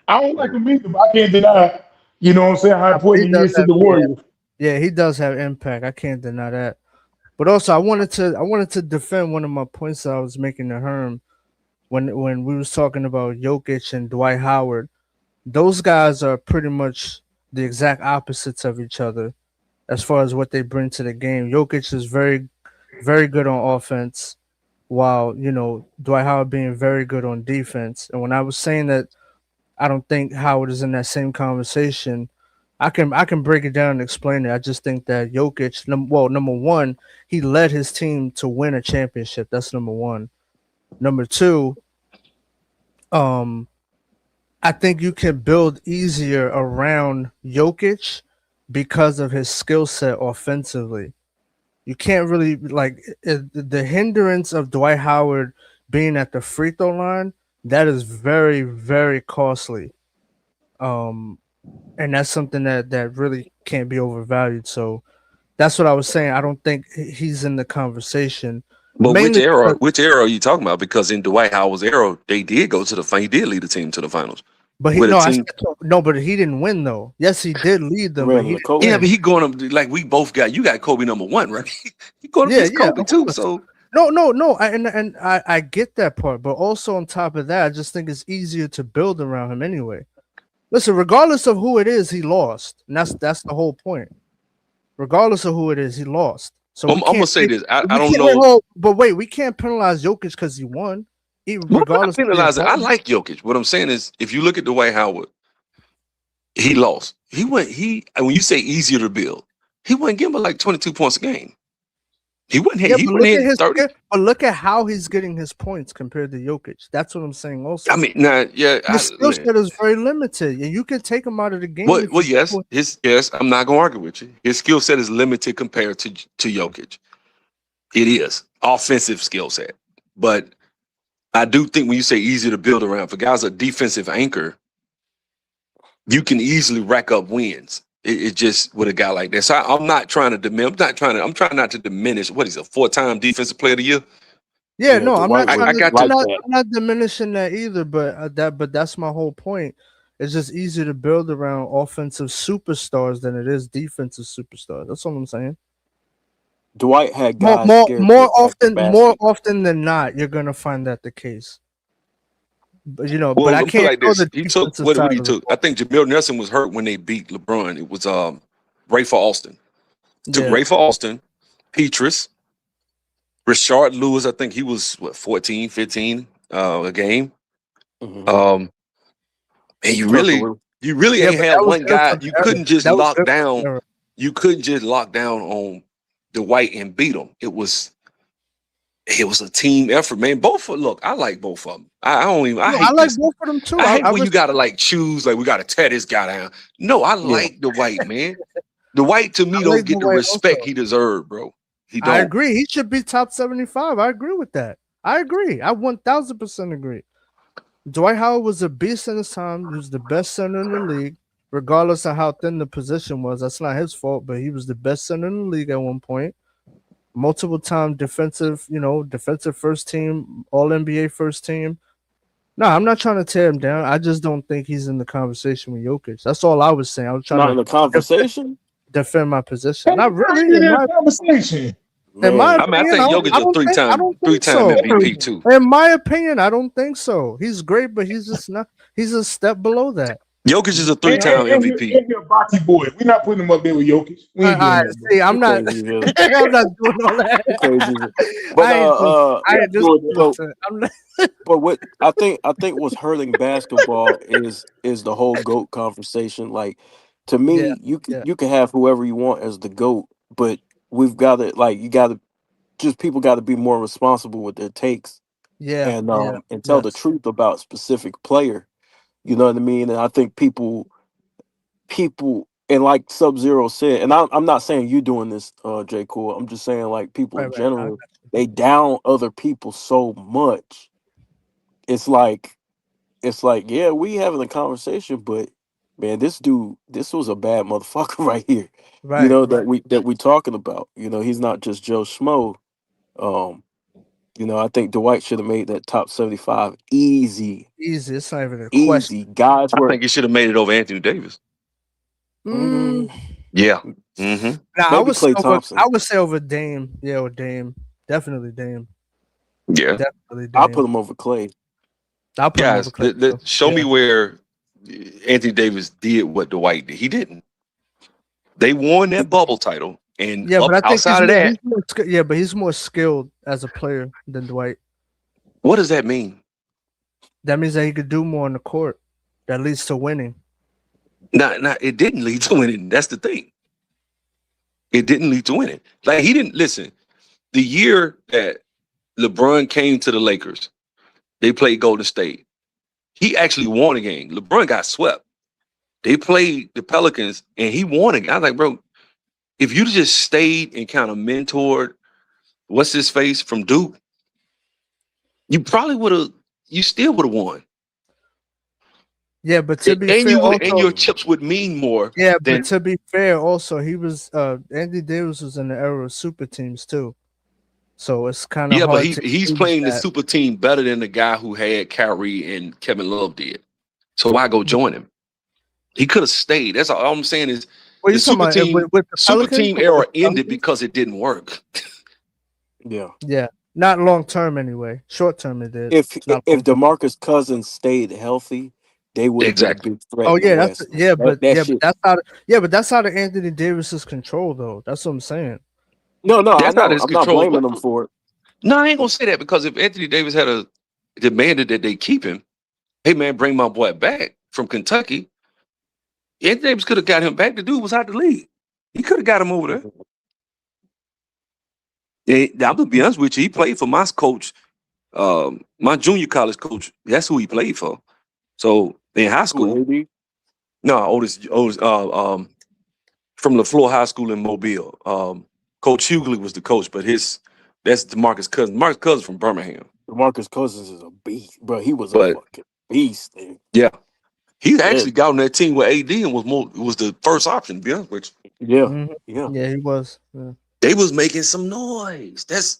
I don't like him either, but I can't deny, you know what I'm saying, how important he is to the Warriors. Yeah, he does have impact. I can't deny that. But also, I wanted to defend one of my points that I was making to Herm when we was talking about Jokic and Dwight Howard. Those guys are pretty much the exact opposites of each other as far as what they bring to the game. Jokic is very, very good on offense, while Dwight Howard being very good on defense. And when I was saying that I don't think Howard is in that same conversation, I can break it down and explain it. I just think that Jokic, number one, he led his team to win a championship. That's number one. Number two, I think you can build easier around Jokic because of his skill set offensively. You can't really the hindrance of Dwight Howard being at the free throw line. That is very, very costly. And that's something that really can't be overvalued. So that's what I was saying. I don't think he's in the conversation. But which era are you talking about? Because in Dwight Howard's era, they did go to the final. He did lead the team to the finals. But but he didn't win though. Yes, he did lead them. But he going up like we both got. You got Kobe number 1, right? He going up against Kobe too. So no. I get that part, but also on top of that, I just think it's easier to build around him anyway. Listen, regardless of who it is, he lost, and that's the whole point. Regardless of who it is, he lost. So I'm gonna say this. I don't know. But wait, we can't penalize Jokic because he won. Regardless, I like Jokic. What I'm saying is, if you look at Dwight Howard, he lost. When you say easier to build, he wasn't getting but like 22 points a game. He wasn't hitting 30. But look at how he's getting his points compared to Jokic. That's what I'm saying. Also, I mean, his skill set is very limited, and you can take him out of the game. Well, yes. I'm not gonna argue with you. His skill set is limited compared to Jokic. It is offensive skill set, but I do think when you say easier to build around, for guys a defensive anchor, you can easily rack up wins. It just with a guy like that. So I'm not trying to diminish. I'm trying not to diminish. What is a 4-time defensive player of the year? Yeah, no, I'm not diminishing that either. But that's my whole point. It's just easier to build around offensive superstars than it is defensive superstars. That's all I'm saying. Dwight had guys more often than not, you're gonna find that the case. But but I can't. He took what he took. I think Jameer Nelson was hurt when they beat LeBron. It was Rafer Alston. Took Rafer Alston, Petrus, Rashard Lewis. I think he was 14, 15 a game. Mm-hmm. And you You really ain't but had that was one guy. different You era. couldn't just That was lock different down. era. You couldn't just lock down on Dwight and beat him. It was a team effort, man. Look, I like both of them. I don't even. I No, hate I like this. both of them too. I hate when you respect- gotta like choose. Like we gotta tear this guy down. No, I like Dwight, man. Dwight to me I don't like get the Dwight respect also. he deserved, bro. He don't. I agree. He should be top 75. I agree with that. I agree. I 1000% agree. Dwight Howard was a beast in his time. He was the best center in the league, regardless of how thin the position was. That's not his fault, but he was the best center in the league at one point. Multiple time defensive first team, all NBA first team. No, I'm not trying to tear him down. I just don't think he's in the conversation with Jokic. That's all I was saying. I was trying Not to in the conversation. defend my position. Not really. In my, conversation. in my I mean, I opinion, think Jokic I a don't think three-time so. MVP too. In my opinion, I don't think so. He's great, but he's just not. He's a step below that. Jokic is a three-time MVP. And you're a Bati boy. We're not putting him up there with Jokic. We ain't doing that, bro. See, I'm not. I'm not doing all that. But what I think what's hurting basketball is the whole GOAT conversation. Like, to me, you can have whoever you want as the GOAT, but we've got to people got to be more responsible with their takes. And tell the truth about specific player. You know what I mean? And I think people and like Sub-Zero said, and I'm not saying you doing this, J. Cool. I'm just saying like people in general, they down other people so much. It's like, yeah, we having a conversation, but man, this was a bad motherfucker right here. Right. That we talking about. You know, he's not just Joe Schmo. You know, I think Dwight should have made that top 75 easy. Easy. It's not even a Easy. question. Guys I think he should have made it over Anthony Davis. Yeah. Mm-hmm. Nah, I would say over Dame. Yeah, or Dame. Definitely Dame. Yeah. Definitely Dame. I'll put him over Clay. I'll put him Guys, over Clay. show me where Anthony Davis did what Dwight did. He didn't. They won that bubble title, and Yeah, but I think outside of that, but he's more skilled as a player than Dwight. what does that mean? That means that he could do more on the court. That leads to winning. Nah, it didn't lead to winning. That's the thing. It didn't lead to winning. Like, he didn't listen. The year that LeBron came to the Lakers, they played Golden State. He actually won a game. LeBron got swept. They played the Pelicans, and he won a game. I was like, bro, if you just stayed and kind of mentored what's his face from Duke, you still would have won. Yeah, but to be And fair, and your chips would mean more. yeah, than, but to be fair, also he was Andy Davis was in the era of super teams too. So it's kind of but hard he's use playing the that. super team better than the guy who had Kyrie and Kevin Love did. So why go join him? He could have stayed. That's all I'm saying is What the you super talking about, team with the super Pelicans? team With era the ended because it didn't work. Yeah. Yeah, not long term anyway. Short term it did. If Not long term. DeMarcus Cousins stayed healthy, they would have been a big threat. Oh in the yeah, that's West. but shit- that's out of Anthony Davis's control though. That's what I'm saying. No, I That's know. not his I'm not control. blaming them for it. No, I ain't gonna say that, because if Anthony Davis had demanded that they keep him, hey man, bring my boy back from Kentucky, Anthony Davis could have got him back. The dude was out the league. He could have got him over there. Yeah, I'm gonna be honest with you. He played for my coach, my junior college coach. That's who he played for. So in high school, Otis, from LaFleur High School in Mobile. Coach Hughley was the coach, but that's DeMarcus Cousins. DeMarcus Cousins from Birmingham. DeMarcus Cousins is a beast, bro. He was a fucking beast. Dude. Yeah, he actually got on that team with AD and was the first option. To be honest with you. Yeah, yeah, he was. Yeah. They was making some noise. That's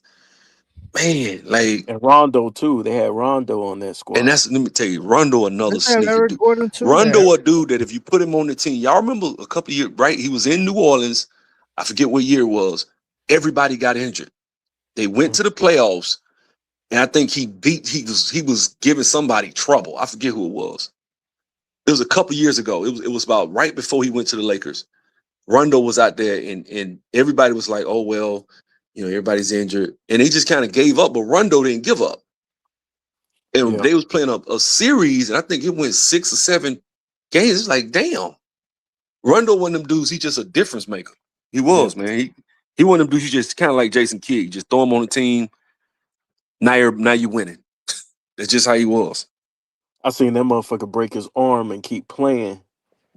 man, like, and Rondo too. They had Rondo on that squad. and let me tell you, Rondo another They had sneaky Eric dude. Gordon too. Rondo a dude that if you put him on the team, y'all remember a couple of years, right? He was in New Orleans. I forget what year it was. Everybody got injured. They went to the playoffs, and I think he was giving somebody trouble. I forget who it was. It was a couple years ago. It was about right before he went to the Lakers. Rondo was out there, and everybody was like, oh, well, everybody's injured. And they just kind of gave up, but Rondo didn't give up. And they was playing a series, and I think it went 6 or 7 games. It's like, damn. Rondo, one of them dudes, he just a difference maker. He was, man. He one of them dudes, you just kind of like Jason Kidd. Just throw him on the team. Now you're winning. That's just how he was. I seen that motherfucker break his arm and keep playing.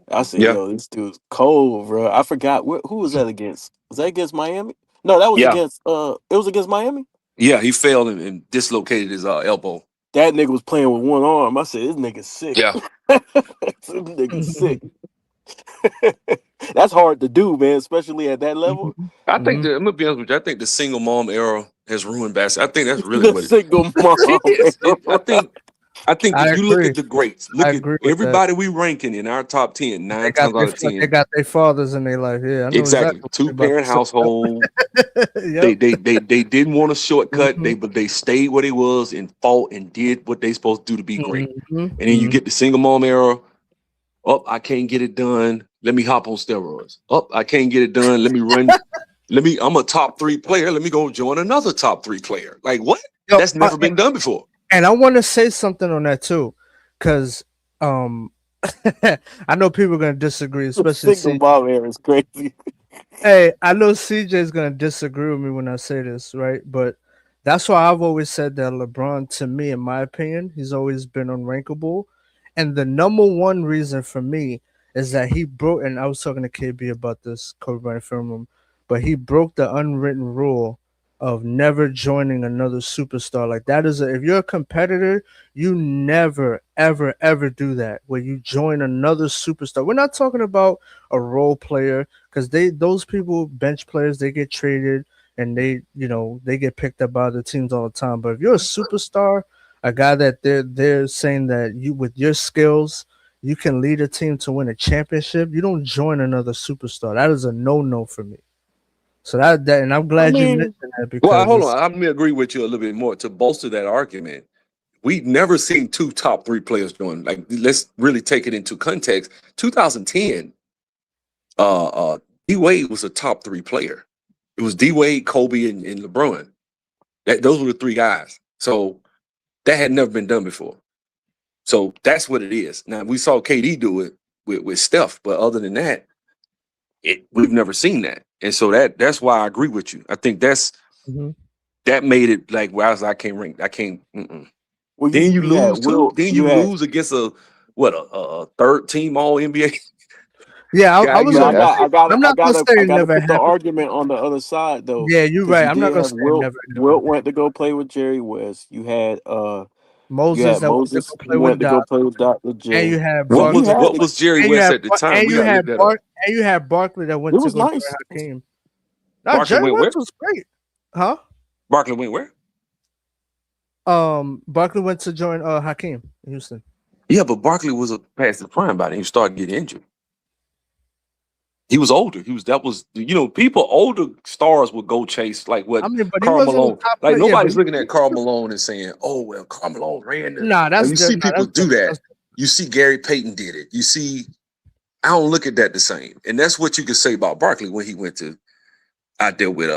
I said, yo, this dude's cold, bro. I forgot who was that against? Was that against Miami? No, that was against it was against Miami. Yeah, he fell and dislocated his elbow. That nigga was playing with one arm. I said, this nigga's sick. Yeah. This nigga's sick. That's hard to do, man, especially at that level. I think I'm gonna be honest with you. I think the single mom era has ruined basketball. I think that's really what single mom. I think if you look at the greats, look at everybody we ranking in our top 10, 9 times out of 10. They got their fathers in their life. Yeah, I know exactly. 2-parent household. Yep. They didn't want a shortcut. But they stayed where they was and fought and did what they supposed to do to be great. And then you get the single mom era. Oh, I can't get it done. Let me hop on steroids. Oh, I can't get it done. Let me run. I'm a top 3 player. Let me go join another top 3 player. Like what? That's never been done before. And I want to say something on that too, because I know people are gonna disagree, especially single mom era is crazy. Hey, I know CJ is gonna disagree with me when I say this, right? But that's why I've always said that LeBron, to me, in my opinion, he's always been unrankable. And the number one reason for me is that he broke, and I was talking to KB about this, Kobe Bryant film room, but he broke the unwritten rule of never joining another superstar. Like that is if you're a competitor, you never, ever, ever do that where you join another superstar. We're not talking about a role player because those people, bench players, they get traded and they get picked up by the teams all the time. But if you're a superstar, a guy that they're saying that you with your skills you can lead a team to win a championship, you don't join another superstar. That is a no for me. So that and I'm glad you mentioned that because hold on, I'm gonna agree with you a little bit more to bolster that argument. We've never seen 2 top 3 players join. Like, let's really take it into context. 2010, D Wade was a top 3 player. It was D Wade, Kobe, and LeBron. Those were the 3 guys. So that had never been done before. So that's what it is. Now we saw KD do it with Steph, but other than that, we've never seen that. And so that's why I agree with you. I think that made it like, well, I can't rank. I can't. Well, then you lose too. Then you lose against a 3rd team All NBA. Yeah, I'm not gonna say never put the argument on the other side though. Yeah, you're right. I'm not gonna say never. Wilt went to go play with Jerry West. You had Moses went to go play with Dr. J. And you had what was Jerry West at the time? And you had Barkley that went to go play Hakeem. No, Jerry West was great. Huh? Barkley went where? Barkley went to join Hakeem in Houston. Yeah, but Barkley was past his prime by then. He started getting injured. He was older. People older stars would go chase like what Karl Malone. Like nobody's looking at Karl Malone and saying, "Oh well, Karl Malone ran." You see people do that. You see Gary Payton did it. You see, I don't look at that the same, and that's what you could say about Barkley when he went to out there with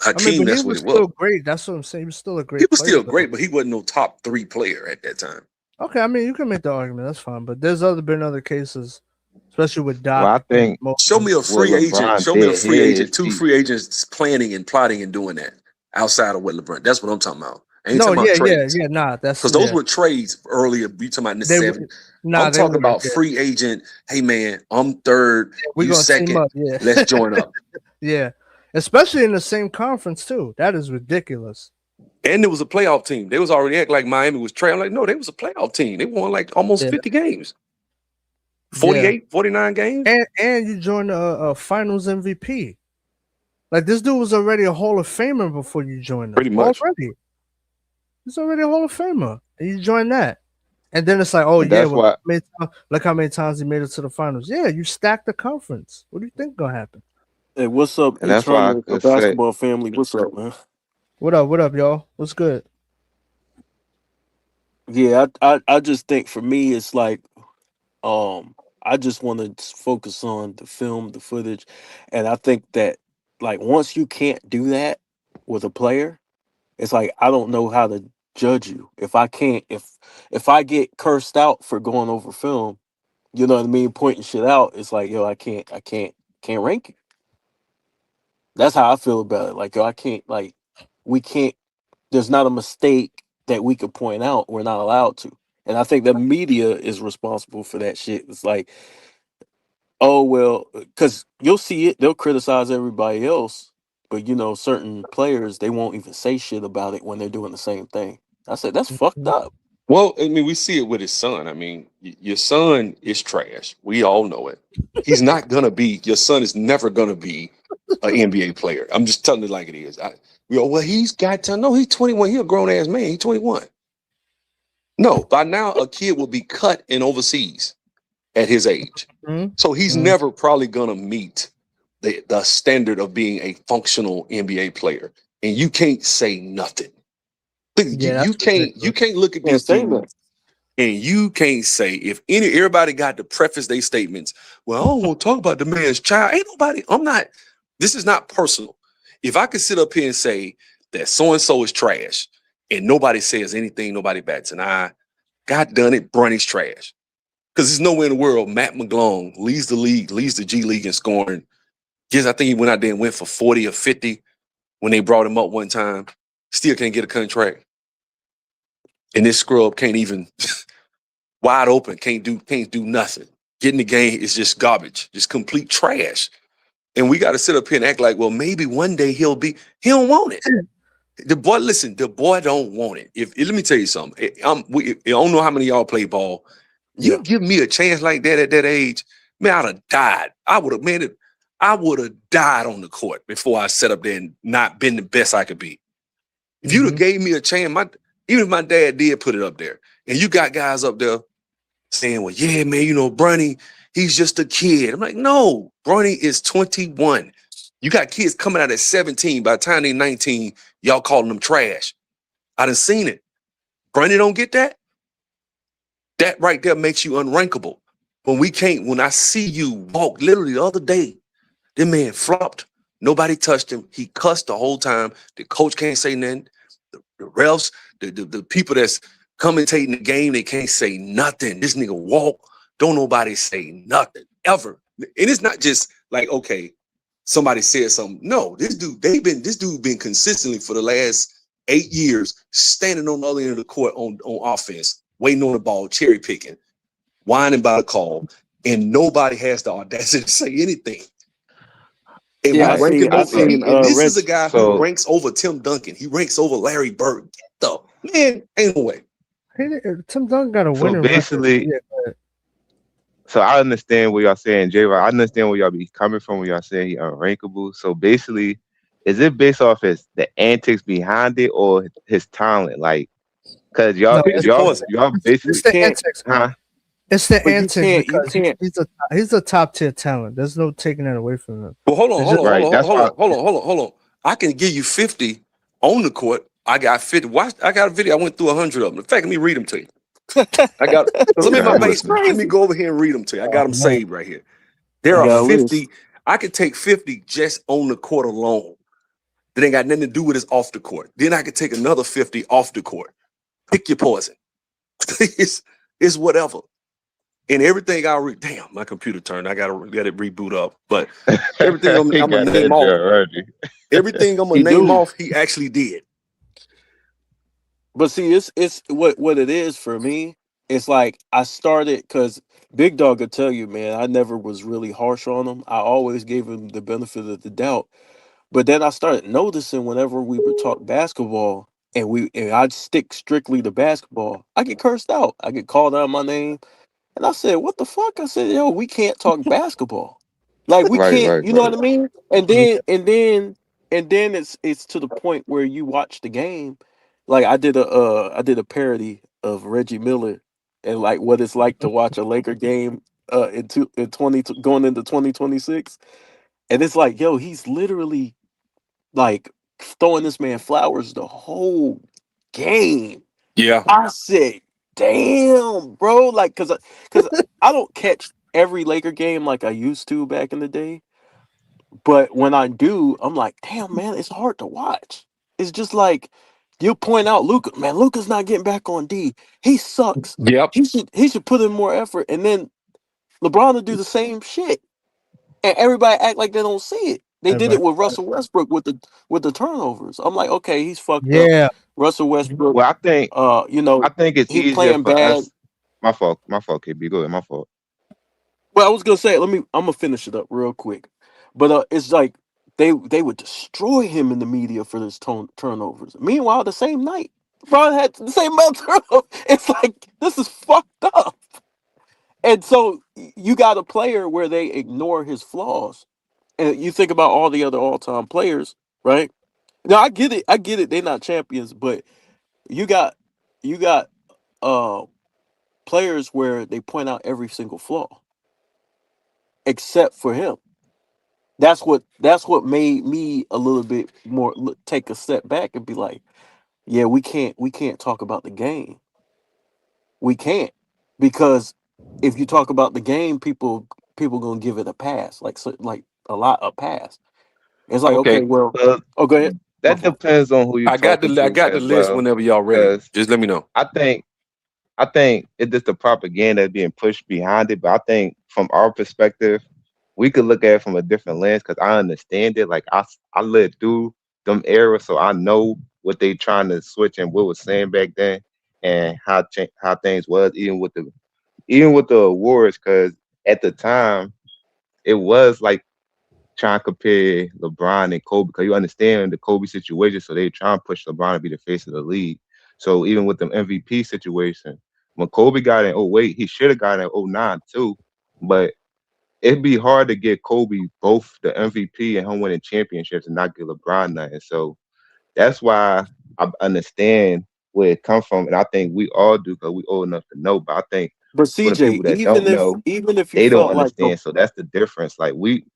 Hakeem. That's what it was. Still great. That's what I'm saying. He was still a great. He was still great, but he wasn't no top 3 player at that time. Okay, I mean you can make the argument. That's fine, but there's been other cases. Especially with Doc. Well, I think show me a free agent. Show me a free agent. 2 free agents planning and plotting and doing that outside of what LeBron. That's what I'm talking about. That's because those were trades earlier. You talking about in the 70s? I'm talking about free agent. Hey man, I'm 3rd. You 2nd. Let's join up. Yeah, especially in the same conference too. That is ridiculous. And it was a playoff team. They was already acting like Miami was trading. I'm like, no, they was a playoff team. They won like almost 50 games. 48, 49 games. And you joined a finals MVP. Like this dude was already a Hall of Famer before you joined him. Pretty much. He's already a Hall of Famer. And you joined that. And then it's like, oh, look how many times he made it to the finals. Yeah, you stacked the conference. What do you think gonna happen? Hey, what's up, and that's why the basketball family? What's up, man? What up, y'all? What's good? Yeah, I just think for me it's like I just want to focus on the film, the footage, and I think that like once you can't do that with a player, it's like I don't know how to judge you. If I can't, if I get cursed out for going over film, you know what I mean, pointing shit out, it's like, yo, I can't rank you. That's how I feel about it. Like, yo, I can't, like, we can't, there's not a mistake that we could point out. We're not allowed to. And I think the media is responsible for that shit. It's like, oh, well, because you'll see it, they'll criticize everybody else, but, you know, certain players, they won't even say shit about it when they're doing the same thing. I said, that's fucked up. Well, I mean, we see it with his son. I mean, your son is trash. We all know it. He's not gonna be. Your son is never gonna be an NBA player. I'm just telling it like it is. Well, he's got to know. He's 21. He's a grown ass man. He's 21. No, by now a kid will be cut in overseas at his age. So he's never probably gonna meet the standard of being a functional NBA player. And you can't say nothing. You can't look at this dude and you can't say everybody got to preface their statements. Well, I don't want to talk about the man's child. Ain't nobody. This is not personal. If I could sit up here and say that so and so is trash and nobody says anything, nobody bats an eye, God done it, Bronny's trash. Because there's nowhere in the world Matt McGlone leads the league, leads the G League in scoring. I think he went out there and went for 40 or 50 when they brought him up one time. Still can't get a contract. And this scrub can't even wide open, can't do nothing. Getting the game is just garbage, just complete trash. And we got to sit up here and act like, well, maybe one day he don't want it. The boy don't want it. Let me tell you something. I don't know how many of y'all play ball. You give me a chance like that at that age, man, I'd have died. I would have died on the court before I sat up there and not been the best I could be. If you'd have gave me a chance, even if my dad did put it up there, and you got guys up there saying, well, yeah, man, you know, Bronny, he's just a kid. I'm like, no, Bronny is 21. You got kids coming out at 17. By the time they're 19, y'all calling them trash. I done seen it. Bronny don't get that? That right there makes you unrankable. When I see you walk, literally the other day, the man flopped. Nobody touched him. He cussed the whole time. The coach can't say nothing. The refs, the people that's commentating the game, they can't say nothing. This nigga walk, don't nobody say nothing ever. And it's not just like, okay, somebody said something. No, this dude been consistently for the last 8 years standing on the other end of the court on offense, waiting on the ball, cherry picking, whining by the call, and nobody has the audacity to say anything. And this is a guy who ranks over Tim Duncan. He ranks over Larry Bird. Man, ain't no way. Tim Duncan got a winning basically, so I understand what y'all saying, J-Rod. I understand where y'all be coming from when y'all saying he unrankable. So basically, is it based off the antics behind it or his talent? Like, because y'all basically it's the antics. It's the antics because he's a top tier talent. There's no taking that away from him. Well, hold on. I can give you 50 on the court. I got 50. I got a video. I went through 100 of them. In fact, let me read them to you. I got them in my basement. Let me go over here and read them to you. I got them saved right here. There are 50. I could take 50 just on the court alone. That ain't got nothing to do with his off the court. Then I could take another 50 off the court. Pick your poison. It's whatever. And everything I read, damn, my computer turned. I gotta let it reboot up. But everything I'm gonna name off. Everything I'm gonna name off, he actually did. But see, it's what it is for me. It's like I started because Big Dog could tell you, man, I never was really harsh on him. I always gave him the benefit of the doubt. But then I started noticing whenever we would talk basketball and I'd stick strictly to basketball, I get cursed out. I get called out my name. And I said, what the fuck? I said, yo, we can't talk basketball. Like we can't, you know what I mean? And then it's to the point where you watch the game. Like I did a parody of Reggie Miller and like what it's like to watch a Laker game in 20 going into 2026. And it's like, yo, he's literally like throwing this man flowers the whole game. Yeah. I said, damn, bro. Like, cause I don't catch every Laker game like I used to back in the day. But when I do, I'm like, damn, man, it's hard to watch. It's just like you point out Luka, man, Luka's not getting back on D. He sucks. Yep. He should put in more effort. And then LeBron will do the same shit, and everybody act like they don't see it. They did it with Russell Westbrook with the turnovers. I'm like, okay, he's fucked up. Yeah. Russell Westbrook. Well, I think it's he easier playing for bad. us. My fault, KB. Go ahead, my fault. Well, I was gonna say, I'm gonna finish it up real quick, but it's like they would destroy him in the media for his turnovers. Meanwhile, the same night, LeBron had the same amount of turnovers. It's like, this is fucked up. And so you got a player where they ignore his flaws, and you think about all the other all-time players, right? Now I get it. They're not champions, but you got players where they point out every single flaw, except for him. That's what made me a little bit more take a step back and be like, yeah, we can't talk about the game. We can't, because if you talk about the game, people gonna give it a pass, like a pass. It's like, okay, well, go ahead. That depends on who you I got talking the to list whenever y'all ready. Just let me know. I think it's just the propaganda being pushed behind it. But I think from our perspective, we could look at it from a different lens because I understand it. Like I lived through them eras, so I know what they trying to switch and what was saying back then, and how things was even with the awards. Because at the time, it was like trying to compare LeBron and Kobe, because you understand the Kobe situation, so they try and push LeBron to be the face of the league. So even with the MVP situation, when Kobe got in 08, he should have got in 09 too, but it'd be hard to get Kobe both the MVP and him winning championships and not get LeBron nothing. So that's why I understand where it comes from, and I think we all do because we old enough to know. But I think But for the people CJ, that don't know, even if you they don't felt like understand. So that's the difference. Like we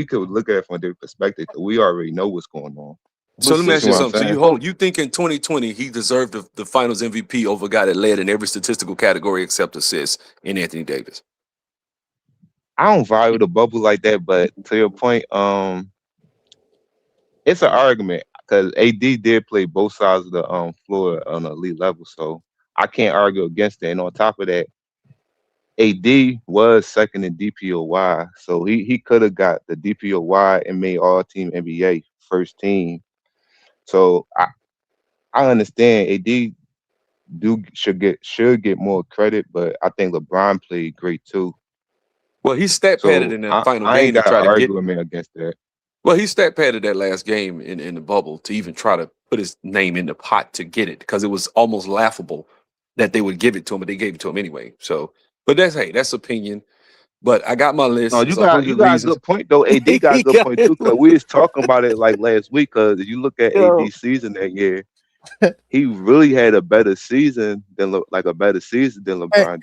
could look at it from a different perspective because we already know what's going on. So let me ask you something. So you think in 2020 he deserved the Finals MVP over a guy that led in every statistical category except assists in Anthony Davis? I don't value the bubble like that, but to your point, it's an argument because AD did play both sides of the floor on an elite level, so I can't argue against it. And on top of that, AD was second in DPOY, so he could have got the DPOY and made All-Team NBA first team. So I understand AD should get more credit, but I think LeBron played great too. Well, he stat padded in that final I game ain't to got try an to get. argument against that. Well, he stat padded that last game in the bubble to even try to put his name in the pot to get it, because it was almost laughable that they would give it to him, but they gave it to him anyway. So, but that's opinion. But I got my list. No, you got a good point though. AD got a good point too, because we was talking about it like last week. Because if you look at AD's season that year, he really had a better season than LeBron.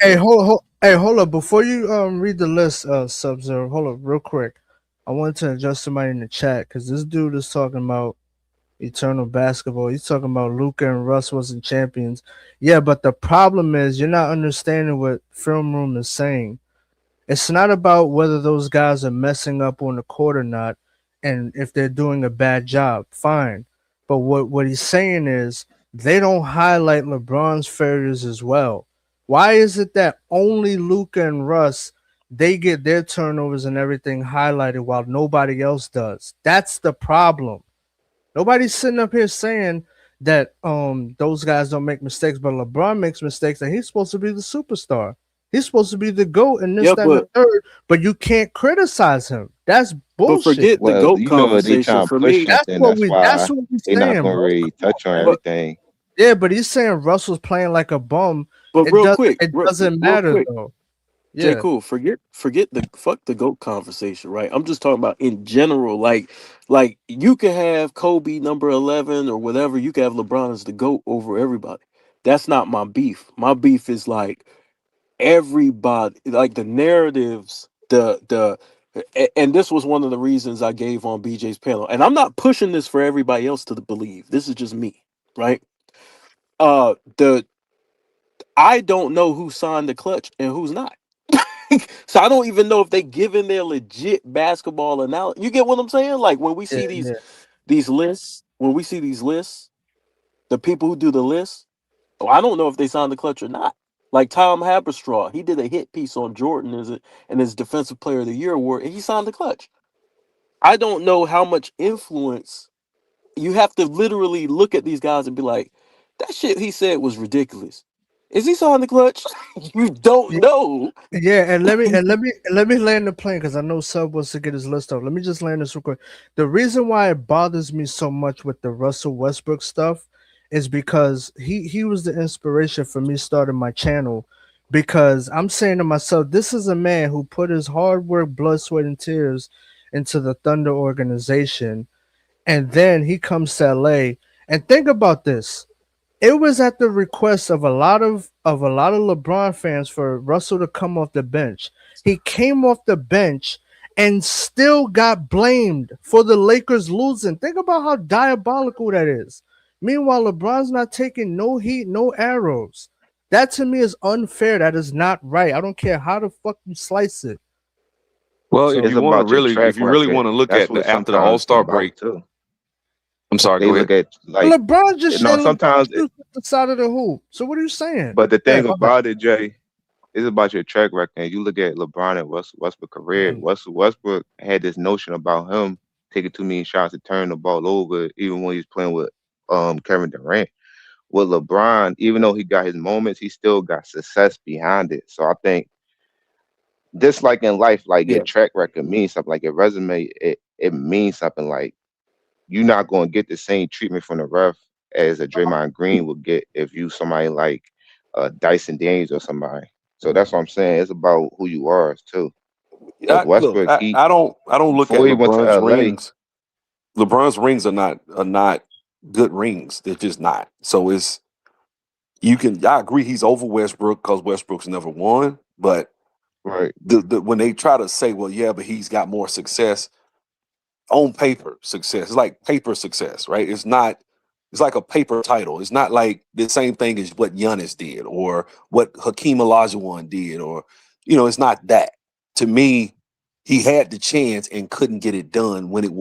Hey, hold up! Before you read the list, Sub-Zero, hold up real quick. I wanted to address somebody in the chat because this dude is talking about eternal basketball. He's talking about Luka and Russ wasn't champions. Yeah, but the problem is you're not understanding what Film Room is saying. It's not about whether those guys are messing up on the court or not, and if they're doing a bad job, fine. But what he's saying is they don't highlight LeBron's failures as well. Why is it that only Luka and Russ, they get their turnovers and everything highlighted while nobody else does? That's the problem. Nobody's sitting up here saying that those guys don't make mistakes, but LeBron makes mistakes, and he's supposed to be the superstar. He's supposed to be the GOAT and this, that, and the third, but you can't criticize him. That's bullshit. But forget the GOAT conversation for me. That's what we're saying, not gonna really touch on everything. Yeah, but he's saying Russell's playing like a bum. But it doesn't matter though. Yeah, cool. Forget the GOAT conversation, right? I'm just talking about in general. Like you can have Kobe number 11 or whatever. You can have LeBron as the GOAT over everybody. That's not my beef. My beef is like everybody, like the narratives, and this was one of the reasons I gave on BJ's panel. And I'm not pushing this for everybody else to believe. This is just me, right? I don't know who signed the clutch and who's not. So I don't even know if they given their legit basketball analysis. You get what I'm saying? Like when we see these lists, the people who do the lists, I don't know if they signed the clutch or not. Like Tom Haberstraw, he did a hit piece on Jordan and his Defensive Player of the Year award, and he signed the clutch. I don't know how much influence you have to literally look at these guys and be like, that shit he said was ridiculous. Is he signed the clutch? You don't know. Yeah, and let me land the plane because I know Sub wants to get his list off. Let me just land this real quick. The reason why it bothers me so much with the Russell Westbrook stuff is because he was the inspiration for me starting my channel, because I'm saying to myself, this is a man who put his hard work, blood, sweat, and tears into the Thunder organization, and then he comes to LA. And think about this. It was at the request of a lot of LeBron fans for Russell to come off the bench. He came off the bench and still got blamed for the Lakers losing. Think about how diabolical that is. Meanwhile, LeBron's not taking no heat, no arrows. That to me is unfair. That is not right. I don't care how the fuck you slice it. Well, So if it's you want about to your really, track if you really record. want to look That's at what the after the sometimes All-Star about break, too. I'm sorry, They go look ahead. at like LeBron just no, sometimes shoots the side of the hoop. So what are you saying? but the Yeah, thing my bad. about it, Jay, is about your track record. And you look at LeBron and Russell Westbrook career. Russell Westbrook had this notion about him taking too many shots and turning the ball over, even when he was playing with Kevin Durant. With LeBron, even though he got his moments, he still got success behind it. So I think just like in life, like your Yeah. track record means something. Like your resume, it means something. Like you're not going to get the same treatment from the ref as a Draymond Green would get if you somebody like Dyson Daniels or somebody. So that's what I'm saying. It's about who you are too. Because Look, Westbrook, I don't look at before he went to LeBron's LA, rings. LeBron's rings are not good rings. They're just not. So I agree he's over Westbrook because Westbrook's never won. But right, when they try to say, well, yeah, but he's got more success on paper, success. It's like paper success, right? It's like a paper title. It's not like the same thing as what Giannis did or what Hakeem Olajuwon did, or it's not that. To me, he had the chance and couldn't get it done when it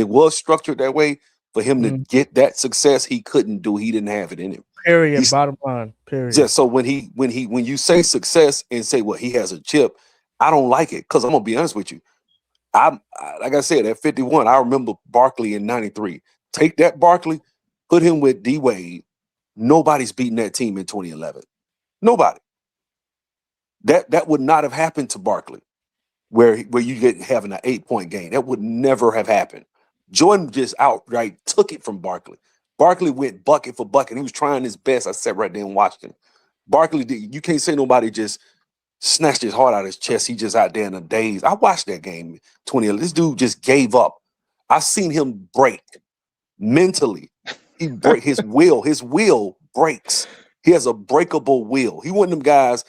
was structured that way. For him to get that success, he couldn't do. He didn't have it in him. Period. Bottom line. Period. Yeah. So when you say success and say, well, he has a chip, I don't like it because I'm gonna be honest with you. Like I said, at 51, I remember Barkley in '93. Take that Barkley, put him with D Wade. Nobody's beating that team in 2011. Nobody. That would not have happened to Barkley, where you get having an 8-point game. That would never have happened. Jordan just outright took it from Barkley. Barkley went bucket for bucket. He was trying his best. I sat right there and watched him. Barkley, you can't say nobody just snatched his heart out of his chest. He just out there in a daze. I watched that game 2011. This dude just gave up. I seen him break mentally. He break his will. His will breaks. He has a breakable will. He one of them guys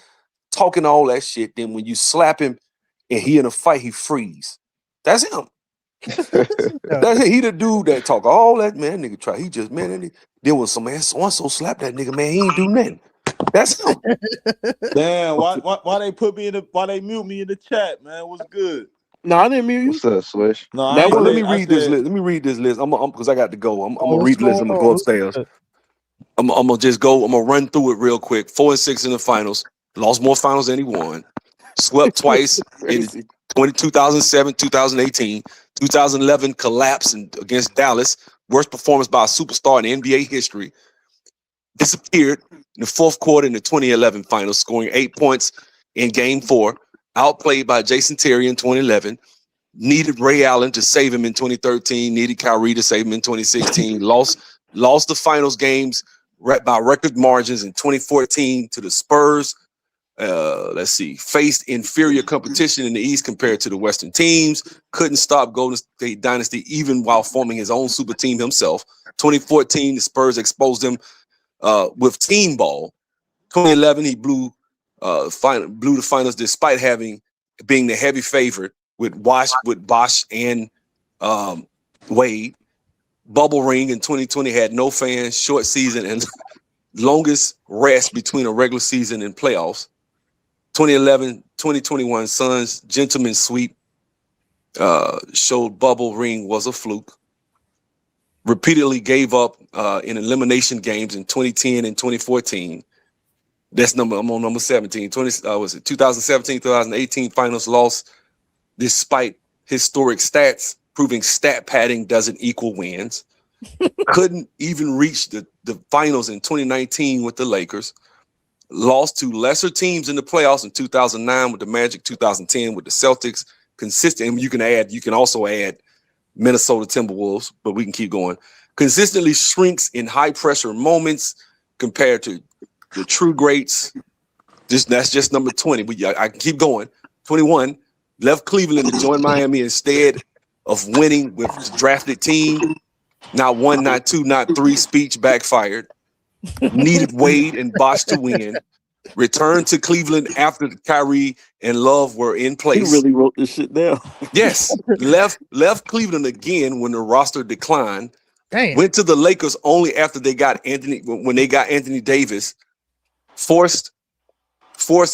talking all that shit. Then when you slap him and he in a fight, he freeze. That's him. That's it. He the dude that talk all that, man. Nigga try. He just then when some man so slap that nigga, man, he ain't do nothing. That's him. Damn, why they put me why they mute me in the chat, man? What's good? No, I didn't mute you. What's up, Swish? No, Let me read this list. Let me read this list. I'm because I got to go. I'm gonna read the list. I'm gonna go upstairs. I'm gonna just go. I'm gonna run through it real quick. 4-6 in the finals. Lost more finals than he won. Swept twice in 2007, 2018, 2011 collapse against Dallas. Worst performance by a superstar in NBA history. Disappeared in the fourth quarter in the 2011 finals, scoring 8 points in Game 4. Outplayed by Jason Terry in 2011. Needed Ray Allen to save him in 2013. Needed Kyrie to save him in 2016. Lost the finals games by record margins in 2014 to the Spurs. Faced inferior competition in the East compared to the Western teams. Couldn't stop Golden State Dynasty even while forming his own super team himself. 2014, the Spurs exposed him with team ball. 2011, he blew the finals despite being the heavy favorite with Bosh and Wade. Bubble ring in 2020 had no fans, short season, and longest rest between a regular season and playoffs. 2011-2021 Suns gentleman sweep showed bubble ring was a fluke. Repeatedly gave up in elimination games in 2010 and 2014. I'm on number 17. 2017, 2018 finals loss despite historic stats, proving stat padding doesn't equal wins. Couldn't even reach the finals in 2019 with the Lakers. Lost to lesser teams in the playoffs in 2009 with the Magic, 2010 with the Celtics. Consistent, and you can also add Minnesota Timberwolves, but we can keep going. Consistently shrinks in high pressure moments compared to the true greats. That's just number 20. I can keep going. 21, left Cleveland to join Miami instead of winning with the drafted team. Not one, not two, not three. Speech backfired. Needed Wade and Bosh to win. Returned to Cleveland after Kyrie and Love were in place. He really wrote this shit down. Yes. Left Cleveland again when the roster declined. Damn. Went to the Lakers only after they got Anthony Davis. Forced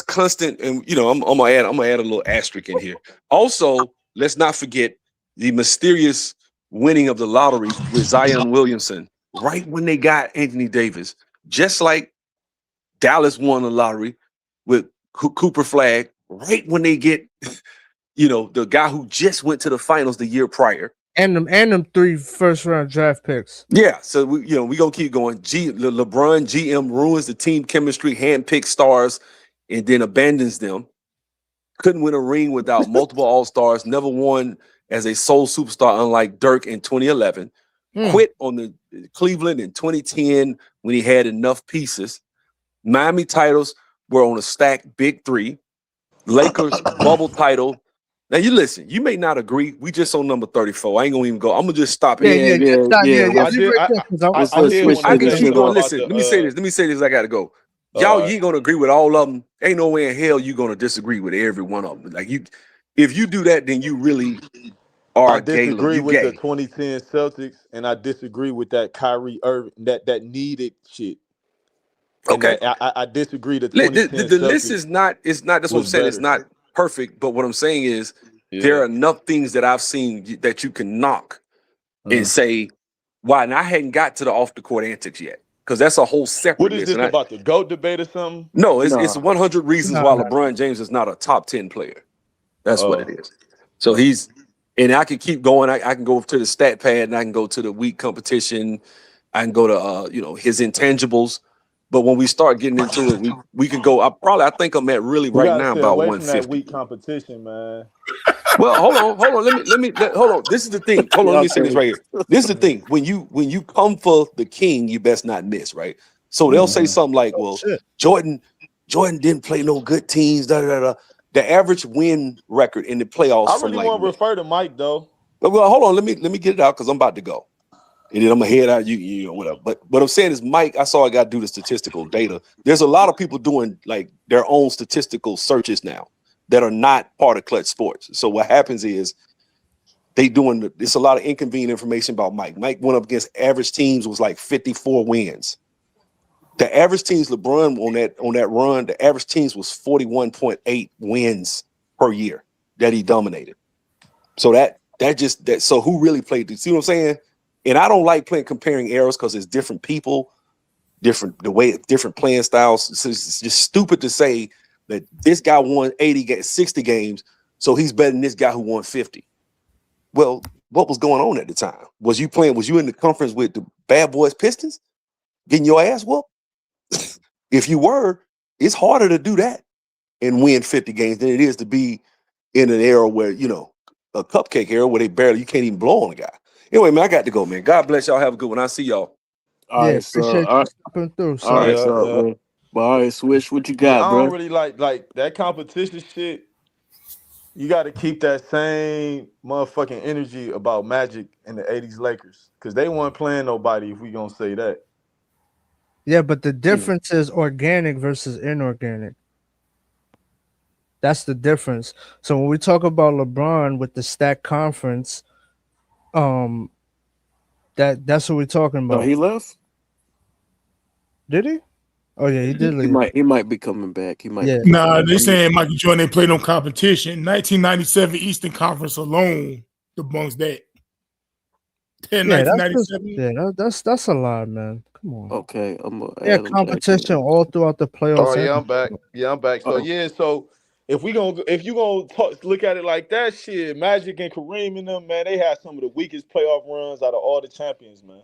constant, and I'm gonna add a little asterisk in here. Also, let's not forget the mysterious winning of the lottery with Zion Williamson right when they got Anthony Davis, just like Dallas won the lottery with Cooper Flagg right when they get, the guy who just went to the finals the year prior. And them 3 first-round draft picks. Yeah, so we gonna keep going. LeBron GM ruins the team chemistry, handpicked stars, and then abandons them. Couldn't win a ring without multiple All-Stars. Never won as a sole superstar, unlike Dirk in 2011. Quit on the Cleveland in 2010 when he had enough pieces. Miami titles were on a stacked big 3. Lakers bubble title. Now you listen. You may not agree. We just on number 34. I ain't gonna even go. I'm gonna just stop here. I can keep going. Listen. Let me say this. I gotta go. Y'all, you ain't gonna agree with all of them. Ain't no way in hell you gonna disagree with every one of them. Like if you do that, then you really are. I disagree with the 2010 Celtics, and I disagree with that Kyrie Irving that needed shit. Okay, I disagree. The 2010 the list is not. It's not. That's what I'm saying. It's not perfect, but what I'm saying is there are enough things that I've seen that you can knock and say why. And I hadn't got to the off the court antics yet because that's a whole separate. What is this about the GOAT debate or something? No, it's 100 reasons why LeBron James is not a top 10 player. That's what it is. So and I can keep going. I can go to the stat pad and I can go to the week competition. I can go to his intangibles. But when we start getting into it, we can go. I think I'm at really right now about 150. That week competition, man. Well, hold on. Hold on. This is the thing. Hold on. Let me say this right here. This is the thing. When you come for the king, you best not miss, right? So they'll say something like, "Well, Jordan didn't play no good teams." Da da da. The average win record in the playoffs. I really want to refer to Mike though. Well, hold on. Let me get it out because I'm about to go. And then I'm gonna head out, whatever. But what I'm saying is, Mike, I saw I got to do the statistical data. There's a lot of people doing like their own statistical searches now that are not part of Clutch Sports. So what happens is it's a lot of inconvenient information about Mike. Mike went up against average teams, was like 54 wins. The average teams LeBron on that run, the average teams was 41.8 wins per year that he dominated. So so who really played? See what I'm saying? And I don't like comparing eras because it's different people, different playing styles. It's just stupid to say that this guy won 60 games, so he's better than this guy who won 50. Well, what was going on at the time? Was you in the conference with the Bad Boys Pistons, getting your ass whooped? If you were, it's harder to do that and win 50 games than it is to be in an era where a cupcake era where you can't even blow on a guy. Anyway, man, I got to go, man. God bless y'all. Have a good one. I'll see y'all. All right, Swish, what you got, bro? I don't really like that competition shit. You got to keep that same motherfucking energy about Magic and the 80s Lakers because they weren't playing nobody if we going to say that. Yeah, but the difference is organic versus inorganic. That's the difference. So when we talk about LeBron with the stack conference, that's what we're talking about. Oh, he left? Did he? Oh yeah, he did leave. He might be coming back. He might. Yeah. Nah, they saying Michael Jordan played no competition. 1997 Eastern Conference alone debunks that. 1997. That's a lie, man. Come on. Okay, I'm gonna Yeah, add him back competition in. all throughout the playoffs. Oh yeah, and- I'm back. Yeah, I'm back. So Oh, yeah, so if you gonna look at it like that, shit, Magic and Kareem and them, man, they had some of the weakest playoff runs out of all the champions, man.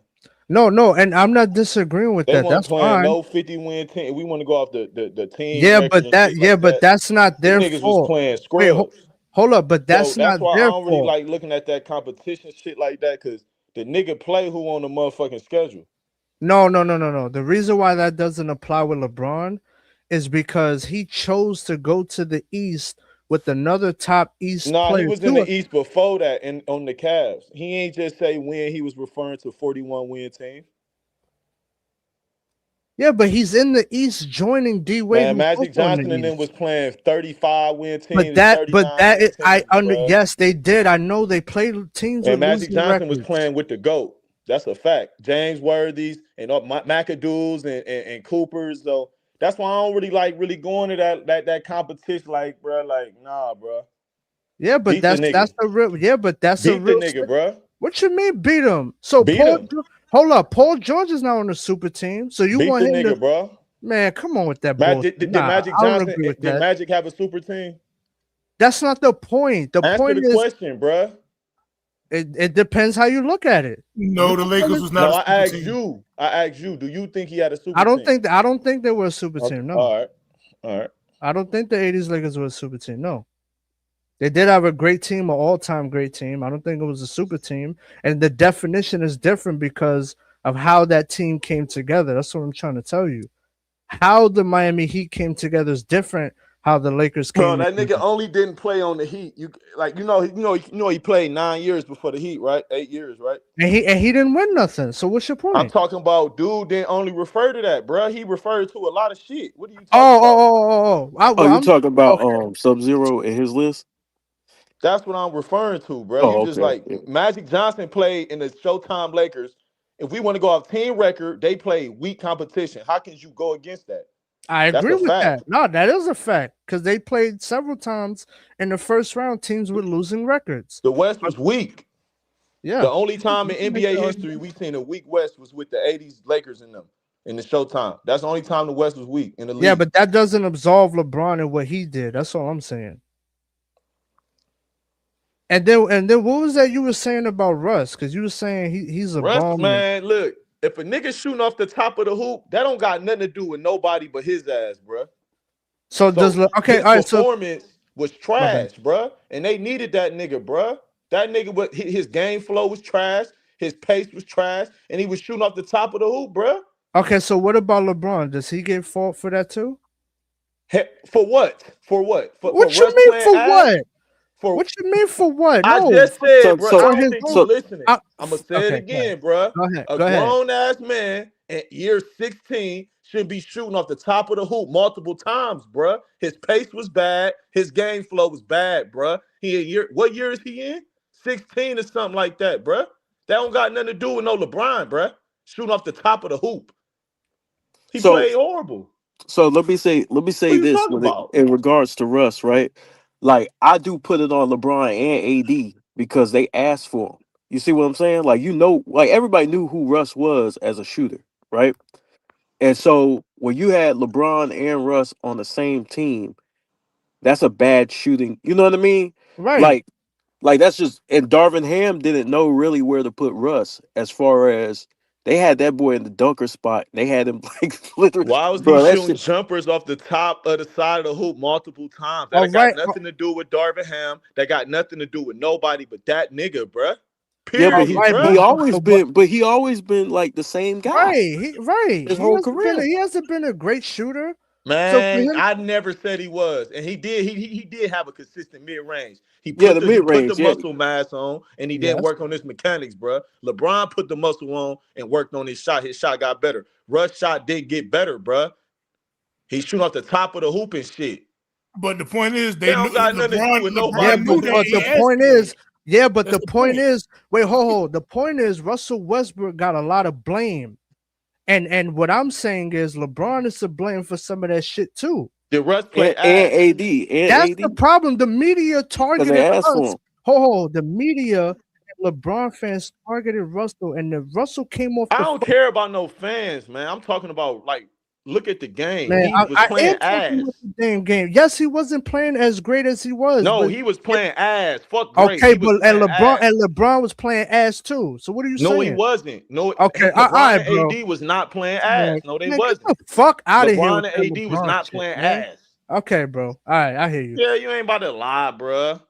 No, and I'm not disagreeing with They that. weren't That's playing fine. no 50-win team. We want to go off the team Yeah, record and shit like but that. that's not Them their niggas was fault. playing Wait, scrubs. hold up, but So that's that's not why I their don't really fault. like looking at that competition shit like that, because the nigga play who on the motherfucking schedule. No. The reason why that doesn't apply with LeBron is because he chose to go to the East with another top East Nah, he player. was in the East before that and on the Cavs. He ain't just say when, he was referring to 41-win team. Yeah, but he's in the East joining D Wade. Man, who's Magic also in Johnson the and them East. was playing 35-win teams, But that 39-win is, I teams, under bruh. yes, they did. I know they played teams And with Magic losing Johnson was records. playing with the GOAT. That's a fact. James Worthy's and all McAdoo's and Cooper's. So that's why I don't really going to that competition. Like, bro, like, nah, bro. Yeah, but Beat the nigga. that's a real. Yeah, but that's a Beat the real. nigga, bro. What you mean beat him? So Beat Paul, him. hold up, Paul George is now on the super team. So you Beat want the him nigga, to? bro. Man, come on with that Magic, bullshit. did Magic I don't Johnson, agree with did that. Magic have a super team? That's not the point. The Answer point the is, question, bro. it depends how you look at it. No, the Lakers was No, not I a asked super team. I asked you. Do you think he had a super I team? don't think they were a super Okay, team. No, all right. I don't think the '80s Lakers were a super team. No, they did have a great team, an all-time great team. I don't think it was a super team, and the definition is different because of how that team came together. That's what I'm trying to tell you. How the Miami Heat came together is different. How the Lakers came. Bro, that nigga only didn't play on the Heat. He played 9 years before the Heat, right? 8 years, right? And he didn't win nothing. So what's your point? I'm talking about dude didn't only refer to that, bro. He referred to a lot of shit. What are you talking about? You talking about Sub-Zero and his list? That's what I'm referring to, bro. Oh, You just okay. like Magic Johnson played in the Showtime Lakers. If we want to go off team record, they played weak competition. How can you go against that? I That's agree a with fact. that. No, that is a fact because they played several times in the first round. Teams with losing records. The West was weak. Yeah. The only time in NBA history we seen a weak West was with the 80s Lakers in them in the Showtime. That's the only time the West was weak in the league. Yeah, but that doesn't absolve LeBron and what he did. That's all I'm saying. And then what was that you were saying about Russ? Because you were saying he's a Russ, bum. man, look, if a nigga shooting off the top of the hoop, that don't got nothing to do with nobody but his ass, bro. So does okay? His All right. So performance was trash, bro, and they needed that nigga, bro. That nigga, his game flow was trash, his pace was trash, and he was shooting off the top of the hoop, bro. okay. So what about LeBron? Does he get fault for that too? For what? For what? What for you Russ mean playing for ass? what? For What you mean for what? I No. just said, bro. I don't think you listening. I'm gonna say it again, bro. Go ahead. A Go ahead. grown ass man at year 16 shouldn't be shooting off the top of the hoop multiple times, bro. His pace was bad. His game flow was bad, bro. What year is he in? 16 or something like that, bro. That don't got nothing to do with no LeBron, bro. Shooting off the top of the hoop. He played horrible. So let me say this in regards to Russ, right? Like I do put it on LeBron and AD because they asked for him. You see what I'm saying? Like like everybody knew who Russ was as a shooter, right? And so when you had LeBron and Russ on the same team, that's a bad shooting. You know what I mean? Right. Like that's just, and Darvin Ham didn't know really where to put Russ as far as they had that boy in the dunker spot. They had him like literally. Why was Bro, he that shooting shit- jumpers off the top of the side of the hoop multiple times? That All got right. nothing to do with Darvin Ham. That got nothing to do with nobody but that nigga, bruh. Yeah, but Period, he always been like the same guy. Right. His whole career. He hasn't been a great shooter. Man, I never said he was, and he did. He did have a consistent mid range. He Yeah, put the he put mid-range, the yeah. muscle mass on, and he didn't Yes. work on his mechanics, bro. LeBron put the muscle on and worked on his shot. His shot got better. Russ' shot did get better, bro. He's shooting off the top of the hoop and shit. But the point is, They don't got nothing to do with nobody. Yeah, knew but that. the point is, the point is, wait, hold. The point is, Russell Westbrook got a lot of blame, and what I'm saying is, LeBron is to blame for some of that shit too. Did Russ play and AD and That's AD? the problem. The media targeted asked for us. him. Hold. The media LeBron fans targeted Russell, and the Russell came off. I don't care about no fans, man. I'm talking about like, look at the game. Man, He was I playing am talking ass. about the damn game. Yes, he wasn't playing as great as he was. No, but he was playing ass. Fuck great. okay, He was but and playing LeBron ass. and LeBron was playing ass too. So what are you saying? No, he wasn't. No, Okay, LeBron alright, and bro. AD was not playing Man, ass. No, they man, wasn't. get the fuck out of here. LeBron with and that AD was LeBron not shit, playing man. ass. Okay, bro. All right, I hear you. Yeah, you ain't about to lie, bruh.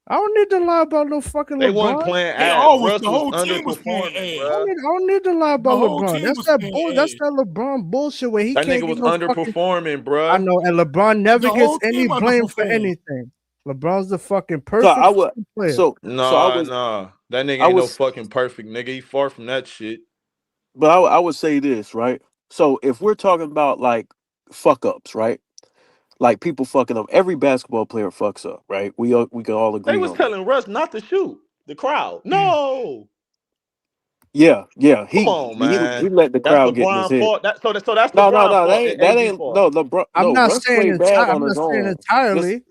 I don't need to lie about no fucking They LeBron. wasn't playing They ass. always Russ the whole was team was playing underperforming, ass. I bruh. don't need to lie about The whole LeBron. team That's was that playing bull. That's ass. that LeBron bullshit where he That can't nigga get was no fucking. underperforming, I bruh. know, and LeBron never The gets whole any team blame for underperformed. anything. LeBron's the fucking So I perfect would. fucking player. So I Nah, was. nah. That nigga I ain't no was. fucking perfect nigga. He far from that shit. But I would say this, right? So if we're talking about like fuck ups, right? Like people fucking up. Every basketball player fucks up, right? We can all They agree was on that. telling Russ not to shoot. The crowd. No. Yeah. Come He on, man. let the That's crowd get in his LeBron head. fault. So that's No, LeBron fault and that AD ain't fault. no LeBron. I'm No, not Russ saying played bad on I'm not his saying own. entirely.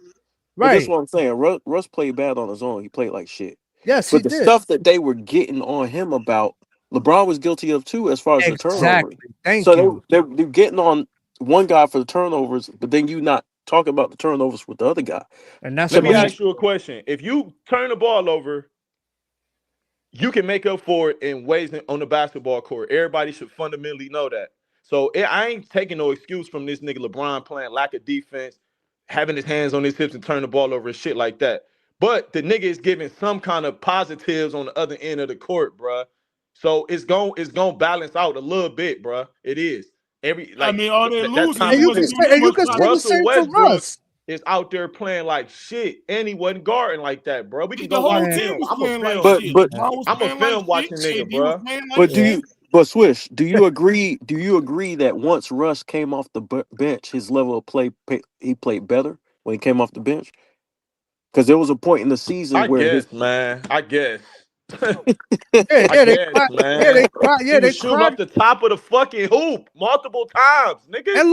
But this is Right. what I'm saying. Russ played bad on his own. He played like shit. Yes, he But the did. stuff that they were getting on him about, LeBron was guilty of too, as far as the turnovers. Exactly. Thank So you. they're getting on one guy for the turnovers, but then you not talking about the turnovers with the other guy. And that's Let me why ask you a question. If you turn the ball over, you can make up for it in ways on the basketball court. Everybody should fundamentally know that. So I ain't taking no excuse from this nigga LeBron playing lack of defense, having his hands on his hips and turn the ball over and shit like that. But the nigga is giving some kind of positives on the other end of the court, bruh. So it's gonna balance out a little bit, bruh. It is. I mean, all they That losing, time he and you wasn't can doing say, that and you much can say time. the Russell same for Westbrook Russ. is out there playing like shit, and he wasn't guarding like that, bro. We can The go watch whole Man, team film. was I'm a playing like film. shit. But LeBron was I'm a playing like film watching shit. nigga, AD was bro. playing like shit. but Swish, do you agree? Do you agree that once Russ came off the bench, his level of play he played better when he came off the bench? Because there was a point in the season I where his guess, man. I guess. yeah, I they guess, cried. Yeah, man. they cried. He Yeah, they was shooting cried. off the top of the fucking hoop multiple times, nigga. And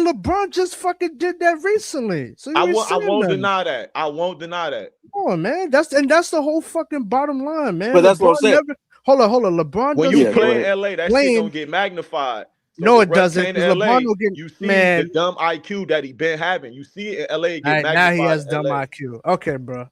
LeBron just fucking did that recently. So you I ain't won't saying nothing. deny that. I won't deny that. Come on, man. That's the whole fucking bottom line, man. But that's LeBron what I'm saying. never. Hold on. LeBron When doesn't you get play in LA, that shit blamed. gonna get magnified. So No, when it Russ doesn't. came to Because LA, LeBron will get you see man. the dumb IQ that he been having. You see it in LA get All right, magnified. now he has in dumb LA. IQ. Okay, bro.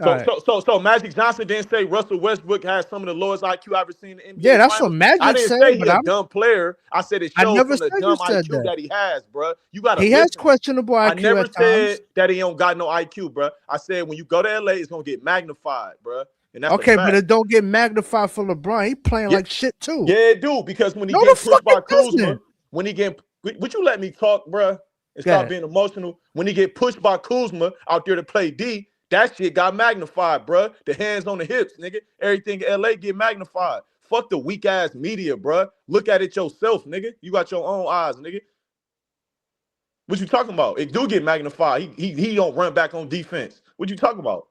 All right. So Magic Johnson didn't say Russell Westbrook has some of the lowest IQ I've ever seen in the NBA Yeah, that's Finals. what Magic I didn't said, say he but a dumb player. I said it I shows never from the said dumb you said IQ that. that he has, bro. You gotta He listen. has questionable IQ I never at said times. that he don't got no IQ, bro. I said when you go to LA, it's gonna get magnified, bro. And that's Okay, a but fact. it don't get magnified for LeBron. He playing Yeah. like shit too. Yeah, it do, because when he No, get the pushed by fuck it Kuzma, doesn't. when he get, would you let me talk, bro, and Go stop ahead. being emotional? When he get pushed by Kuzma out there to play D, that shit got magnified, bro. The hands on the hips, nigga. Everything in LA get magnified. Fuck the weak ass media, bro. Look at it yourself, nigga. You got your own eyes, nigga. What you talking about? It do get magnified. He don't run back on defense. What you talking about?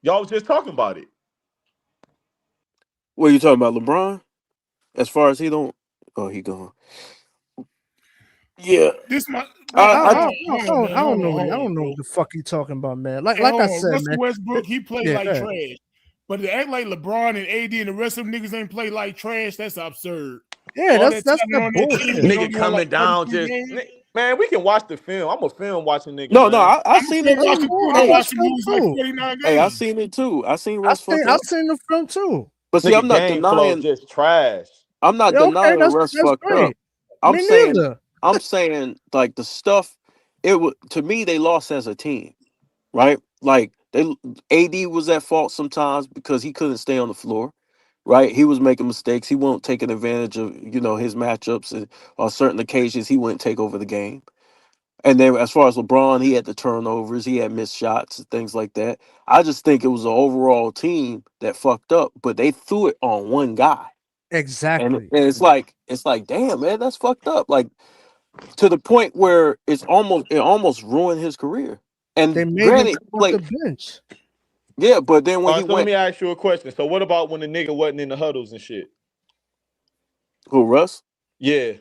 Y'all was just talking about it. What are you talking about, LeBron? As far as he don't, oh, he gone. Yeah, This my I hold don't know on, what the fuck you talking about, man. Like Hey, I hold on. said, Russell man. Westbrook, he played Yeah, like go ahead. trash. But to act like LeBron and AD and the rest of them niggas ain't play like trash, that's absurd. Yeah, All that's that that talent on that bullshit. team, you Nigga only won coming like down 32 just games. man, we can watch the film. I'm a film watching nigga. No, man. I seen it I'm watching too. I Hey, watched him lose like 49 hey, I games. seen it too. I seen Russ fuck I up. seen the film too. But see, Nigga I'm not game flow denying. just trash. I'm not Yeah, okay, denying Russ that's fucked great. up. I'm Me saying, neither. I'm saying, like the stuff. It was to me they lost as a team, right? Like AD was at fault sometimes because he couldn't stay on the floor, right? He was making mistakes. He wasn't taking advantage of his matchups, and on certain occasions he wouldn't take over the game. And then as far as LeBron, he had the turnovers, he had missed shots and things like that. I just think it was an overall team that fucked up, but they threw it on one guy. Exactly. And it's like damn, man, that's fucked up. Like to the point where it almost ruined his career. And They made him granted, come off the bench. yeah, but then when All he right, so let went, me ask you a question. So what about when the nigga wasn't in the huddles and shit? who Russ? Yeah.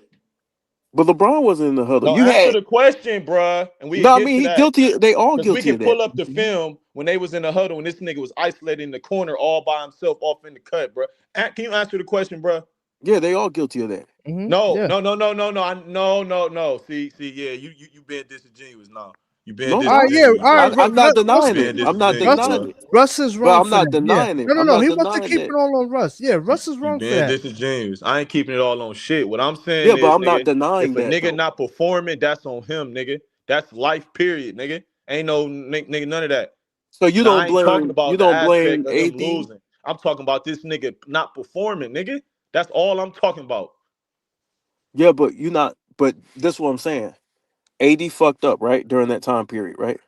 But LeBron wasn't in the huddle. No, You answer had the question, bruh. And we no. I get mean, to he that. guilty. They all Because we guilty can of that. pull up the film when they was in the huddle and this nigga was isolated in the corner all by himself off in the cut, bruh. Can you answer the question, bruh? Yeah, they all guilty of that. No. Yeah. No. See, yeah, you being disingenuous now. You being No, All right, yeah, disingenuous. all right. I'm not denying Being it. I'm not disingenuous, denying bruh. it. Russ is But wrong I'm for not that. Yeah. denying it. No, I'm he not wants to denying keep that. it all on Russ. Yeah, Russ is You wrong for being that. disingenuous. I ain't keeping it all on shit. What I'm saying Yeah, but is, I'm not nigga, denying if a that nigga though. not performing, that's on him, nigga. That's life, period, nigga. Ain't no nigga, none of that. So you Now, I don't ain't talking blame about the aspect of him AD. losing. I'm talking about this nigga not performing, nigga. That's all I'm talking about. Yeah, but you not. But this is what I'm saying. AD fucked up right during that time period, right?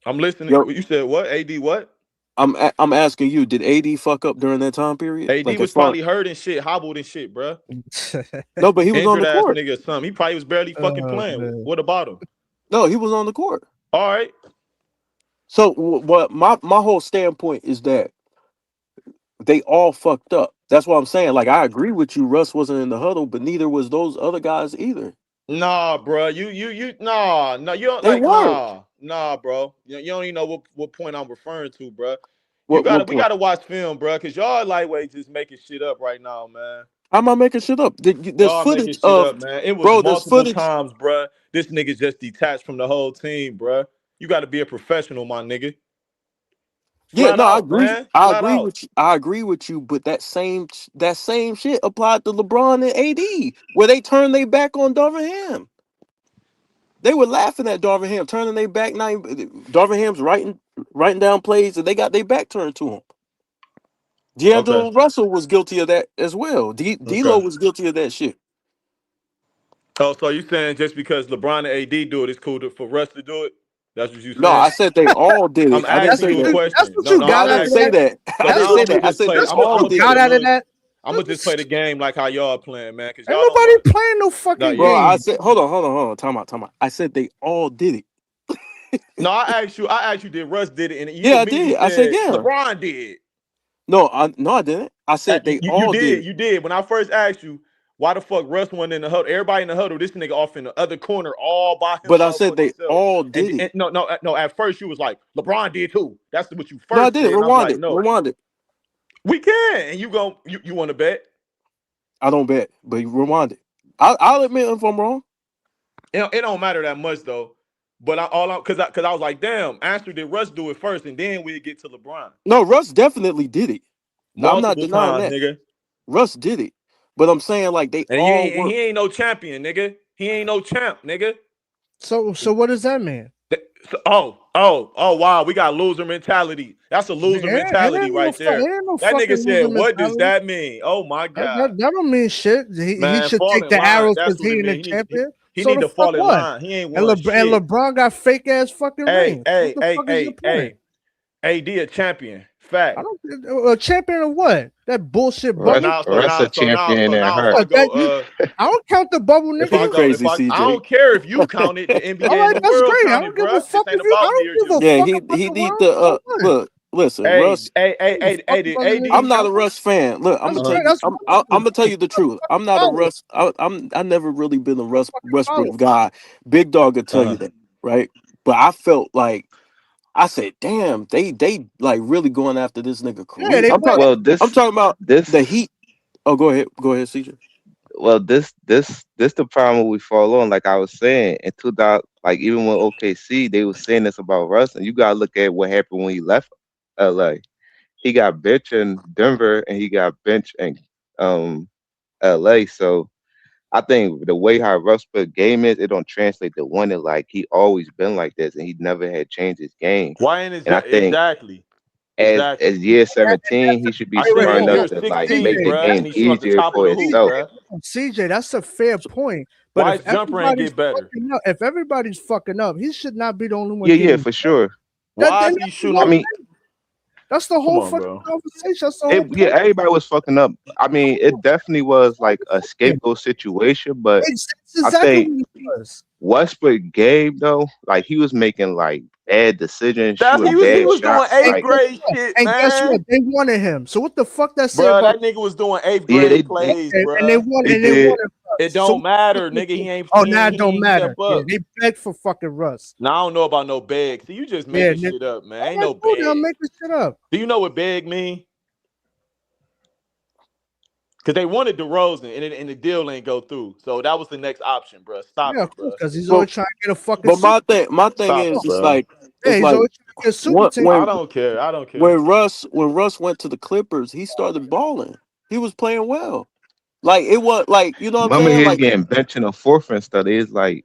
I'm listening. Yo, You said what? AD what? I'm asking you. Did AD fuck up during that time period? AD Like was as far probably hurt and shit, hobbled and shit, bruh. no, but he was on Injured the ass court. nigga or something. He probably was barely fucking playing. Man. What about him? No, he was on the court. All right. So what my whole standpoint is that they all fucked up. That's what I'm saying. Like I agree with you. Russ wasn't in the huddle, but neither was those other guys either. Nah, bro. You nah, you don't They like weren't. nah, bro. You don't even know what point I'm referring to, bro. What We point? gotta watch film, bro, because y'all lightweight just making shit up right now, man. How am I making shit up? There's Y'all making footage shit of up, man. It was bro. There's multiple footage. times, bro. This nigga just detached from the whole team, bro. You got to be a professional, my nigga. Yeah, Flat no, I out, agree. man. I Flat agree out. with you. I agree with you. But that same shit applied to LeBron and AD, where they turned their back on Darvin Ham. They were laughing at Darvin Ham, turning their back. Now Darvin Ham's writing down plays, and they got their back turned to him. D'Angelo Russell was guilty of that as well. D'Lo was guilty of that shit. Oh, so you saying just because LeBron and AD do it, it's cool for Russ to do it? That's what you saying? No, I said they all did it. I'm I didn't asking say you a that. question. That's what you got I didn't say that. I didn't say that. I said they all did got out of it. that. I'm gonna just play the game like how y'all playing, man. Cause Ain't y'all nobody playing no fucking Bro, game. I said, hold on. Time out. I said they all did it. No, I asked you, did Russ did it? And you Yeah, I did. I said yeah. LeBron did. No, I didn't. I said they all did. You did. When I first asked you, why the fuck Russ wasn't in the huddle? Everybody in the huddle, this nigga off in the other corner all by himself. But I said they all did it. No. At first you was like, LeBron did too. That's what you first No, I did. said. Rewind like, it. No. Rewind it. We can. And you want to bet? I don't bet, but rewind it. I'll admit if I'm wrong. It don't matter that much though. But because I was like, damn, Astrid, did Russ do it first, and then we get to LeBron. No, Russ definitely did it. I'm not Multiple denying times, that. nigga. Russ did it, but I'm saying like they And all. he ain't no champion, nigga. He ain't no champ, nigga. So what does that mean? Oh, wow. We got loser mentality. That's a loser mentality right there. That nigga said, what does that mean? Oh, my God. That don't mean shit. He should take the arrows because he ain't a champion. He need to fall in line. He ain't won shit. And LeBron got fake ass fucking rings. Hey. AD a champion. Fact. A champion of what? That bullshit bubble. Russ a champion in her. I don't count the bubble, nigga. Crazy, CJ. I don't care if you count it. The NBA All right, and the that's world great. count I don't give a fuck if you. I don't give a Yeah, fuck. he need to look. Listen, Russ. I'm not a Russ fan. Look, I'm gonna tell you the truth. I'm not a Russ. I never really been a Westbrook guy. Big Dog could tell you that, right? But I felt like I said, damn, they like really going after this nigga career. Yeah, I'm talking about the Heat. Oh, go ahead, CJ. Well, this the problem we fall on. Like I was saying, in 2000, like even when OKC, they was saying this about Russ, and you gotta look at what happened when he left LA. He got benched in Denver, and he got benched in LA. So I think the way how Russ's game is, it don't translate to winning. Like he always been like this, and he never had changed his game. Why ain't and I think exactly? As year 17, he should be smart enough to like make the game easier for himself. CJ, that's a fair point. But But his jumper ain't get better. if everybody's fucking up, he should not be the only one. Yeah, for sure. Why is he shooting? I mean, that's the whole fucking conversation. Everybody was fucking up. I mean, it definitely was like a scapegoat situation, but exactly what it was. Westbrook game though, like he was making like bad decisions, He shooting was bad doing shots. eighth Like, grade shit, And guess man. what? They wanted him. So what the fuck that say Bro, about? that nigga was doing eighth yeah, grade they plays, And bro. they wanted. they And they did. wanted. It So don't matter, nigga. He ain't. Oh, he now ain't, it he don't ain't matter. step Yeah, up. they begged for fucking Russ. Now I don't know about no beg. See, you just Yeah, making shit up, man. Ain't I no told you I'm beg. making shit up. Do you know what beg mean? Because they wanted DeRozan, and the deal ain't go through. So that was the next option, bro. Stop Yeah, it, cool. bro. Because he's But always trying to get a fucking. but my thing Stop is it, bro. Yeah, it's he's like always trying to get super what team. I don't care. I don't care. when Russ went to the Clippers, he started balling. He was playing well. Like it was like you know what I'm Remember saying? he's Like getting benched in the fourth and stuff. It's like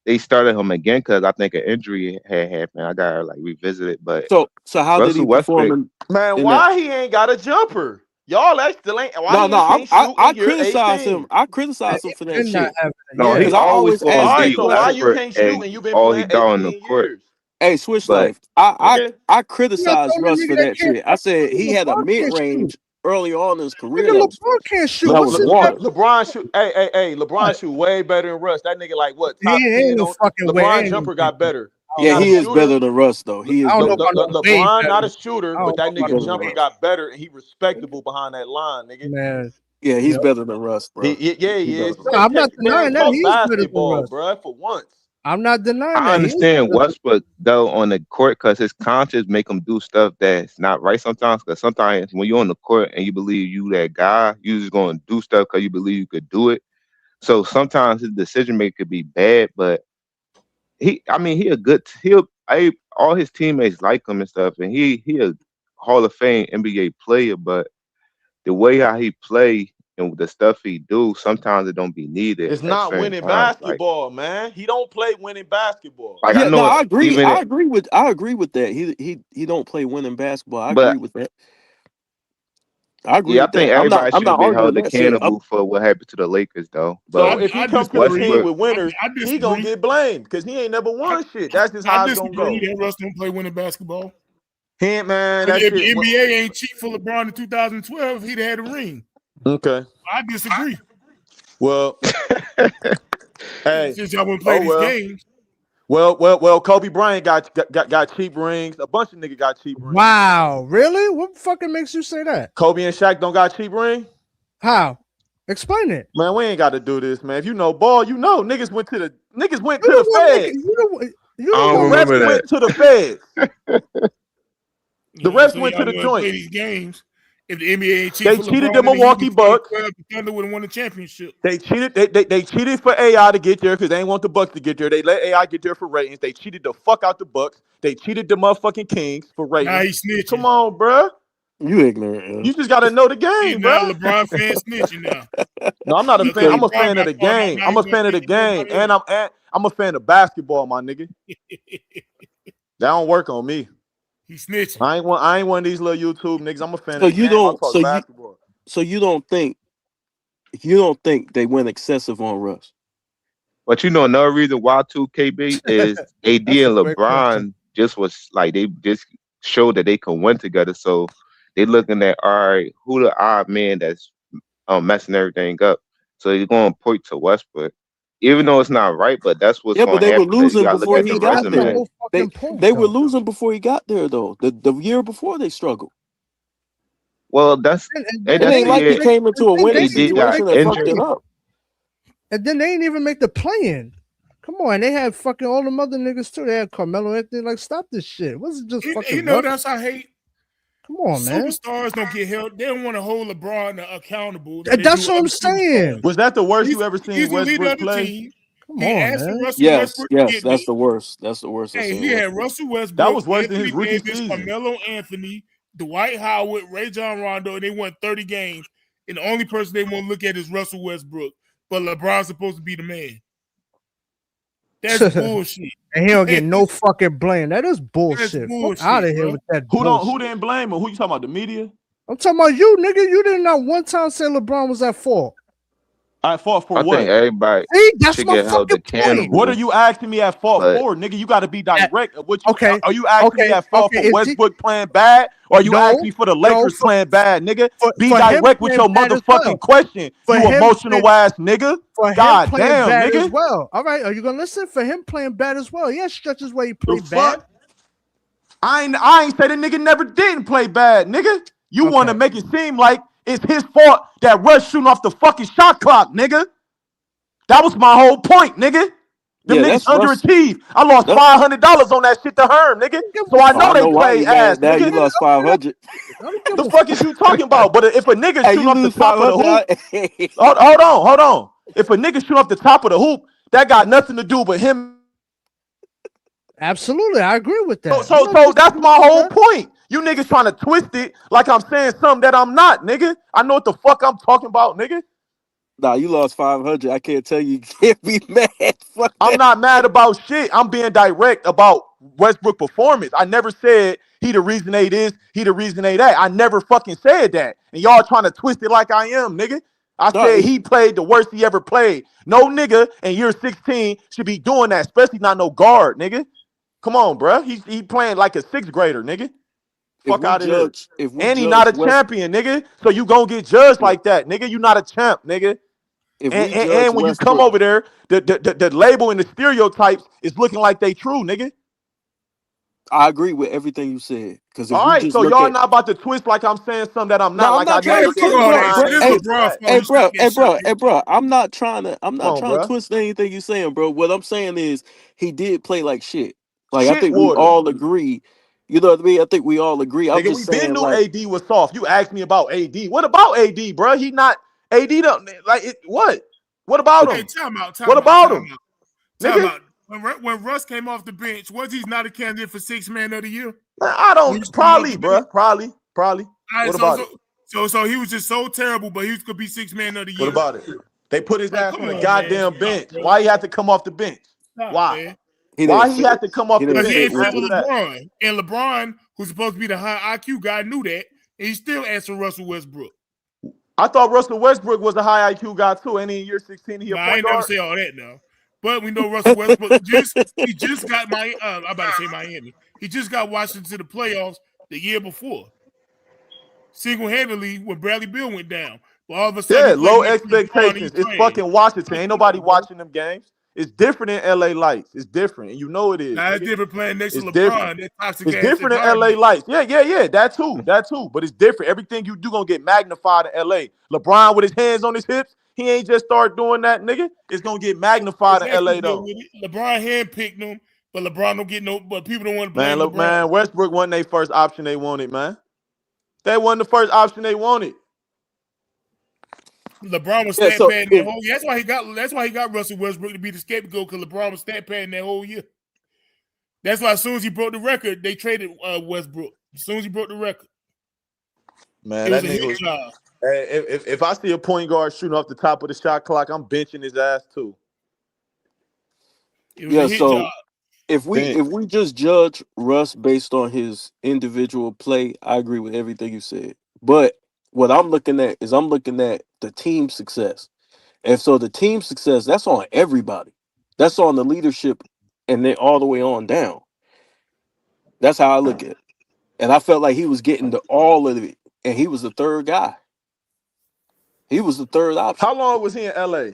they started him again because I think an injury had happened. I gotta like revisit it. But so how did he Russell perform Westbrook, Man, in that? why he ain't got a jumper? Y'all that still ain't. Why No, he ain't can't shoot I in year criticize 18? him. I criticize him for that And not shit. having it. no, Yeah. he Because I always always gonna ask All that right, be so why question. you Westbrook can't shoot and and you've been all he playing got on the 18 court. years? Hey, Switch But Life. I Nigga, You're not criticize the only Russ nigga for that that can't. shit. I said he had a LeBron mid can't shoot. range early on in his career Nigga, that was LeBron can't shoot. that What's was his water. LeBron shoot. Hey, LeBron what? shoot way better than Russ. That nigga like what? He Top ain't 10 no on fucking way. LeBron Ain't no jumper way. got better. He Yeah, not a he is shooter. better than Russ though. He is I don't know better. about no way LeBron not better. a shooter, I don't but know that about nigga no jumper way. got better and he respectable behind that line, nigga. Man. Yeah, he's Yep. better than Russ, bro. Yeah, He he better is. than No, I'm not Man, denying that. talk He's better than basketball, Russ. bro, for once. I'm not denying I that. He is understand better. Westbrook though on the court because his conscience make him do stuff that's not right sometimes. Because sometimes when you're on the court and you believe you that guy, you just gonna do stuff because you believe you could do it. So sometimes his decision making could be bad, but all his teammates like him and stuff, and he a Hall of Fame NBA player, but the way how he play and the stuff he do, sometimes it don't be needed It's at not certain winning times. basketball, man. He don't play winning basketball. Like I Yeah, no, know I agree. even, I agree with that. He don't play winning basketball. I but agree with that. I agree yeah, I with think that. everybody I'm should not be arguing held that shit. accountable for what happened to the Lakers, though. So But if he I come to the disagree. team Westbrook, with winners, I he gonna disagree. get blamed because he ain't never won shit. That's just I how it's gonna disagree go. that Russ don't play winning basketball. He ain't, man, But that if shit. the NBA ain't cheat for LeBron in 2012, he'd have had a ring. Okay. I disagree. Well, hey, Since y'all wouldn't play these games. Well, Kobe Bryant got cheap rings. A bunch of niggas got cheap rings. Wow, really? What fucking makes you say that? Kobe and Shaq don't got cheap ring? How? Explain it. Man, we ain't got to do this, man. If you know ball, you know niggas went to the You feds. the don't one remember refs that. went to the feds. The refs So went to y'all the wouldn't play joint. these games. If the NBA ain't cheat They for cheated LeBron the in the year Milwaukee Bucks. 2012, the Thunder would have won the championship. They cheated. They cheated for AI to get there because they ain't want the Bucks to get there. They let AI get there for ratings. They cheated the fuck out the Bucks. They cheated the motherfucking Kings for ratings. Now he's snitching. Come on, bruh. You ignorant. You just gotta know the He's game, now bro. LeBron fan snitching now. No, I'm not a He fan. told I'm a LeBron fan of got the caught out. game. Now I'm he a fan of the wants to game, everybody else. and I'm a fan of basketball, my nigga. That don't work on me. He's snitching. I ain't one of these little YouTube niggas. I'm a fan So of the you game. I'll don't. talk basketball. So you don't think they went excessive on Russ? but another reason why too, KB, is AD and LeBron just was like they just showed that they can win together. So they looking at, all right, who the odd man that's messing everything up. So you're going to point to Westbrook, even though it's not right, but that's what's Yeah, but going to they were happen. 'Cause you losing got to look before at he the got there. resume. They were losing before he got there, though. The year before they struggled. Well, that's It ain't like he came into a winning situation and fucked it up. And then they ain't even make the play-in. Come on, they had fucking all the other niggas too. They had Carmelo Anthony. Like, stop this shit. What's it just fucking? You know that's I hate. Come on, man. Superstars don't get held. They don't want to hold LeBron accountable. That's what I'm saying. Was that the worst you ever seen He's the leader Westbrook of the play? team. Come He on, asked man. for Russell Yes, Westbrook to yes, get that's me. the worst. That's the worst I've Hey, seen. he had Westbrook. Russell Westbrook, That was worse than Anthony his rookie Davis, season. Carmelo Anthony, Dwight Howard, Ray John Rondo, and they won 30 games. And the only person they want to look at is Russell Westbrook. But LeBron's supposed to be the man. That's bullshit. And he don't get no fucking blame. That is bullshit. That's bullshit, Fuck out of here bro. with that Who bullshit. didn't blame him? Who you talking about? The media? I'm talking about you, nigga. You did not one time say LeBron was at fault. I fought for I what? think everybody See, that's should my get held fucking point. accountable. What are you asking me at fault But- for, nigga? You got to be direct. Okay. Are you asking me at fault Okay, for is Westbrook playing bad, or are you No, asking me for the Lakers playing bad, nigga? Be for him direct with your playing bad as motherfucking well. question. For You him emotional ass nigga. for him God playing damn, bad nigga. as well. All right, are you gonna listen? For him playing bad as well. He has stretches where he The played bad. fuck? I ain't say the nigga never didn't play bad, nigga. You want to make it seem like it's his fault that Russ shooting off the fucking shot clock, nigga. That was my whole point, nigga. Them Yeah, niggas that's Russ. underachieved. I lost $500 on that shit to Herm, nigga. So I know I they know why play you ass, mad. Now nigga. you lost 500. The fuck is you talking about? But if a nigga Hey, shoot you off the lose top of the 500. hoop, hold on. If a nigga shoot off the top of the hoop, that got nothing to do with him. Absolutely, I agree with that. So that's my whole point. You niggas trying to twist it like I'm saying something that I'm not, nigga. I know what the fuck I'm talking about, nigga. Nah, you lost 500. I can't tell you. You can't be mad. Fuck I'm that. not mad about shit. I'm being direct about Westbrook performance. I never said he the reason they this, he the reason they that. I never fucking said that. And y'all trying to twist it like I am, nigga. I said he played the worst he ever played. No nigga in year 16 should be doing that, especially not no guard, nigga. Come on, bro. He playing like a sixth grader, nigga. Fuck out of here. And he not a champion, nigga. So you gonna get judged like that, nigga. You not a champ, nigga. And when you come over there, the label and the stereotypes is looking like they true, nigga. I agree with everything you said. Because all right, so y'all not about to twist like I'm saying something that I'm not. No, like I'm not trying to twist, bro. Hey, bro. I'm not trying to bro. twist anything you're saying, bro. What I'm saying is he did play like shit. Like I Shit think water. we all agree. You know what I mean? I think we all agree. I'm Nigga, just we saying, been knew like, AD was soft. You asked me about AD. What about AD, bro? He not AD. Don't like it. What? What about him? Hey, time out. What about him? Time Nigga? out. When Russ came off the bench, was he not a candidate for Sixth Man of the Year? I don't. Probably, bro. Probably. All right, What about it? So he was just so terrible, but he could be Sixth Man of the Year. What about it? They put his ass on the on, goddamn man. bench. Stop, Why he had to come off the bench? Stop, Why? man. Why he had to come off the Because bench? he ain't fit Answer with that. LeBron. And LeBron, who's supposed to be the high IQ guy, knew that. And he still answered Russell Westbrook. I thought Russell Westbrook was a high IQ guy too. And in year 16, he a I point ain't never guard. say all that now. But we know Russell Westbrook he just got I'm about to say Miami. He just got Washington to the playoffs the year before. Single-handedly when Bradley Beal went down. But all of a sudden, Low expectations. It's fucking Washington. Ain't nobody watching them games. It's different in LA Lights. It's different. And you know it is. Now it's different playing next to LeBron. Different. That toxic It's ass different in environment. LA Lights. Yeah. That too. But it's different. Everything you do gonna get magnified in LA. LeBron with his hands on his hips, he ain't just start doing that, nigga. It's gonna get magnified in LA though. LeBron handpicked them, but LeBron don't get no. But people don't want to blame Man, look, LeBron. man, Westbrook wasn't their first option they wanted, man. That wasn't the first option they wanted. LeBron was stat padding that whole year. That's why he got Russell Westbrook to be the scapegoat, because LeBron was stat padding that whole year. That's why as soon as he broke the record, they traded Westbrook. As soon as he broke the record. Man, that nigga was, if I see a point guard shooting off the top of the shot clock, I'm benching his ass too. Yeah, so if we just judge Russ based on his individual play, I agree with everything you said. But what I'm looking at is the team success. And so the team success, that's on everybody. That's on the leadership and then all the way on down. That's how I look at it. And I felt like he was getting to all of it. And he was the third guy. He was the third option. How long was he in LA?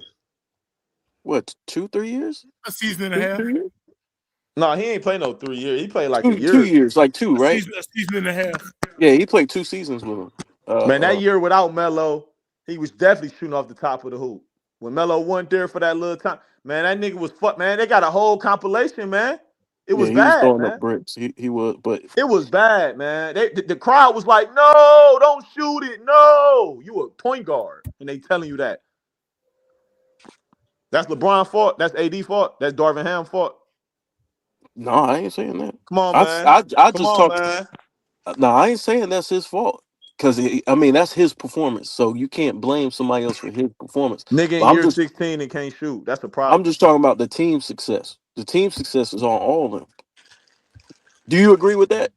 What, 2-3 years? A season and a half. No, he ain't played no 3 years. He played like a year. 2 years, like two, right? A season and a half. Yeah, he played 2 seasons with him. Man, that year without Melo, he was definitely shooting off the top of the hoop. When Melo wasn't there for that little time, man, that nigga was man. They got a whole compilation, man. It was bad, was throwing man. up bricks. He was, but it was bad, man. The crowd was like, "No, don't shoot it. No, you a point guard," and they telling you that. That's LeBron fault. That's AD fault. That's Darvin Ham fault. No, I ain't saying that. Come on, man. I Come just on, talk. man. No, I ain't saying that's his fault. Because, I mean, that's his performance. So you can't blame somebody else for his performance. Nigga in year 16 and can't shoot. That's a problem. I'm just talking about the team success. The team success is on all of them. Do you agree with that?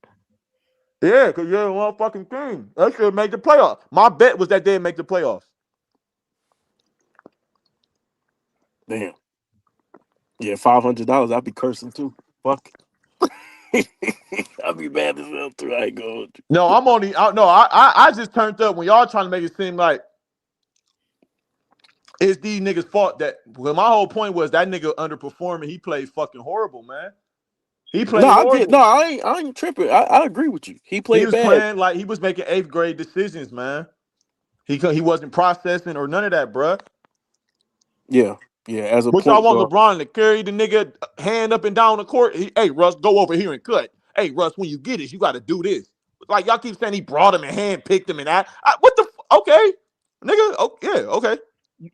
Yeah, because you're one fucking team. That should make the playoffs. My bet was that they'd make the playoffs. Damn. Yeah, $500, I'd be cursing too. Fuck. I'd be mad as hell too. I ain't going. No, I just turned up when y'all trying to make it seem like It's these niggas' fault that. Well, my whole point was that nigga underperforming. He played fucking horrible, man. He played horrible. I ain't tripping. I agree with you. He He played was bad. playing like he was making 8th grade decisions, man. He wasn't processing or none of that, bruh. Yeah. As a Which point I want guard. LeBron to carry the nigga hand up and down the court. Hey, Russ, go over here and cut. Hey, Russ, when you get it, you got to do this. Like, y'all keep saying he brought him and hand-picked him and that. What the okay. Nigga, oh, yeah, okay.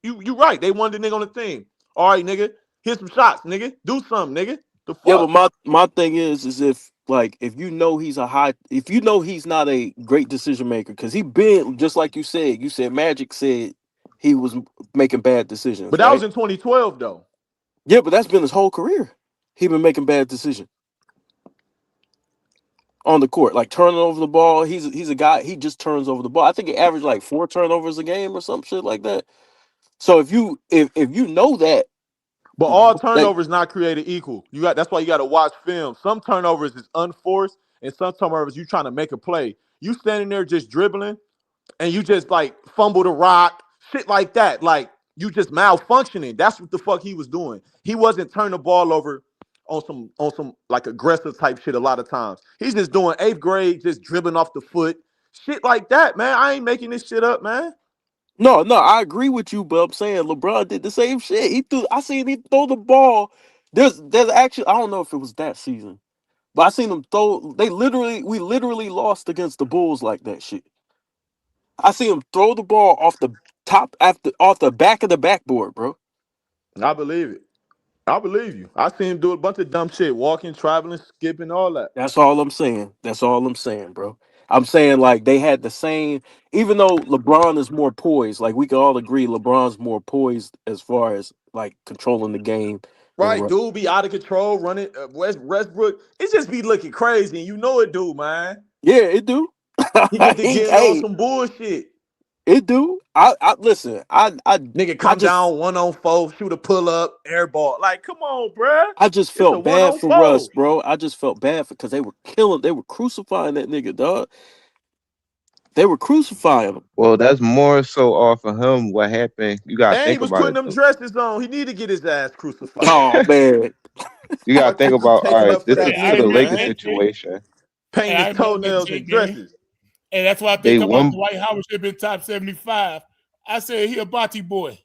You right. They wanted the nigga on the team. All right, nigga. Here's some shots, nigga. Do something, nigga. The fuck? Yeah, but my thing is if you know he's not a great decision maker, because he been just like you said Magic said he was making bad decisions. But that was in 2012 though. Yeah, but that's been his whole career. He been making bad decisions on the court, like turning over the ball. He's a guy, he just turns over the ball. I think he averaged like 4 turnovers a game or some shit like that. So if you know that. But all turnovers not created equal. That's why you got to watch film. Some turnovers is unforced, and some turnovers you trying to make a play. You standing there just dribbling, and you just like fumble the rock, shit like that. Like you just malfunctioning. That's what the fuck he was doing. He wasn't turning the ball over on some like aggressive type shit a lot of times. He's just doing 8th grade, just dribbling off the foot, shit like that, man. I ain't making this shit up, man. No, I agree with you, but I'm saying LeBron did the same shit. I seen him throw the ball. There's actually, I don't know if it was that season, but I seen him throw. We literally lost against the Bulls like that shit. I see him throw the ball off the off the back of the backboard, bro. I believe it. I believe you. I seen him do a bunch of dumb shit, walking, traveling, skipping, all that. That's all I'm saying. Bro. I'm saying like they had the same, even though LeBron is more poised, like we can all agree LeBron's more poised as far as like controlling the game. Right, dude be out of control, running Westbrook. It just be looking crazy, and you know it do, man. Yeah, it do. He get to get on some bullshit. It do. I listen. Nigga come down 1-on-4, shoot a pull up, air ball. Like, come on, bruh. I just felt bad for Russ, bro. I just felt bad because they were crucifying that nigga, dog. They were crucifying him. Well, that's more so off of him. What happened? You gotta think he was about putting them dresses on. He need to get his ass crucified. Oh man. You gotta think about. All right, this is to the Lakers situation. Paint his toenails and dresses. And that's why I think about Dwight Howard should have been top 75. I said he a Bati boy.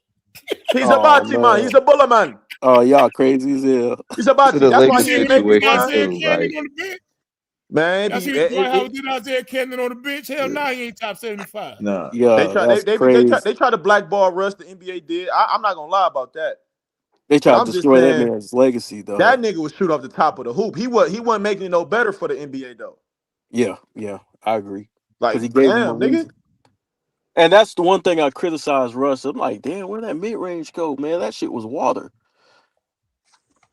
He's a Bati man. He's a buller man. Oh, y'all crazy as hell. He's a Bati. That's why he ain't making it. Man, I see Dwight Howard did Isaiah Cannon on the bench. Hell, now he ain't top 75. No, yeah, they try to blackball Russ. The NBA did. I'm not gonna lie about that. They tried to destroy that man's legacy, though. That nigga was shoot off the top of the hoop. He wasn't making it no better for the NBA though. Yeah, I agree. Like, he gave damn, nigga. And that's the one thing I criticize Russ. I'm like, damn, where that mid range go, man? That shit was water.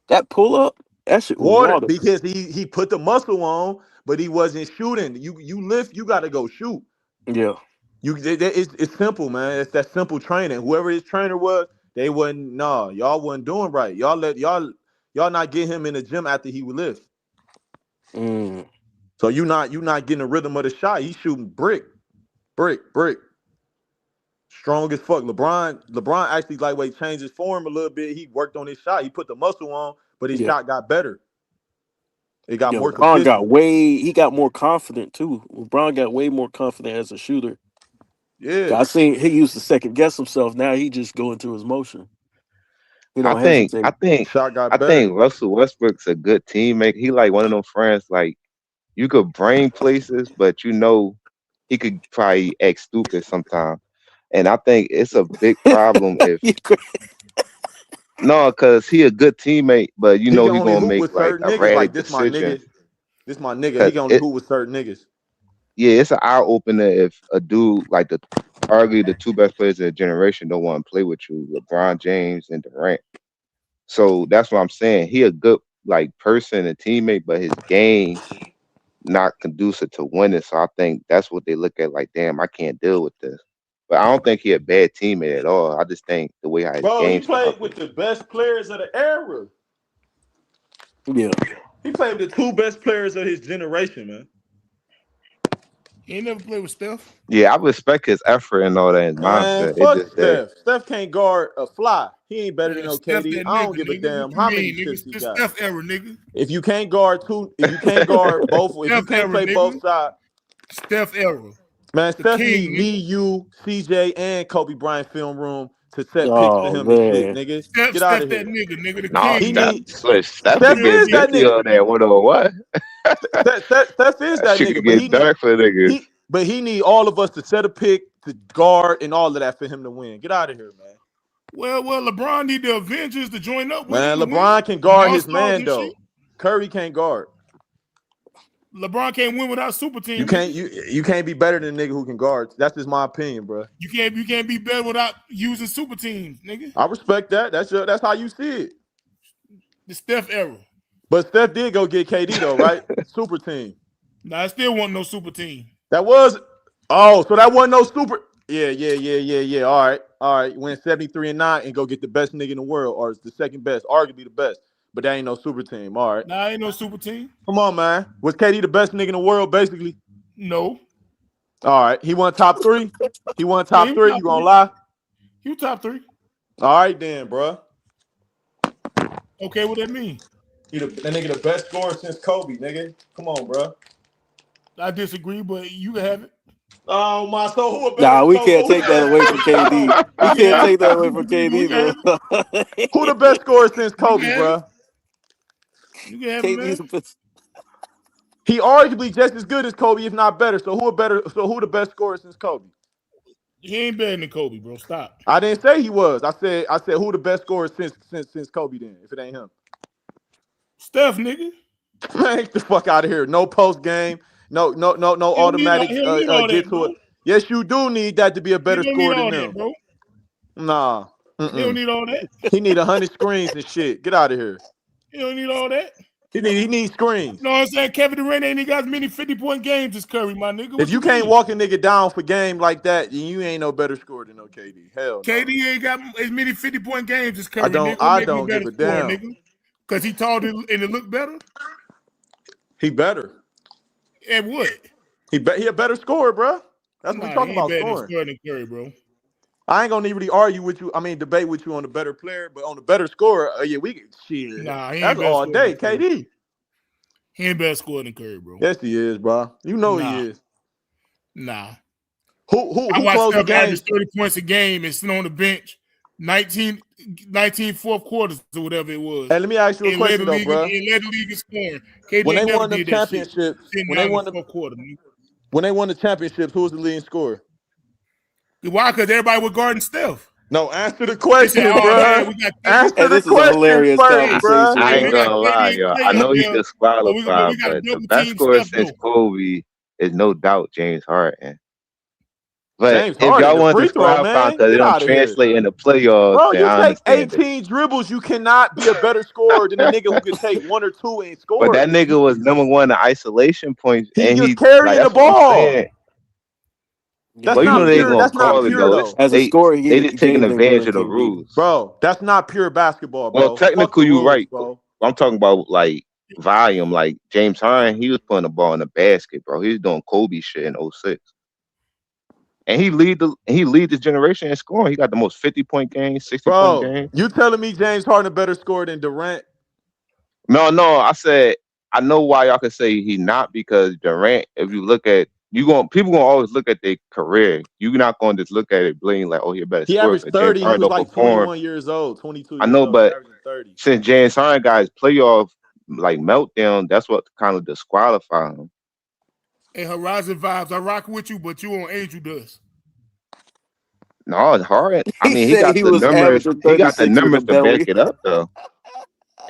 That pull up, that shit was water. Because he put the muscle on, but he wasn't shooting. You lift, you got to go shoot. Yeah. It's simple, man. It's that simple training. Whoever his trainer was, they wasn't. No, y'all wasn't doing right. Y'all not getting him in the gym after he would lift. So you not getting the rhythm of the shot. He's shooting brick. Strong as fuck. LeBron actually lightweight changed his form a little bit. He worked on his shot. He put the muscle on, but his shot got better. It got more consistent. He got more confident too. LeBron got way more confident as a shooter. Yeah. I seen he used to second guess himself. Now he just go into his motion. I think Russell Westbrook's a good teammate. He like one of them friends, like you could bring places, but you know he could probably act stupid sometimes. And I think it's a big problem if because he a good teammate, but you know he's gonna make like a radical decision. This my nigga. He can only hoop with certain niggas. Yeah, it's an eye opener if a dude like arguably the two best players of the generation don't want to play with you, LeBron James and Durant. So that's what I'm saying. He a good like person and teammate, but his game not conducive to winning. So I think that's what they look at. Like, damn, I can't deal with this. But I don't think he a bad teammate at all. I just think the way how his game. He played with the best players of the era. Yeah, he played with the two best players of his generation, man. He ain't never played with Steph. Yeah, I respect his effort and all that his Man, mindset. It fuck just that. Steph. Steph can't guard a fly. He ain't better than no Steph KD. that I don't nigga, give a nigga. damn What you how many mean, nigga? chips he It's got. Steph era, nigga. If you can't guard if you can't guard both, if you Steph can't era, play nigga. both sides, Steph era. man, The Steph king, need me, nigga. you, CJ, and Kobe Bryant film room to set picks for Oh him and shit, man. nigga. Steph, Get out of that here. nigga, nigga. The No, king. He Steph, need Steph Steph could get is that 50 on nigga. that 101. Steph is that She nigga, could but get dark for niggas. he need all of us to set a pick, to guard, and all of that for him to win. Get out of here, man. Well, LeBron need the Avengers to join up with Man, him. to LeBron win. can guard All his stars man and though. shit. Curry can't guard. LeBron can't win without super team. You can't you can't be better than a nigga who can guard. That's just my opinion, bro. You can't be better without using super teams, nigga. I respect that. That's how you see it. The Steph era. But Steph did go get KD though, right? Super team. Nah, I still want no super team. That was so that wasn't no super. Yeah. All right. Win 73-9 and go get the best nigga in the world, or it's the second best, arguably the best. But that ain't no super team. All right. Nah, ain't no super team. Come on, man. Was KD the best nigga in the world, basically? No. All right. He won top 3. He won top 3. You gonna lie? You top 3. All right, then, bro. Okay, what that mean? That nigga the best scorer since Kobe, nigga. Come on, bro. I disagree, but you can have it. Oh my! So who? Nah, we can't take that away from KD. We can't take that away from KD, bro. Who the best scorer since Kobe, bro? You can have it, man. He arguably just as good as Kobe, if not better. So who the best scorer since Kobe? He ain't better than Kobe, bro. Stop. I didn't say he was. I said who the best scorer since Kobe then, if it ain't him. Steph, nigga. Man, get the fuck out of here. No post game. No automatic get to it. Yes, you do need that to be a better scorer than them. Bro. Nah. He don't need all that. He need 100 screens and shit. Get out of here. He don't need all that. He needs screens. You know what I'm saying? Kevin Durant ain't got as many 50-point games as Curry, my nigga. What If you can't walk a nigga down for game like that, then you ain't no better scorer than no KD. Hell no. KD ain't got as many 50-point games as Curry. I don't give a damn. Because he taller and it look better? He better. And what? He a better scorer, bro. That's what we talking about, scoring. Than Curry, bro. I ain't gonna really argue with you. I mean, debate with you on the better player, but on the better scorer, shit. Nah, he that's ain't all day, KD. He ain't better scorer than Curry, bro. Yes, he is, bro. You know he is. Nah. Who I closed the watched game? average 30 points a game and sit on the bench 19 fourth quarters or whatever it was. Hey, let me ask you a question though, bro. He led the league in scoring. KD When they never won the did that shit. championships, when they won the championships, who was the leading scorer? Why? Because everybody was guarding Steph. No, answer the question, said, bro. Answer the question first, bro. I ain't gonna lie, y'all. I know he's disqualified, but the best scorer since Kobe is no doubt James Harden. But James if Harden, y'all the want free to throw, disqualify man. because it Get don't outta here. translate in the playoffs, Bro, then I you take understand 18 dribbles, you cannot be a better scorer than a nigga who can take 1 or 2 and score. But that nigga was number 1 in isolation points, He and was he carrying like, the ball. That's but you know they ain't gonna call it though. As a scorer, they just taking advantage of the rules, bro. That's not pure basketball, bro. Well, technically, you're right, bro. I'm talking about like volume. Like James Harden, he was putting the ball in the basket, bro. He was doing Kobe shit in 06. And he lead this generation in scoring. He got the most 50-point games, 60-point games. You telling me James Harden a better scorer than Durant? No. I said I know why y'all could say he's not, because Durant. If you look at people gonna always look at their career. You're not gonna just look at it bling like, oh, he better. He averaged 30. He was like 21 years old, 22. I know, but since James Harden got his playoff like meltdown, that's what kind of disqualified him. Hey, Horizon Vibes, I rock with you, but you on Angel Dust. No, it's hard. I mean, he got the numbers. He got the numbers to back it up, though.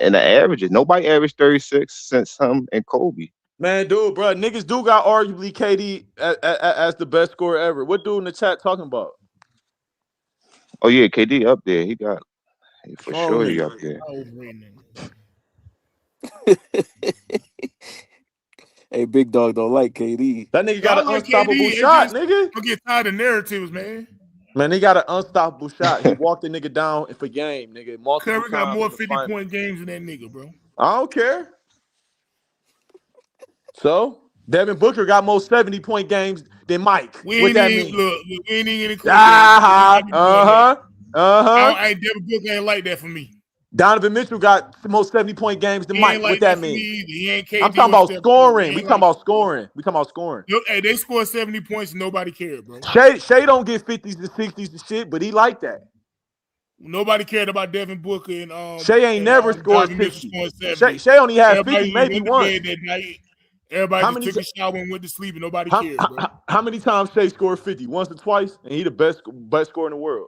And the averages, nobody averaged 36 since him and Kobe. Man, dude, bro, niggas do got arguably KD as the best scorer ever. What dude in the chat talking about? Oh yeah, KD up there. He got for sure. He up there. Hey, big dog don't like KD. That nigga got an unstoppable shot, nigga. Don't get tired of narratives, man. Man, he got an unstoppable shot. He walked the nigga down for game, nigga. Curry got more 50-point games than that nigga, bro. I don't care. So, Devin Booker got more 70-point games than Mike. We What ain't that even mean? look. We ain't even in the Devin Booker ain't like that for me. Donovan Mitchell got most 70-point games than He Mike. ain't What like that that for me mean? either. He ain't KD. I'm talking or about Steph scoring. Curry. We talking about scoring. We talking about scoring. Look, hey, they scored 70 points. Nobody cared, bro. Shea don't get 50s and 60s and shit, but he like that. Nobody cared about Devin Booker and Shea ain't never scored Donovan Mitchell 60. scoring 70. Shea only had Everybody 50 maybe went to once. bed that night. Everybody just took a shower and went to sleep, and nobody cared, bro. How many times Shea scored 50? Once or twice? And he the best scorer in the world.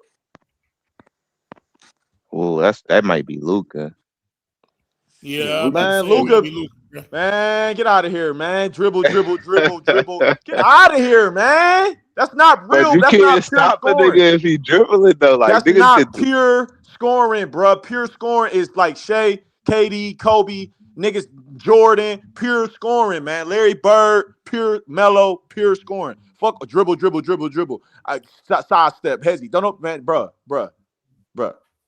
Oh, that might be Luka. Yeah, man, Luka, man, get out of here, man. Dribble. Get out of here, man. That's not real. But you That's can't not pure stop a scoring. nigga if he dribbling though. Like That's niggas not can pure scoring, bro. Pure scoring is like Shea, KD, Kobe, niggas, Jordan. Pure scoring, man. Larry Bird, pure Melo, pure scoring. Fuck dribble. Sidestep, hezzy. Don't know, man, bruh.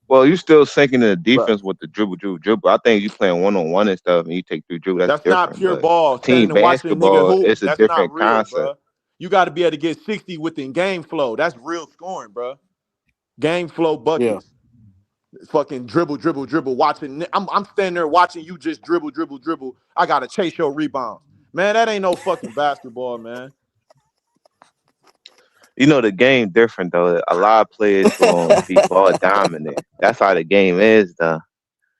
Well, you still sinking in the defense with the dribble. I think you playing 1-on-1 and stuff, and you take 3 dribbles. That's different. Not pure but ball. team Standing and watching a nigga basketball, hoop. it's a That's different not real, concept. bro. You got to be able to get 60 within game flow. That's real scoring, bro. Game flow buckets. Fucking dribble. Watching. I'm standing there watching you just dribble. I gotta chase your rebound. Man, that ain't no fucking basketball, man. You know the game different though. A lot of players gonna be ball dominant. That's how the game is, though.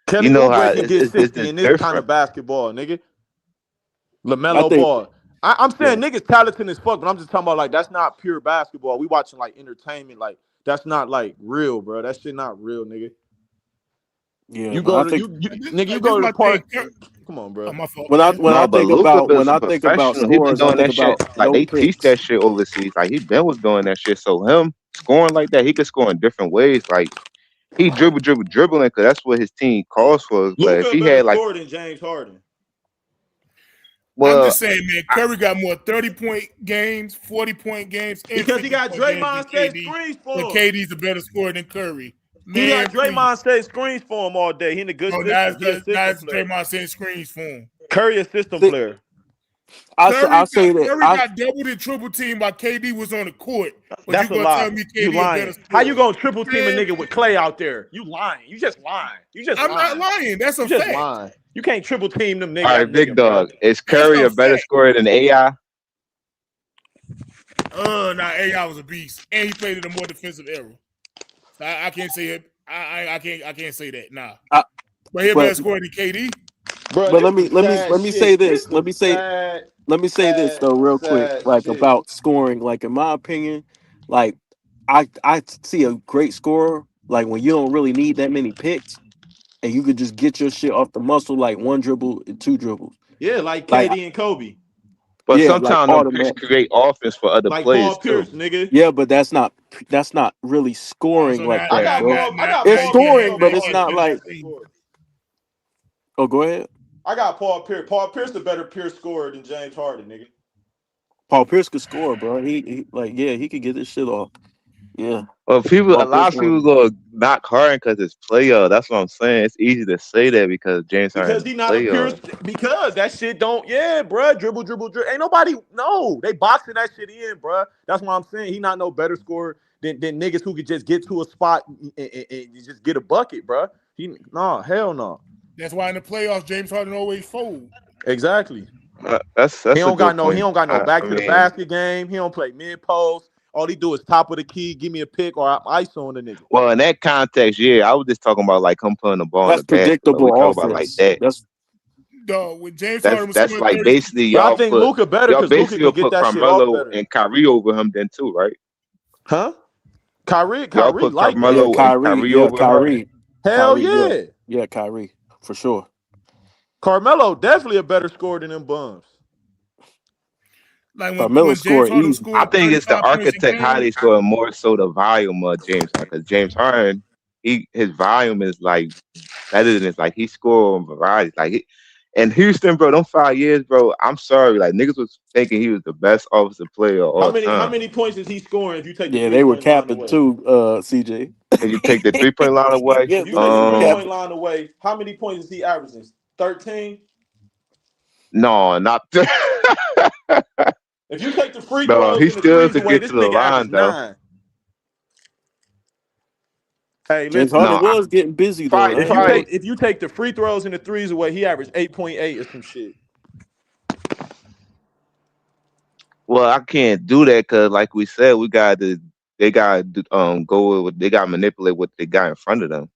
Kelly you know how Oubre can get 60 in this different. kind of basketball, nigga. LaMelo Ball. I'm saying niggas talented as fuck, but I'm just talking about like that's not pure basketball. We watching like entertainment, like that's not like real, bro. That shit not real, nigga. Yeah, you go to you go to the park. Come on, bro. When I think about he been scores, I doing that think shit. about Like no they teach picks. that shit overseas. Like he Ben was doing that shit. So him scoring like that, he could score in different ways. Like he dribbling because that's what his team calls for. But if he had like scored than James Harden. Well, I'm just saying, man, Curry got more 30-point games, 40-point games, because he got Draymond State screens for him. But KD's a better scorer than Curry. Man, he got Draymond State screens for him all day. He in a good system. That's Draymond State screens for him. Curry a system player. I'll say that Curry got doubled and triple team while KD was on the court. But That's you a gonna lie. tell me KD You is lying? better How you gonna triple team a nigga with Clay out there? You lying? You just lying. I'm not lying. That's a fact. Lying. You can't triple team them niggas. All right, big dog. Is Curry a better scorer than AI? Nah, AI was a beast, and he played in a more defensive era. So I can't say it. I can't say that. Nah. But he better scorer than KD. Bro, but let me say this. Let me say this though, real quick. Like about scoring. Like in my opinion, like I see a great scorer. Like when you don't really need that many picks, and you could just get your shit off the muscle, like 1 dribble and 2 dribbles. Yeah, like KD and Kobe. But sometimes those picks create offense for other players Paul Pierce, too. nigga. Yeah, but that's not really scoring like that, bro. It's scoring, but it's not like. Oh, go ahead. I got Paul Pierce. Paul Pierce the better pure scorer than James Harden, nigga. Paul Pierce could score, bro. He could get this shit off. Yeah. Well, a lot of people go knock Harden because it's player. That's what I'm saying. It's easy to say that because James Harden. Because he not a pure. Because that shit don't. Yeah, bro. Dribble. Ain't nobody. No, they boxing that shit in, bro. That's what I'm saying. He not no better scorer than niggas who could just get to a spot and just get a bucket, bro. Hell no. That's why in the playoffs, James Harden always fold. Exactly. That's he don't got no back to the basket game. He don't play mid post. All he do is top of the key, give me a pick, or I'm ice on the nigga. Well, in that context, yeah, I was just talking about like him putting the ball in the basket. Predictable offense. About like that. When James Harden was that's like 30, basically y'all. I think Luka better because Luka can get that shit off better. And Kyrie over him then too, right? Huh? Kyrie like Carmelo Kyrie over Kyrie. Hell yeah. Yeah, Kyrie for sure. Carmelo definitely a better scorer than them bums. Like Carmelo scored easy. I think it's the architect how they score more so the volume of James Harden. Because James Harden, his volume is like better than it's like he scored on variety. Like and Houston, bro, them 5 years, bro. I'm sorry, like niggas was thinking he was the best offensive player of all time. How many points is he scoring if you take? Yeah, they were capping too, CJ. And you take the 3-point line away. If you take the 3-point line away, how many points is he averaging? 13. No, not. If you take the free No, throws he and the still threes could away, get this to the nigga averaged line though. 9. Hey, James listen. Harden No, was getting busy though. I If ain't gonna. you take the free throws and the threes away, he averaged 8.8 or some shit. well, I can't do that because, like we said, they got go with what they got to manipulate what they got in front of them.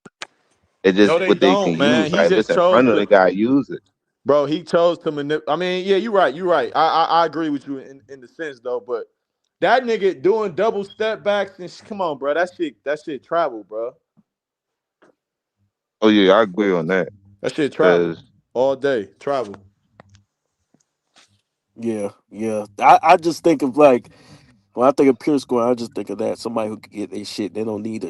It's No, just they what they can don't, man. use. He Like if it's just in chose front of them, to. they gotta use it. Bro, he chose to manipulate. I mean, yeah, you're right. You're right. I agree with you in the sense though, but that nigga doing double step backs and come on, bro. That shit travel, bro. Oh yeah, I agree on that. That shit travel 'Cause all day. Travel. Yeah. I just think of like when I think of pure score, I just think of that somebody who could get their shit. They don't need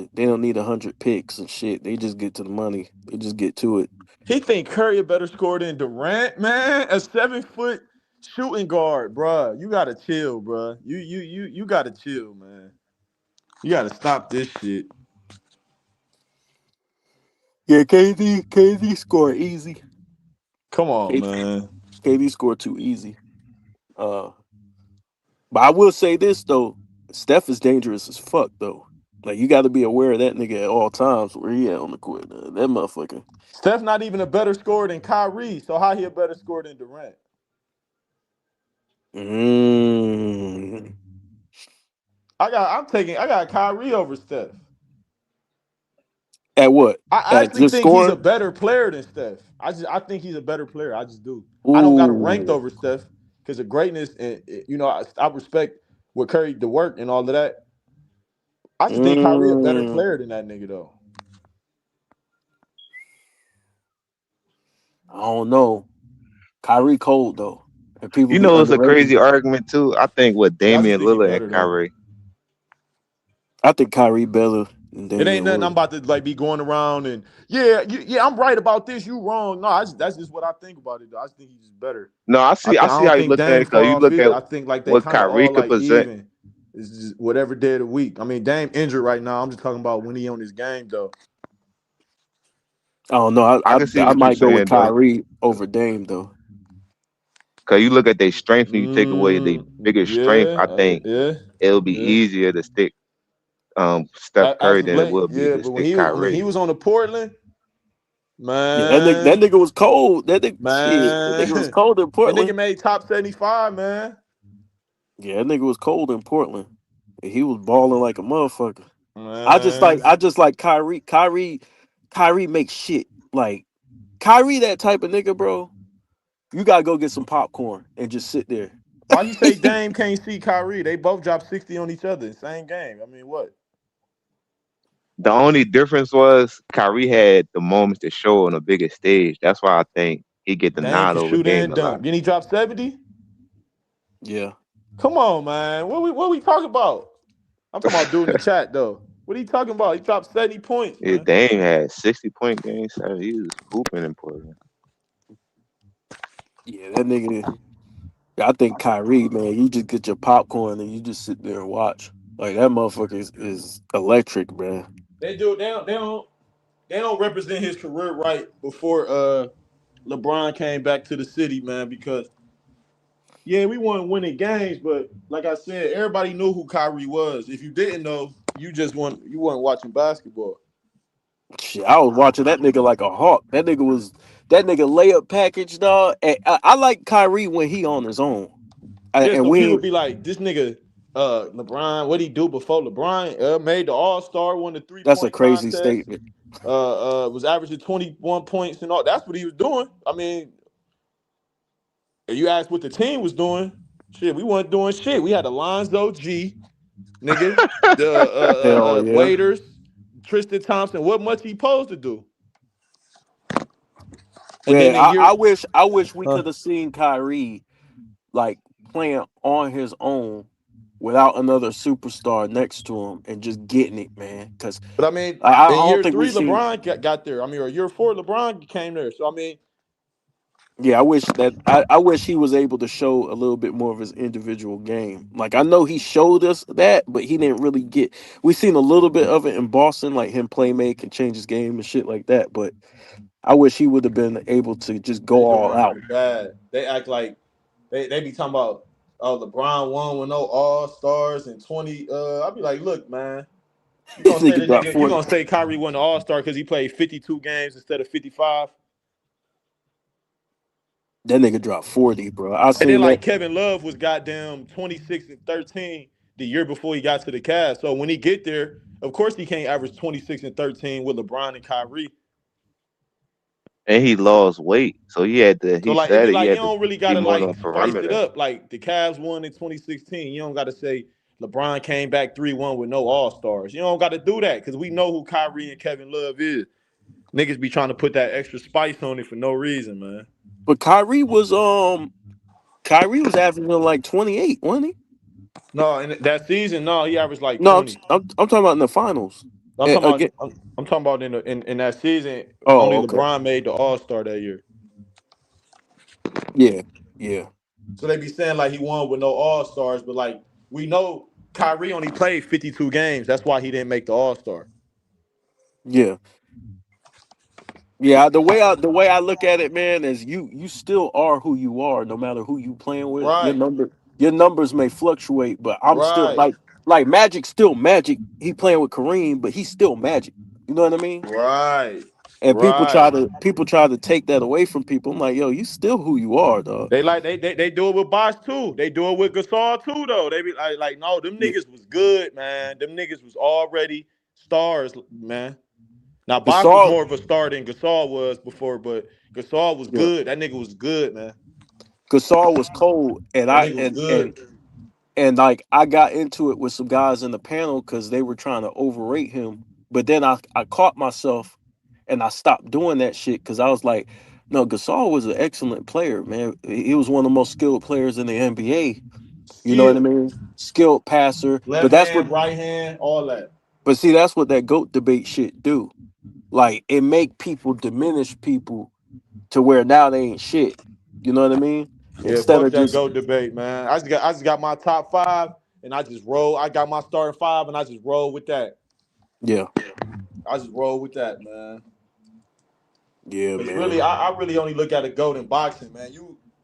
100 picks and shit. They just get to the money. They just get to it. He think Curry a better scorer than Durant, man. A 7-foot shooting guard, bro. You gotta chill, bro. You gotta chill, man. You gotta stop this shit. Yeah, KD score easy. Come on, man. KD scored too easy. But I will say this though, Steph is dangerous as fuck though. Like you got to be aware of that nigga at all times where he at on the court. That motherfucker. Steph not even a better scorer than Kyrie, so how he a better scorer than Durant? I got Kyrie over Steph. At what? I At actually just think he's a scoring? better player than Steph. I think he's a better player. I just do. I don't got him ranked Ooh. over Steph because of greatness and I respect what Curry the work and all of that. I just think Kyrie a better player than that nigga though. I don't know. Kyrie cold though. And people you be know it's a underrating. crazy argument too. I think with I just Damian think he Lillard better and though. Kyrie. I think Kyrie better than It Damian ain't nothing I'm Lillard. about to like be going around and yeah, I'm right about this. You wrong. No, that's just what I think about it. Though. I just think he's just better. No, I see I how don't you think look at it Dame's because far you off look at either. I think like they what kind of Kyrie all could like present. even. It's just whatever day of the week. I mean, Dame injured right now. I'm just talking about when he on his game though. I don't know. I can see I what you're might go with saying though. Kyrie over Dame though. Cause you look at their strength and you take away their biggest strength, I think it'll be easier to stick Steph As Curry of than it late, will be yeah. to But when stick he Kyrie. was on the Portland, Yeah, that nigga was cold. That nigga was cold in that Portland. nigga made top 75, man. Yeah, that nigga was cold in Portland. And he was balling like a motherfucker. Man. I just like Kyrie. Kyrie makes shit. Like Kyrie, that type of nigga, bro. You gotta go get some popcorn and just sit there. Why you say Dame can't see Kyrie? They both dropped 60 on each other, same game. I mean, what? The only difference was Kyrie had the moments to show on a bigger stage. That's why I think he get the Dame nod can over shoot Dame and a lot. dunk. Didn't he drop 70? Yeah. Come on, man. What we talking about? I'm talking about dude in the chat though. What are you talking about? He dropped 70 points, Yeah, man. Dame had 60-point games. So he was hooping in Portland. Yeah, that nigga. I think Kyrie, man, you just get your popcorn and you just sit there and watch. Like that motherfucker is electric, man. They don't represent his career right before LeBron came back to the city, man, because yeah, we weren't winning games, but like I said, everybody knew who Kyrie was. If you didn't know, you weren't watching basketball. Shit, I was watching that nigga like a hawk. That nigga layup package, dog. And I like Kyrie when he on his own. So people be like, this nigga, LeBron, what'd he do before LeBron made the All-Star, won the 3-point That's a crazy contest, statement. was averaging 21 points and all. That's what he was doing. I mean, if you asked what the team was doing, shit, we weren't doing shit. We had Alonzo G, nigga, the Waiters, Tristan Thompson. What much he supposed to do? And yeah, I wish we could have seen Kyrie like playing on his own without another superstar next to him and just getting it, man. But I mean, I in don't year think 3, LeBron got there. I mean, or year 4, LeBron came there. So I mean, yeah, I wish he was able to show a little bit more of his individual game. Like I know he showed us that, but he didn't really get. We seen a little bit of it in Boston, like him play make and change his game and shit like that. But I wish he would have been able to just go all out. Bad. They act like they be talking about LeBron won with no All-Stars and 20. I'll be like, look, man, you This gonna say nigga the dropped nigga, 40. you gonna say Kyrie won the All-Star because he played 52 games instead of 55? That nigga dropped 40, bro. I And seen then like that. Kevin Love was goddamn 26 and 13 the year before he got to the Cavs. So when he get there, of course he can't average 26 and 13 with LeBron and Kyrie. And he lost weight, so he had to. So He like it said be it. He like you had to don't really be gotta more on like the spice it perimeter. up. Like the Cavs won in 2016. You don't gotta say LeBron came back 3-1 with no All-Stars. You don't gotta do that because we know who Kyrie and Kevin Love is. Niggas be trying to put that extra spice on it for no reason, man. But Kyrie was averaging like 28, wasn't he? No, in that season, no, he averaged like No, 20. I'm talking about in the finals. I'm talking Again. about I'm talking about in that season. Oh, Only okay. LeBron made the All-Star that year. Yeah. So they be saying like he won with no All-Stars, but like we know Kyrie only played 52 games. That's why he didn't make the All-Star. Yeah. The way I look at it, man, is you still are who you are, no matter who you playing with. Right. Your numbers may fluctuate, but I'm still Right. like Magic's still Magic. He playing with Kareem, but he's still Magic. You know what I mean? Right. And people try Right. to take that away from people. I'm like, yo, you still who you are, dog. They do it with Bosh too. They do it with Gasol too, though. They be like no, them niggas was good, man. Them niggas was already stars, man. Now Bosh was more of a star than Gasol was before, but Gasol was good. That nigga was good, man. Gasol was cold, and That nigga was good. and like I got into it with some guys in the panel because they were trying to overrate him. But then I caught myself and I stopped doing that shit because I was like, no, Gasol was an excellent player, man. He was one of the most skilled players in the NBA. You know what I mean? Skilled passer. Left hand, right hand, all that. But see, that's what that GOAT debate shit do. Like it make people diminish people to where now they ain't shit. You know what I mean? Yeah, Instead fuck of that just GOAT debate, man. I just got my top 5 and I just roll. I got my starting 5 and I just roll with that. Yeah. I just roll with that, man. Yeah, man. Really, I really only look at a GOAT in boxing, man.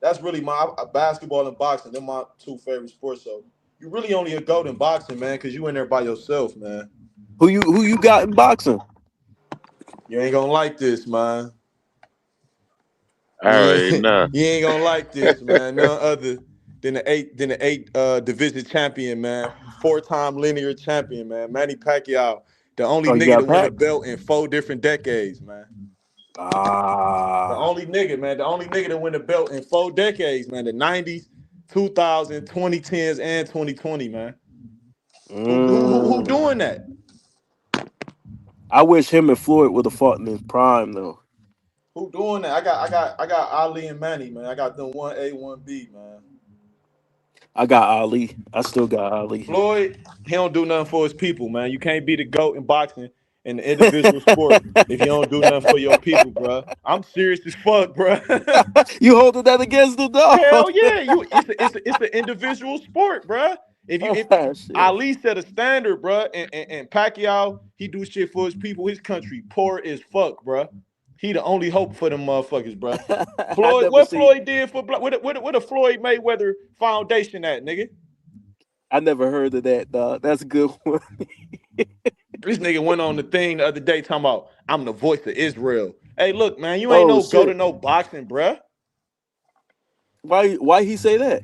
That's really my basketball and boxing. They're my 2 favorite sports. So you really only a GOAT in boxing, man, because you in there by yourself, man. Who you got in boxing? You ain't gonna like this, man. I already know. You ain't gonna like this, man. None other than the eight division champion, man. 4-time linear champion, man. Manny Pacquiao, the only nigga to win a belt in 4 different decades, man. The only nigga, man. The only nigga to win a belt in 4 decades, man. The 90s, 2000, 2010s, and 2020, man. Who doing that? I wish him and Floyd would have fought in his prime, though. Who doing that? I got Ali and Manny, man. I got them 1A, 1B, man. I got Ali. I still got Ali. Floyd, he don't do nothing for his people, man. You can't be the GOAT in boxing in the individual sport if you don't do nothing for your people, bro. I'm serious as fuck, bro. You holding that against the dog? Hell yeah, it's an individual sport, bro. If Ali set a standard, bro, and Pacquiao, he do shit for his people, his country, poor as fuck, bro. He the only hope for them motherfuckers, bro. Floyd, what Floyd did for what a Floyd Mayweather Foundation at, nigga? I never heard of that, dog. That's a good one. This nigga went on the thing the other day talking about I'm the voice of Israel. Hey, look, man, you ain't go to no boxing, bruh. Why he say that?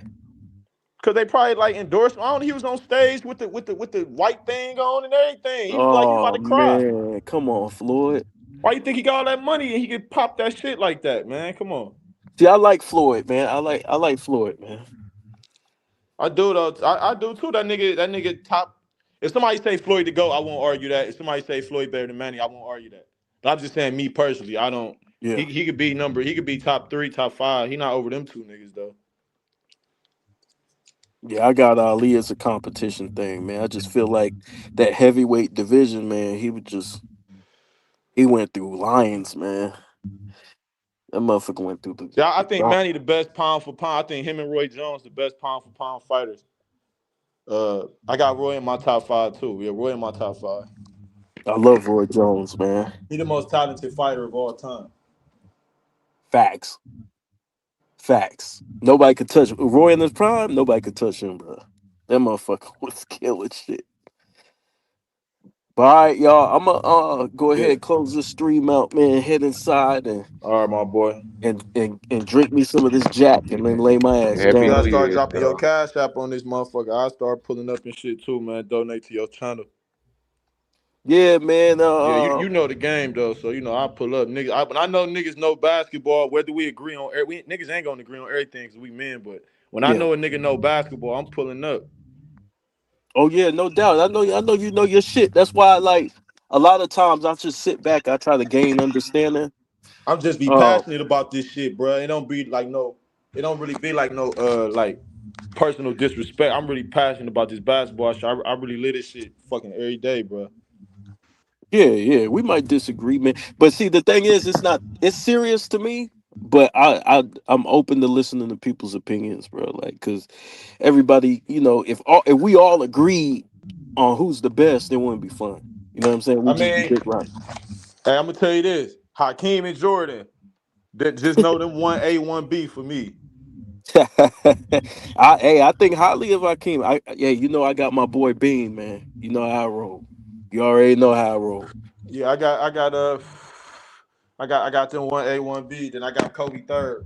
Cause they probably like endorsed him. I don't know. He was on stage with the white thing on and everything. He was like he about to cry. Man, come on, Floyd. Why you think he got all that money and he could pop that shit like that, man? Come on. See, I like Floyd, man. I like Floyd, man. I do though. I do too. That nigga top. If somebody say Floyd to go, I won't argue that. If somebody say Floyd better than Manny, I won't argue that. But I'm just saying, me personally, I don't. Yeah. He could be he could be top 3, top 5. He not over them 2 niggas though. Yeah, I got Ali as a competition thing, man. I just feel like that heavyweight division, man, he went through lions, man. That motherfucker went through the. Yeah, I think Manny the best pound for pound. I think him and Roy Jones the best pound for pound fighters. I got Roy in my top 5 too. Yeah, Roy in my top 5. I love Roy Jones, man. He the most talented fighter of all time. Facts. Facts. Nobody could touch Roy in his prime. Nobody could touch him, bro. That motherfucker was killing shit. But all right, y'all. I'm gonna go ahead and close this stream out, man. Head inside and all right, my boy, and drink me some of this Jack and then lay my ass down. You gotta start dropping your cash app on this motherfucker. I'll start pulling up and shit too, man. Donate to your channel. Yeah, man. Yeah, you know the game though, so you know I pull up, niggas. But I know niggas know basketball. Whether we agree on, niggas ain't gonna agree on everything because we men. But when I know a nigga know basketball, I'm pulling up. Oh yeah, no doubt. I know you know your shit. That's why, like, a lot of times I just sit back. I try to gain understanding. I'm just be passionate about this shit, bro. It don't be like no. It don't really be like no like personal disrespect. I'm really passionate about this basketball shit. I really live this shit fucking every day, bro. Yeah. We might disagree, man. But see, the thing is, it's serious to me. But I'm open to listening to people's opinions, bro. Like, cause everybody, you know, if we all agree on who's the best, it wouldn't be fun. You know what I'm saying? Hey, I'm gonna tell you this: Hakeem and Jordan, that just know them 1A, 1B for me. I think highly of Hakeem. You know, I got my boy Bean, man. You know how I roll. You already know how I roll. Yeah, I got them 1A, 1B. Then I got Kobe third.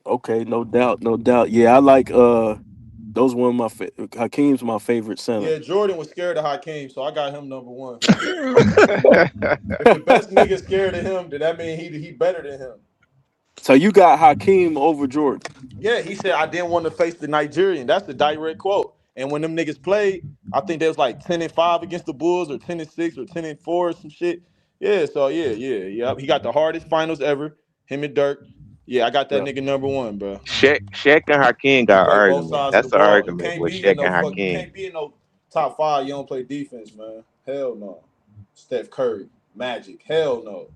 Okay, no doubt. Yeah, I like those one of my Hakeem's my favorite center. Yeah, Jordan was scared of Hakeem, so I got him number one. If the best nigga scared of him, then that means he better than him. So you got Hakeem over Jordan? Yeah, he said I didn't want to face the Nigerian. That's the direct quote. And when them niggas played, I think they was like 10-5 against the Bulls, or 10-6, or 10-4, or some shit. Yeah, so yeah. He got the hardest finals ever. Him and Dirk. Yeah, I got that nigga number one, bro. Shaq and Hakeem got argument. That's the argument with Shaq and Hakeem. You can't be in no top 5. You don't play defense, man. Hell no. Steph Curry, Magic. Hell no.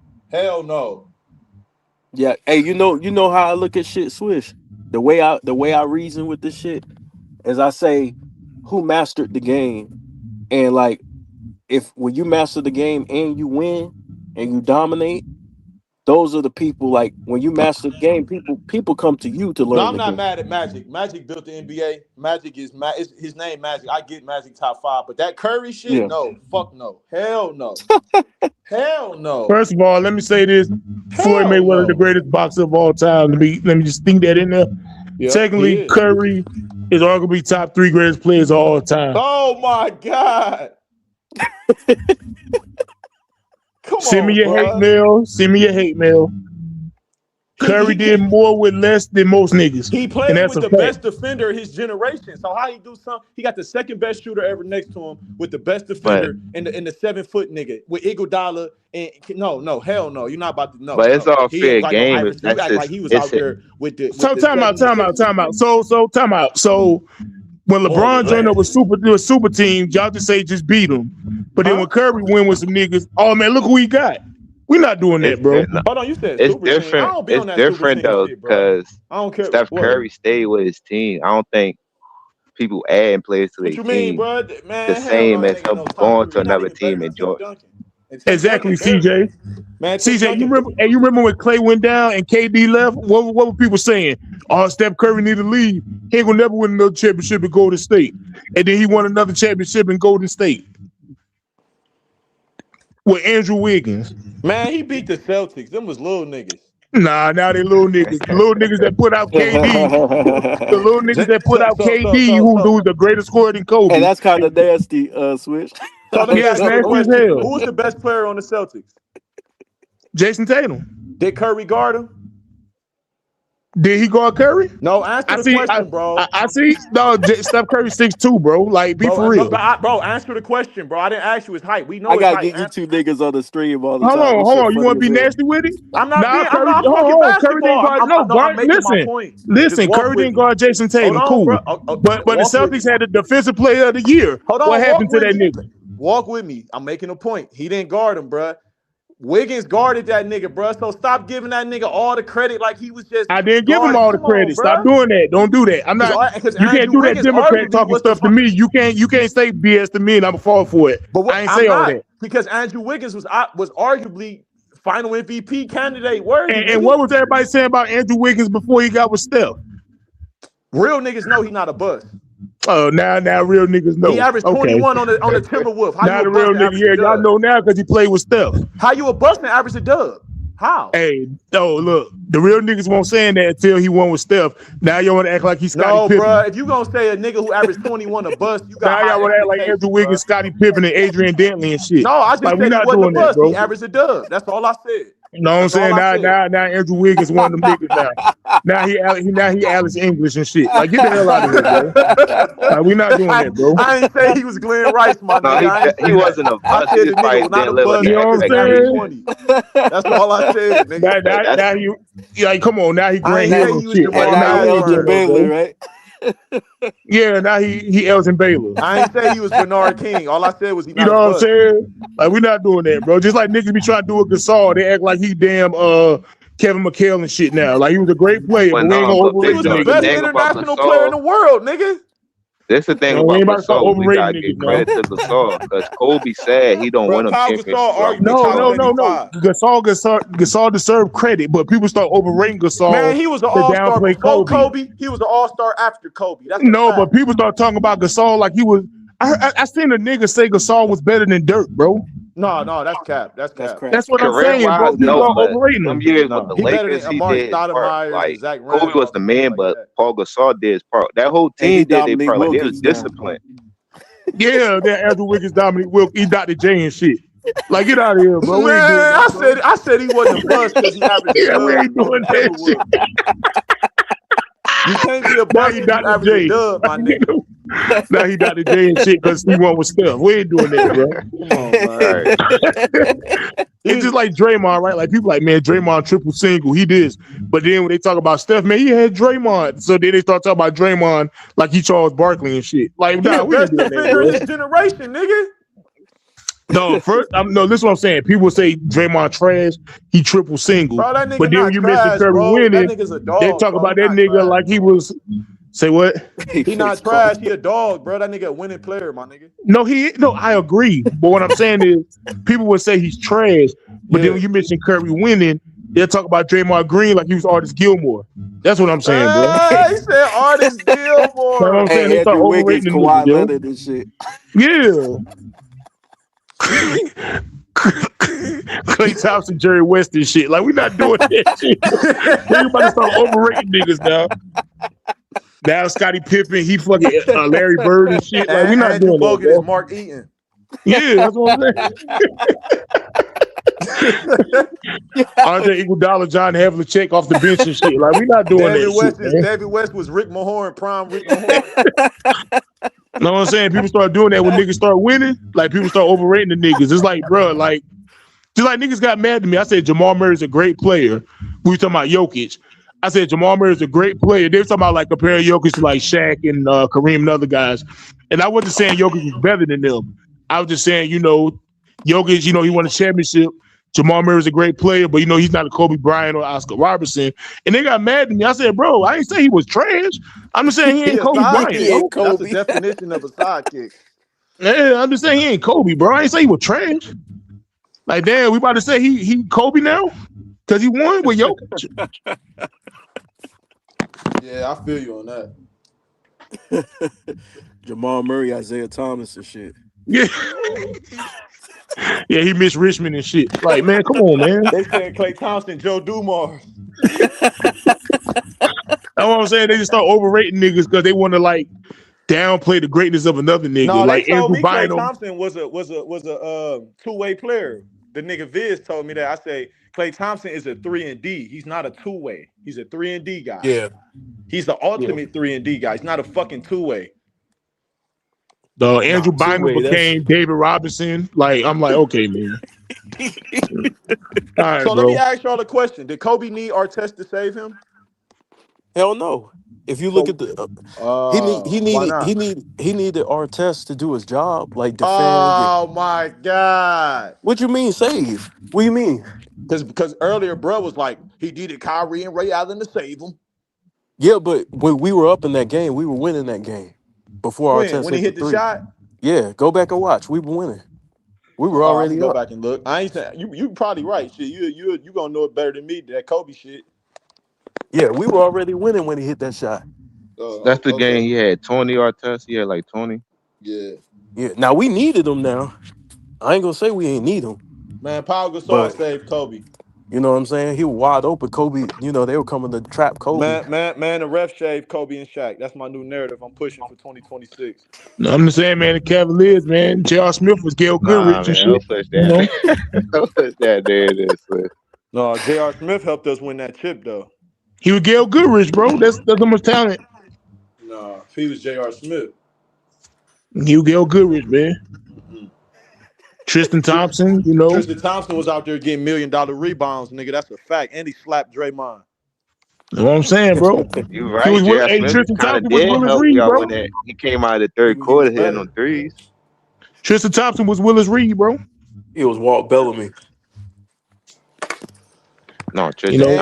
Yeah. Hey, you know how I look at shit, Swish. The way I reason with this shit is I say, who mastered the game, and like, when you master the game and you win and you dominate, those are the people. Like, when you master the game, people come to you to learn. No, I'm not mad at Magic. Magic built the NBA. Magic is his name. Magic. I get Magic top 5, but that Curry shit, no, fuck no, hell no, hell no. First of all, let me say this: Floyd Mayweather, the greatest boxer of all time. Let me just think that in there. Yep, secondly, Curry is arguably top 3 greatest players of all time. Oh my God. Send me your hate mail. Curry did more with less than most niggas. He played with the best defender of his generation. So how he do something? He got the second best shooter ever next to him with the best defender in the 7-foot nigga with Iguodala. And no, hell no. You're not about to know. But it's all fair game. You act like he was out there with the. Time out. So time out. So when LeBron joined up with super teams, y'all just beat him. But then when Curry went with some niggas, oh man, look who he got. We're not doing that, bro. Hold on, you said it's super different. Team. I don't be on that it's different super though, because I don't care. Steph Curry stayed with his team. I don't think people adding players to their team mean, bro? Man, the same as him going to another team and joining. Exactly, CJ. Man, CJ, you remember when Clay went down and KD left? What were people saying? Oh, Steph Curry need to leave. He ain't gonna never win another championship in Golden State. And then he won another championship in Golden State with Andrew Wiggins. Man, he beat the Celtics. Them was little niggas. Nah, now they little niggas. The little niggas that put out KD. The little niggas that put out KD, who's the greatest scorer than Kobe. And that's kind of nasty, Switch. So yes, nasty as hell. Who was the best player on the Celtics? Jason Tatum. Did Curry guard him? Did he guard Curry? No, answer the question, bro. I see. No, Steph Curry 6'2", bro. Like, be for real. Bro, answer the question, bro. I didn't ask you his height. We know I his gotta height. get you 2 niggas on the stream all the time. Hold on. You want to be nasty with it? I'm not. Curry didn't guard. Listen, Curry didn't guard Jason Tatum. Cool. But the Celtics had the defensive player of the year. What happened to that nigga? Walk with me. I'm making a point. He didn't guard him, bro. Wiggins guarded that nigga, bro. So stop giving that nigga all the credit like he was just. I didn't give him all the credit. Stop doing that. Don't do that. I'm not. You can't do that Democrat talking stuff to me. You can't say BS to me, and I'm a fall for it. But I ain't say all that because Andrew Wiggins was arguably final MVP candidate worthy. And what was everybody saying about Andrew Wiggins before he got with Steph? Real niggas know he's not a bust. Oh, now real niggas know. He averaged 21 on the Timberwolves. How now you the a real bust nigga, yeah, y'all know now because he played with Steph. How you a bust and average a dub? How? Hey, look, the real niggas won't saying that until he won with Steph. Now y'all want to act like he's Scottie Pippen. Bro, if you gonna say a nigga who averaged 21 a bust, you got now y'all want to act like Andrew Wiggins, Scottie Pippen, and Adrian Dantley and shit. No, I just like, said he wasn't a bust. He averaged a dub. That's all I said. You know what I'm saying? Now Andrew Wiggins one of them niggas now. Now he Alex English and shit. Like, get the hell out of here, bro. Like, we not doing that, bro. I ain't say he was Glenn Rice, my nigga. He wasn't a bust. I said the nigga was not a bust. You know what I'm saying? That's all I said, nigga. Now he like, come on, now he Grant Hill and shit. Baylor, right? Yeah, now he Elgin Baylor. I ain't say he was Bernard King. All I said was he not You know a what I'm bust. saying? Like, we're not doing that, bro. Just like niggas be trying to do a Gasol, they act like he damn Kevin McHale and shit now. Like, he was a great player, but we ain't gonna overrate He was the best international player in the world, nigga. That's the thing about Gasol. We gotta give credit to Gasol because Kobe said he don't want him championship. No. Gasol deserved credit, but people start overrating Gasol. Man, he was an all-star before Kobe. He was an all-star after Kobe. That's but people start talking about Gasol like he was. I seen a nigga say Gasol was better than Dirk, bro. No, that's cap. That's cap. That's what I'm saying, bro. People are overrating him. Some years with the Lakers, he did part. Like, Kobe was the man, but Paul Gasol did his part. That whole team did their part. Like, they was disciplined. Yeah, that Andrew Wiggins, Dominic Wilkes, he Dr. J and shit. Like, get out of here, bro. Man, I said he wasn't a bust because he averaged. Yeah, we ain't doing that shit. You can't be a bust if you average a dub, my nigga. Now he Dr. J and shit because he won with Steph. We ain't doing that, bro. Come on, man. It's just like Draymond, right? Like, people like, man, Draymond triple single, he did. But then when they talk about Steph, man, he had Draymond. So then they start talking about Draymond like he Charles Barkley and shit. Like, nah, we ain't doing that, bro. This generation, nigga. No, first, no, this is what I'm saying. People say Draymond trash, he triple single. Bro, that nigga but then when you mention Curry winning, they talk about that nigga like he was. Say what? He not trash. He a dog, bro. That nigga a winning player, my nigga. No, I agree. But what I'm saying is, people would say he's trash. But then when you mention Curry winning, they'll talk about Draymond Green like he was Artis Gilmore. That's what I'm saying, bro. He said Artis Gilmore. That's what I'm saying. They start overrating the Kawhi nigga, yo. Leonard and shit. Yeah. Clay Thompson, Jerry West and shit. Like, we not doing that shit. We about to start overrating niggas now. Now Scottie Pippen, he fucking Larry Bird and shit. Like, we not doing that, bro. Mark Eaton. Yeah, that's what I'm saying. Andre Iguodala, John Havlicek off the bench and shit. Like, we not doing that shit. David West was Rick Mahorn, prime Rick Mahorn. Know what I'm saying? People start doing that when niggas start winning. Like, people start overrating the niggas. It's like, bro, like, just like niggas got mad at me. I said Jamal Murray's a great player. We were talking about Jokic. I said Jamal Murray's a great player. They were talking about like comparing Jokic to like Shaq and Kareem and other guys. And I wasn't saying Jokic was better than them. I was just saying, Jokic, he won a championship. Jamal Murray's a great player, but he's not a Kobe Bryant or Oscar Robertson. And they got mad at me. I said, bro, I ain't say he was trash. I'm just saying he ain't Kobe Bryant. Bro. That's the definition of a sidekick. Yeah, I'm just saying he ain't Kobe, bro. I ain't say he was trash. Like, damn, we about to say he Kobe now? Because he won with Jokic. Yeah, I feel you on that. Jamal Murray, Isaiah Thomas and shit. Yeah. Yeah, he missed Richmond and shit. Like, man, come on, man. They said Klay Thompson, Joe Dumars. That's what I'm saying. They just start overrating niggas because they want to like downplay the greatness of another nigga. No, like they told me Klay Bynum. Thompson was a two-way player. The nigga Viz told me that. I say Klay Thompson is a 3-and-D. He's not a two-way. He's a 3-and-D guy. Yeah. He's the ultimate 3-and-D guy. He's not a fucking two-way. The Andrew Bynum became David Robinson. Like, I'm like, okay, man. All right, So bro. let me ask y'all a question. Did Kobe need Artest to save him? Hell no. If you look at the he needed Artest to do his job, like defend. Oh my God. What you mean save? What do you mean? Because earlier, bro was like he needed Kyrie and Ray Allen to save him. Yeah, but when we were up in that game, we were winning that game before Artest When he hit the shot. Yeah, go back and watch. We were winning. We were I already can go up. back and look. I ain't saying you probably right. Shit, you gonna know it better than me. That Kobe shit. Yeah, we were already winning when he hit that shot. That's the game Okay. he had 20 or test. He had like 20. Yeah. Yeah. Now we needed him. Now I ain't gonna say we ain't need him, Man, Paul Gasol but saved Kobe. you know what I'm saying. He was wide open. Kobe. You know they were coming to trap Kobe. Man, the ref shaved Kobe and Shaq. That's my new narrative I'm pushing for 2026. No, I'm just saying, man, the Cavaliers, man. J.R. Smith was Gail Goodrich and shit. Don't push You know? that. Don't push that. There it is. Man. No, J.R. Smith helped us win that chip though. He was Gail Goodrich, bro. That's how much talent. No, if he was J.R. Smith. He was Gail Goodrich, man. Tristan Thompson, you know. Tristan Thompson was out there getting $1 million rebounds, nigga. That's a fact. And he slapped Draymond. You know what I'm saying, bro? You right. Tristan Thompson was did Willis help Reed, y'all bro. when that he came out of the third quarter hitting on threes. Tristan Thompson was Willis Reed, bro. He was Walt Bellamy. No, Tristan You know,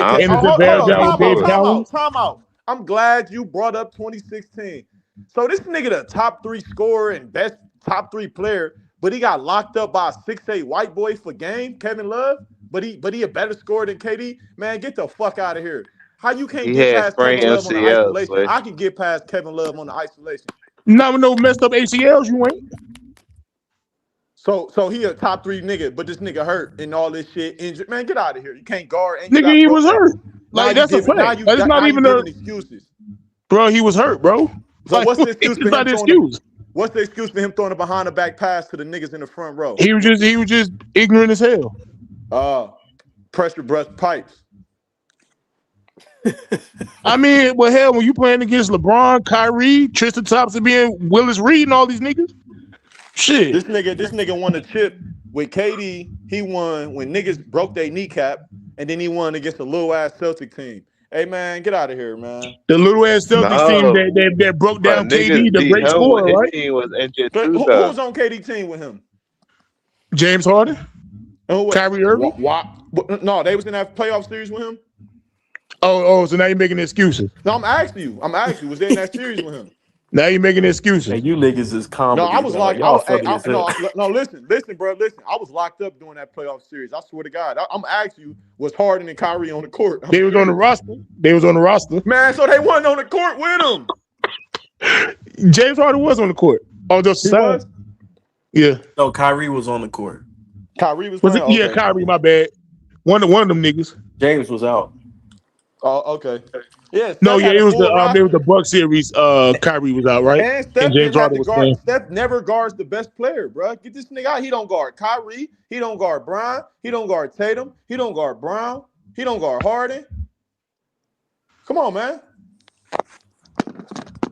Thompson. Time out. I'm glad you brought up 2016. So this nigga the top 3 scorer and best top 3 player, but he got locked up by a 6'8" white boy for game, Kevin Love. But he a better scorer than KD. Man, get the fuck out of here. How you can't get past Kevin Love on the isolation? But I can get past Kevin Love on the isolation. No messed up ACLs, you ain't. So he a top 3 nigga, but this nigga hurt and all this shit injured. Man, get out of here. You can't guard. And Nigga, he was hurt. Like, that's a fact. It's not even a excuses. Bro, he was hurt, bro. So Like, what's the excuse for it's him not an throwing excuse. What's the excuse for him throwing a behind the back pass to the niggas in the front row? He was just ignorant as hell. Pressure breast pipes. I mean, well, hell, when you playing against LeBron, Kyrie, Tristan Thompson being Willis Reed and all these niggas, shit. This nigga won a chip with KD. He won when niggas broke their kneecap, and then he won against a little ass Celtic team. Hey man, get out of here, man. The little ass Celtics team that broke down KD, the great scorer, right? Team was injured too, Who though. was on KD team with him? James Harden, And Kyrie Irving. No, they was in that playoff series with him. Oh, so now you're making excuses. No, I'm asking you, was they in that series with him? Now you're making excuses. Hey, you niggas is comedy. No, I was bro. like, Y'all funny as hell. listen, bro, listen. I was locked up during that playoff series. I swear to God. I'm asking you, was Harden and Kyrie on the court? They was on the roster. Man, so they wasn't on the court with him. James Harden was on the court. Oh, just was? Yeah. No, Kyrie was on the court. Kyrie was it? playing? Yeah, Okay. Kyrie, my bad. One of them niggas. James was out. Oh, okay. Yeah. No, Steph yeah, had it a was full roster. the Buck series. Kyrie was out, right? And Steph, And James Harden was playing. Steph never guards the best player, bro. Get this nigga out. He don't guard Kyrie. He don't guard Brian. He don't guard Tatum. He don't guard Brown. He don't guard Harden. Come on, man.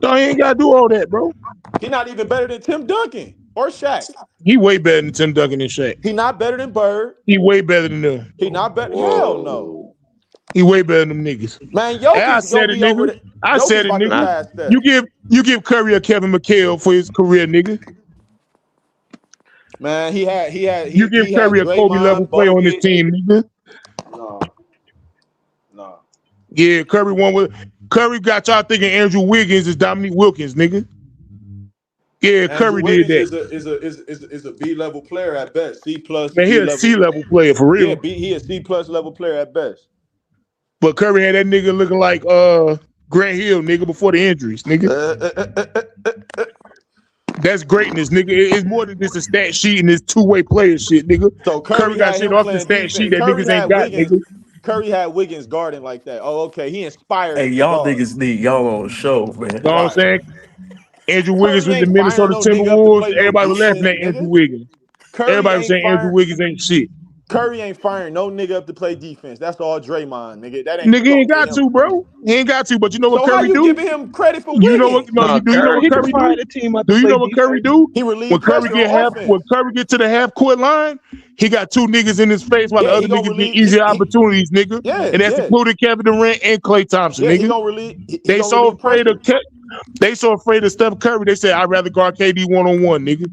No, he ain't gotta do all that, bro. He not even better than Tim Duncan or Shaq. He way better than Tim Duncan and Shaq. He not better than Bird. He way better than them. He not better. Hell no. He way better than them niggas. Man, Jokic I said it, nigga. I said it, nigga. You give Curry a Kevin McHale for his career, nigga. Man, he had. You give Curry a Kobe level play on this team, nigga. No. Yeah, Curry won with. Curry got y'all thinking Andrew Wiggins is Dominique Wilkins, nigga. Yeah, Curry did that. Is a B level player at best. C plus. Man, he a C level player for real. Yeah, he a C plus level player at best. But Curry had that nigga looking like Grant Hill, nigga, before the injuries, nigga. That's greatness, nigga. It's more than just a stat sheet and this two-way player shit, nigga. So Curry got shit off the stat sheet that niggas ain't got, nigga. Curry had Wiggins guarding like that. Oh, okay. He inspired. Hey, y'all niggas need y'all on show, man. You know what I'm saying? Andrew Wiggins was the Minnesota Timberwolves. Everybody was laughing at Andrew Wiggins. Everybody was saying Andrew Wiggins ain't shit. Curry ain't firing no nigga up to play defense. That's all Draymond, nigga. That ain't nigga ain't got to, bro. He ain't got to. But you know what Curry do? So how you giving him credit for Wiggins? You know what? No, do you know what Curry do? Do you know what Curry do? He when Curry get to the half court line, he got two niggas in his face while the other niggas get easier opportunities, nigga. Yeah, and that's including Kevin Durant and Klay Thompson, nigga. They so afraid of Steph Curry. They said I'd rather guard KD one-on-one, nigga.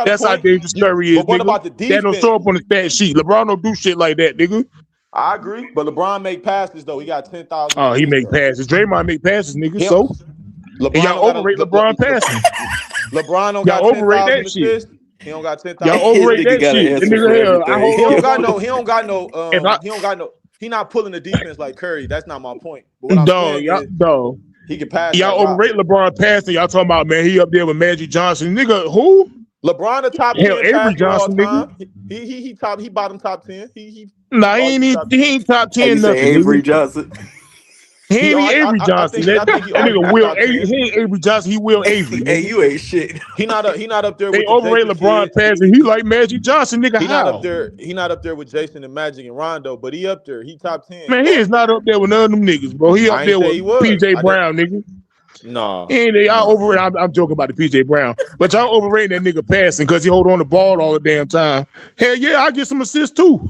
That's how dangerous Curry is. But what about the defense? That don't show up on the stat sheet. LeBron don't do shit like that, nigga. I agree, but LeBron make passes though. He got 10,000. Oh, he make passes. Draymond make passes, nigga. Yep. So and y'all overrate LeBron passing. LeBron don't y'all got overrate 10,000 that shit. assists. He don't got 10,000. Y'all overrate that shit. That nigga, hell, I hold He on. don't got no. He don't got no. He not pulling the defense like Curry. That's not my point. But what I'm saying is, he can pass. Y'all overrate LeBron passing. Y'all talking about, man, he up there with Magic Johnson. Nigga, who? LeBron the top 10 Avery Johnson, nigga. He bottom top 10. He ain't top 10 Hey, nothing. Avery Johnson. He ain't Avery Johnson. That nigga Will. He ain't Avery Johnson. He Will Avery. Hey, you ain't shit. He not up there. They with overrate LeBron passing. He like Magic Johnson, nigga. He how? not up there. He not up there with Jason and Magic and Rondo, but he up there. He top 10. Man, he is not up there with none of them niggas, bro. He up there with PJ Brown, nigga. No. Y'all overrate. I'm joking about the PJ Brown, but y'all overrating that nigga passing because he hold on the ball all the damn time. Hell yeah, I get some assists too.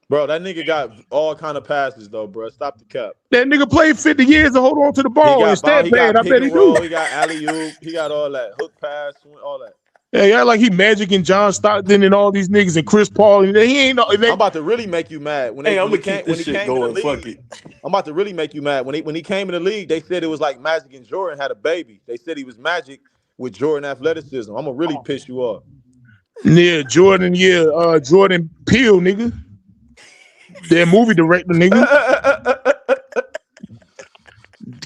Bro, that nigga got all kind of passes though, bro. Stop the cap. That nigga played 50 years to hold on to the ball and stat pad. I bet he do. He got alley-oop. He got all that. Hook pass, all that. Yeah, like he Magic and John Stockton and all these niggas and Chris Paul. And he ain't. I'm about to really make you mad. I'm gonna keep this shit going. Fuck it. I'm about to really make you mad. When he came in the league, they said it was like Magic and Jordan had a baby. They said he was Magic with Jordan athleticism. I'm gonna really piss you off. Yeah, Jordan Peele, nigga. That movie director, nigga.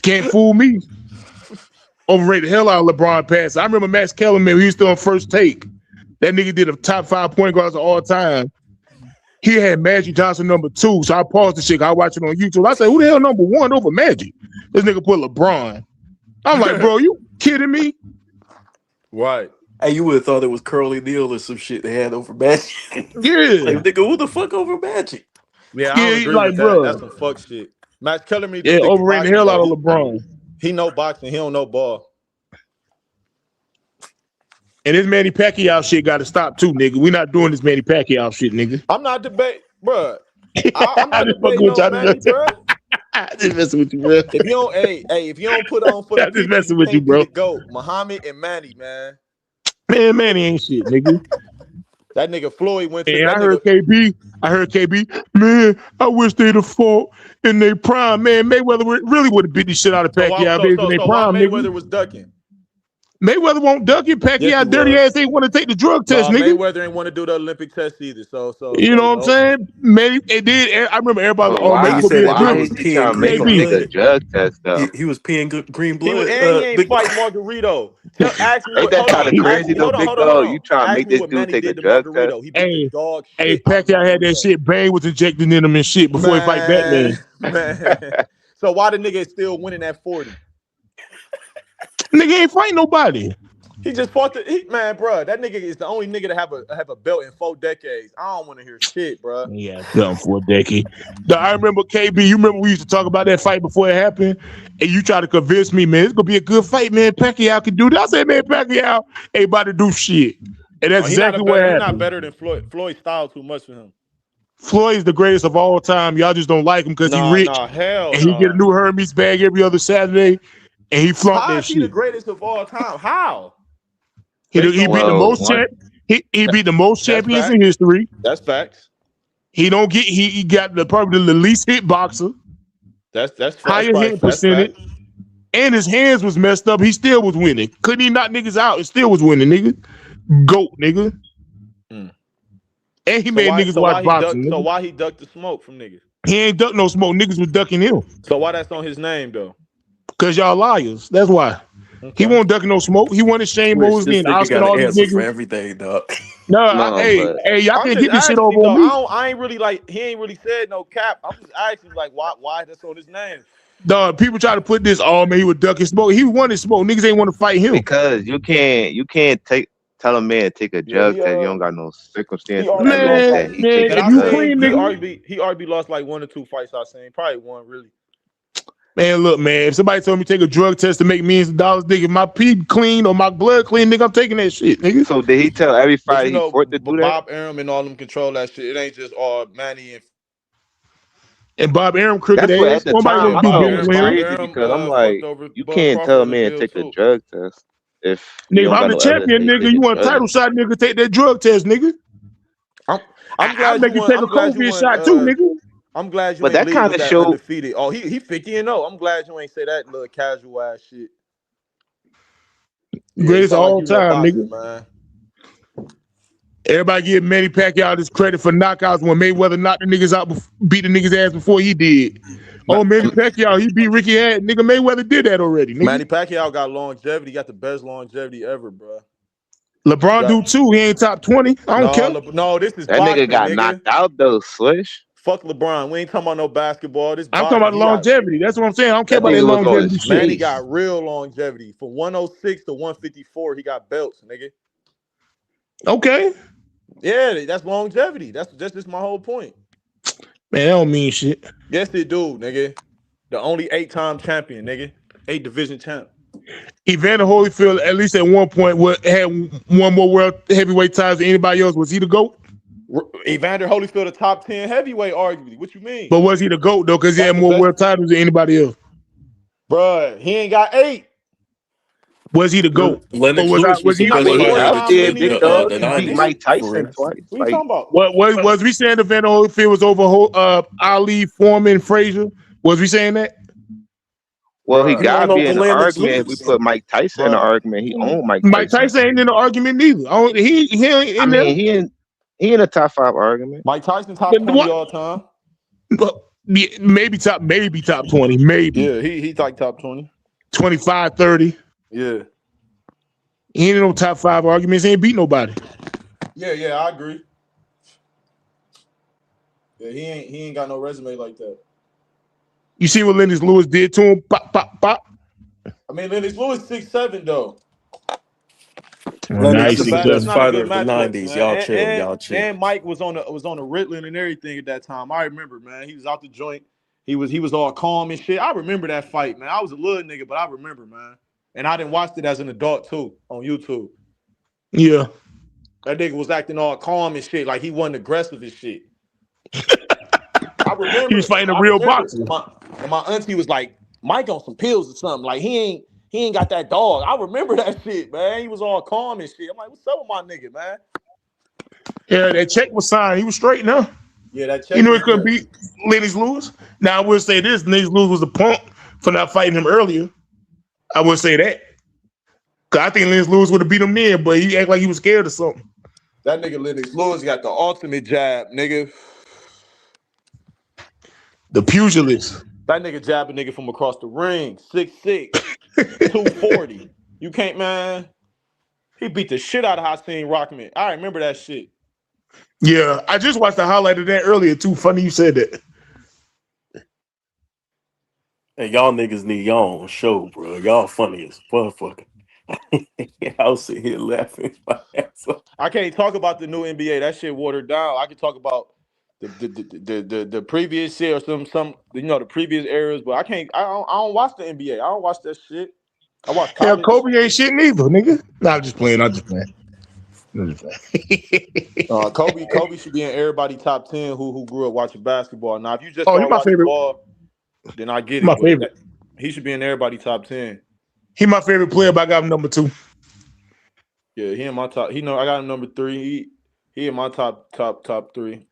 Can't fool me. Overrated the hell out of LeBron pass. I remember Max Kellerman, he was still on First Take. That nigga did a top 5 point guards of all time. He had Magic Johnson number 2. So I paused the shit. I watched it on YouTube. I said, who the hell number 1 over Magic? This nigga put LeBron. I'm like, bro, you kidding me? Right. Hey, you would have thought it was Curly Neal or some shit they had over Magic. Yeah. Like, nigga, who the fuck over Magic? Yeah, I don't agree with that. Bro. That's some fuck shit. Max Kellerman. Yeah, overrated the hell out of LeBron. He know boxing. He don't know ball. And this Manny Pacquiao shit got to stop too, nigga. We not doing this Manny Pacquiao shit, nigga. I'm not debating, bro. I'm not debating no Manny, bro. Just messing with you, bro. If you don't, if you don't put on for the just messing with you, bro. Go Muhammad and Manny, man. Man, Manny ain't shit, nigga. That nigga Floyd went to. And I heard KB. Man, I wish they'd have fought in their prime. Man, Mayweather really would have beat the shit out of Pacquiao in their prime. Mayweather was ducking. Mayweather won't duck it. Pacquiao dirty ass ain't want to take the drug test, nigga. Mayweather ain't want to do the Olympic test either. So you know what I'm saying? Maybe it did. I remember everybody. He was peeing green blood. He ain't fight Margarito. Ain't that kind of crazy though, big dog? You trying to make this dude take a drug test? Hey, Pacquiao had that shit. Bane was injecting in him and shit before he fight Batman. Man. So why the nigga is still winning at 40? Nigga ain't fighting nobody. He just fought man, bro. That nigga is the only nigga to have a belt in 4 decades. I don't want to hear shit, bro. Yeah, done for a decade. I remember KB. You remember we used to talk about that fight before it happened, and you tried to convince me, man, it's gonna be a good fight, man. Pacquiao can do that. I said, man, Pacquiao ain't about to do shit, and that's exactly what happened. He's not better than Floyd. Floyd's style too much for him. Floyd's the greatest of all time. Y'all just don't like him because he's rich, and he get a new Hermes bag every other Saturday. And he flunked that shit. How is he the greatest of all time? How? He beat the most he beat the most champions in history. That's facts. He don't get he got probably the least hit boxer. That's higher hit percentage. And his hands was messed up. He still was winning. Couldn't he knock niggas out? He still was winning, nigga. GOAT, nigga. And he made niggas watch boxing. So why he ducked the smoke from niggas? He ain't ducked no smoke. Niggas was ducking him. So why that's on his name though? Because y'all liars. That's why. Okay. He won't duck no smoke. He wanted Shane Mosley and Oscar all these niggas. For everything, dog. Hey, y'all can't get this shit over on me. I ain't really he ain't really said no cap. I'm just asking like why that's on his name. Dog, people try to put this, oh man, he would duck his smoke. He wanted smoke. Niggas ain't want to fight him. Because you can't tell a man to take a drug test. You don't got no circumstance. Man, he already lost like 1 or 2 fights I seen. Probably 1 really. Man, look, man, if somebody told me to take a drug test to make millions of dollars, nigga, my pee clean or my blood clean, nigga, I'm taking that shit, nigga. So did he tell every fighter he fought to do that? Bob Arum and all them control that shit. It ain't just all Manny and Bob Arum crooked ass. Nobody want to do business with him. Because I'm like, you can't tell a man to take a drug test if nigga, I'm the champion, nigga. You want a title shot, nigga? Take that drug test, nigga. I'm glad make you take a COVID shot too, nigga. I'm glad you. But that kind of show undefeated. Oh, he 50-0. I'm glad you ain't say that little casual ass shit. Greatest all time, nigga. Man. Everybody give Manny Pacquiao this credit for knockouts when Mayweather knocked the niggas out, beat the niggas ass before he did. Oh, Manny Pacquiao, he beat Ricky Hatton. Nigga, Mayweather did that already. Nigga. Manny Pacquiao got longevity. He got the best longevity ever, bro. LeBron do too. He ain't top 20. I don't care. No, this is that boxing, nigga got knocked out though, Swish. Fuck LeBron. We ain't talking about no basketball. This I'm talking about longevity. That's what I'm saying. I don't care about that longevity shit. Manny got real longevity. From 106 to 154, he got belts, nigga. Okay. Yeah, that's longevity. That's just my whole point. Man, that don't mean shit. Yes, it do, nigga. The only 8-time champion, nigga. 8 division champ. Evander Holyfield, at least at one point, had one more world heavyweight titles than anybody else. Was he the GOAT? Evander Holyfield, a top 10 heavyweight, arguably. What you mean? But was he the GOAT, though? Because he had more world titles than anybody else. Bruh, he ain't got 8. Was he the GOAT? Lennox Lewis was he the He beat Mike Tyson twice. What you talking about? Was we saying Evander Holyfield was over Ali, Foreman, Frazier? Was we saying that? Well, he got to be in the argument. If we put Mike Tyson in the argument, he owned Mike Tyson. Mike Tyson ain't in the argument neither. He ain't in there. He in a top 5 argument. Mike Tyson top 20 all time. Maybe top 20. Maybe. Yeah, he like top 20. 25, 30. Yeah. He ain't in no top 5 arguments. He ain't beat nobody. Yeah, I agree. Yeah, he ain't got no resume like that. You see what Lennox Lewis did to him? Pop, pop, pop. I mean, Lennox Lewis 6'7" though. Lennox is the That's best not a fighter good of the matchup, 90s. man. Y'all chill. And Mike was on the Ritalin and everything at that time. I remember, man. He was out the joint. He was all calm and shit. I remember that fight, man. I was a little nigga, but I remember, man. And I didn't watch it as an adult too on YouTube. Yeah. That nigga was acting all calm and shit, like he wasn't aggressive and shit. I remember he was fighting a real boxer. And my auntie was like, Mike on some pills or something. Like he ain't got that dog. I remember that shit, man. He was all calm and shit. I'm like, what's up with my nigga, man? Yeah, that check was signed. He was straight now. Yeah, that check. You knew he couldn't beat Lennox Lewis. Now I will say this: Lennox Lewis was a punk for not fighting him earlier. I would say that. Cause I think Lennox Lewis would have beat him then, but he act like he was scared or something. That nigga Lennox Lewis got the ultimate jab, nigga. The pugilist. That nigga jab a nigga from across the ring, 6'6", 240. You can't, man. He beat the shit out of Hakeem Rockman. I remember that shit. Yeah, I just watched the highlight of that earlier too. Funny you said that. Hey, y'all niggas need y'all own show, bro. Y'all funny as motherfucker. I was sitting here laughing my ass off. I can't talk about the new NBA. That shit watered down. I can talk about the previous shit or some the previous eras, but I don't watch the NBA. I don't watch that shit. I watch college. Yeah, Kobe ain't shit neither, nigga. Nah, I'm just playing. Kobe should be in everybody top 10 who grew up watching basketball. Now, if you just he my favorite ball, then I get it. My favorite. He should be in everybody top 10. He my favorite player, but I got him number 2. Yeah, he in my top. I got him number 3. He in my top 3.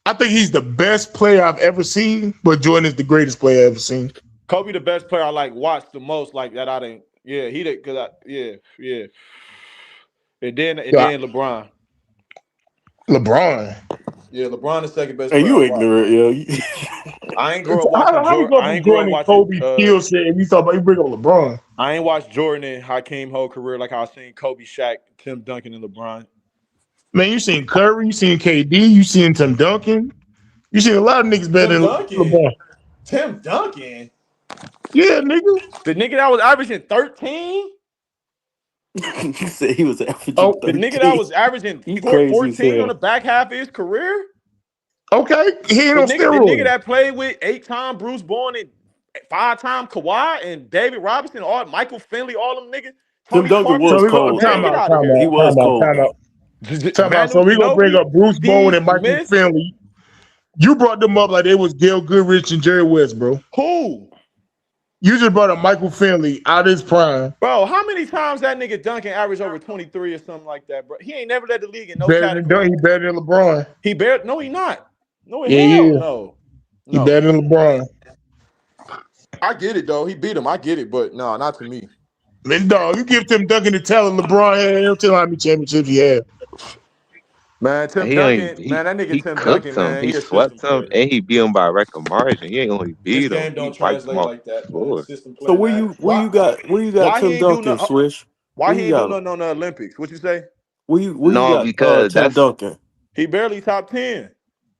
I think he's the best player I've ever seen, but Jordan is the greatest player I've ever seen. Kobe the best player I watched the most that I didn't. Yeah, he did yeah. And then LeBron. LeBron. Yeah, LeBron is second best. Hey, you ignorant, yo. I ain't grow up watching Jordan. I ain't grow up watching Kobe kill shit, and you talk about you bring up LeBron. I ain't watched Jordan and Hakeem whole career like I seen Kobe, Shaq, Tim Duncan, and LeBron. Man, you seen Curry, you seen KD, you seen Tim Duncan. You seen a lot of niggas better than LeBron. Tim Duncan? Yeah, nigga. The nigga that was averaging 13? You said he was averaging 13. The nigga that was averaging 14 on the back half of his career? Okay, he ain't on steroids. The nigga that played with 8-time Bruce Bowen and 5-time Kawhi and David Robinson, Michael Finley, all them niggas. Tim Duncan was cold. He was cold. Time out. So we gonna bring up Bruce Bowen and Michael Finley. You brought them up like they was Gail Goodrich and Jerry West, bro. Who? You just brought up Michael Finley out of his prime. Bro, how many times that nigga Duncan averaged over 23 or something like that, bro? He ain't never led the league in no category. He better than LeBron. No, he not. No, No. He better than LeBron. I get it, though. He beat him. I get it, but no, not to me. Man, dog, you give Tim Duncan the talent LeBron had. He'll tell how many championships he had. Man, Tim He only Duncan, man, that nigga he Tim cooked Duncan, him. man, He he a system swept him, player. and he beat him by record margin. He ain't only This beat him. game He don't wiped him translate off like the that, man. floor. System So player, man. where you got Why he Tim ain't do Duncan, nothing? Swish? Why Where he you ain't do got him? nothing on the Olympics? What you say? Where you No, got because Tim that's Duncan? He barely top 10.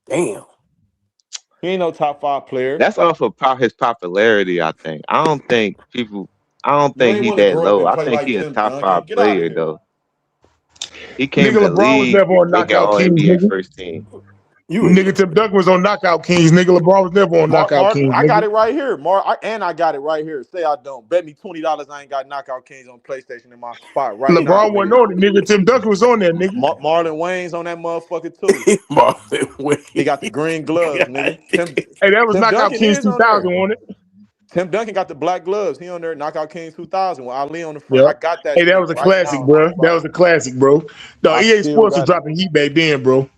Damn. He ain't no top 5 player. that's off of his popularity. I think. I don't think people. I don't You think ain't he want to that grow up low. and I play think like he a Tim top Duncan. 5 Get out of player here. though. He came Nigga, in the LeBron was league never on and got Knockout all Kings, NBA nigga. first team. Nigga, Tim Duncan was on Knockout Kings, nigga. LeBron was never on Knockout Kings, I got nigga. it right here. I got it right here. Say I don't. Bet me $20 I ain't got Knockout Kings on PlayStation in my spot right now. LeBron wasn't on it, nigga. Tim Duncan was on there, nigga. Marlon Wayne's on that motherfucker too. Marlon Wayne. He got the green gloves, nigga. Hey, that was Tim Knockout Duncan Kings is on there. 2000 on it. Tim Duncan got the black gloves. He on there. Knockout Kings 2000 with Ali on the front. Yep. I got that Hey, that shit was a right classic, now in my bro. That spot. was a classic, bro. No, I EA still Sports was got it. dropping heat back then, bro.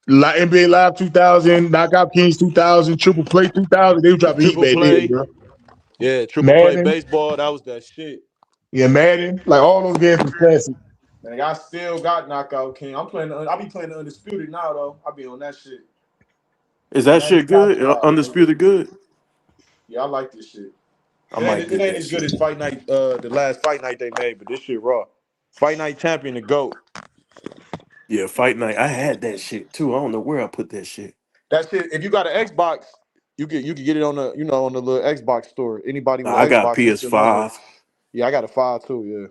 NBA Live 2000, Knockout Kings 2000, Triple Play 2000. They were dropping heat Triple back then, play. bro. Yeah, triple play Madden. baseball. That was that shit. Yeah, Madden. Like all those games was classic. Man, I still got Knockout King. I be playing the Undisputed now though. I be on that shit. Is that Randy shit good? Counteract, Undisputed good? Yeah, I like this shit. I It might ain't, get it ain't that as good shit. as Fight Night, the last Fight Night they made, but this shit raw. Fight Night Champion, the GOAT. Yeah, Fight Night. I had that shit too. I don't know where I put that shit. That shit. If you got an Xbox, you can get it on the on the little Xbox store. Anybody Nah, with I got Xbox, put your number. PS5. Yeah, I got a 5 too. Yeah,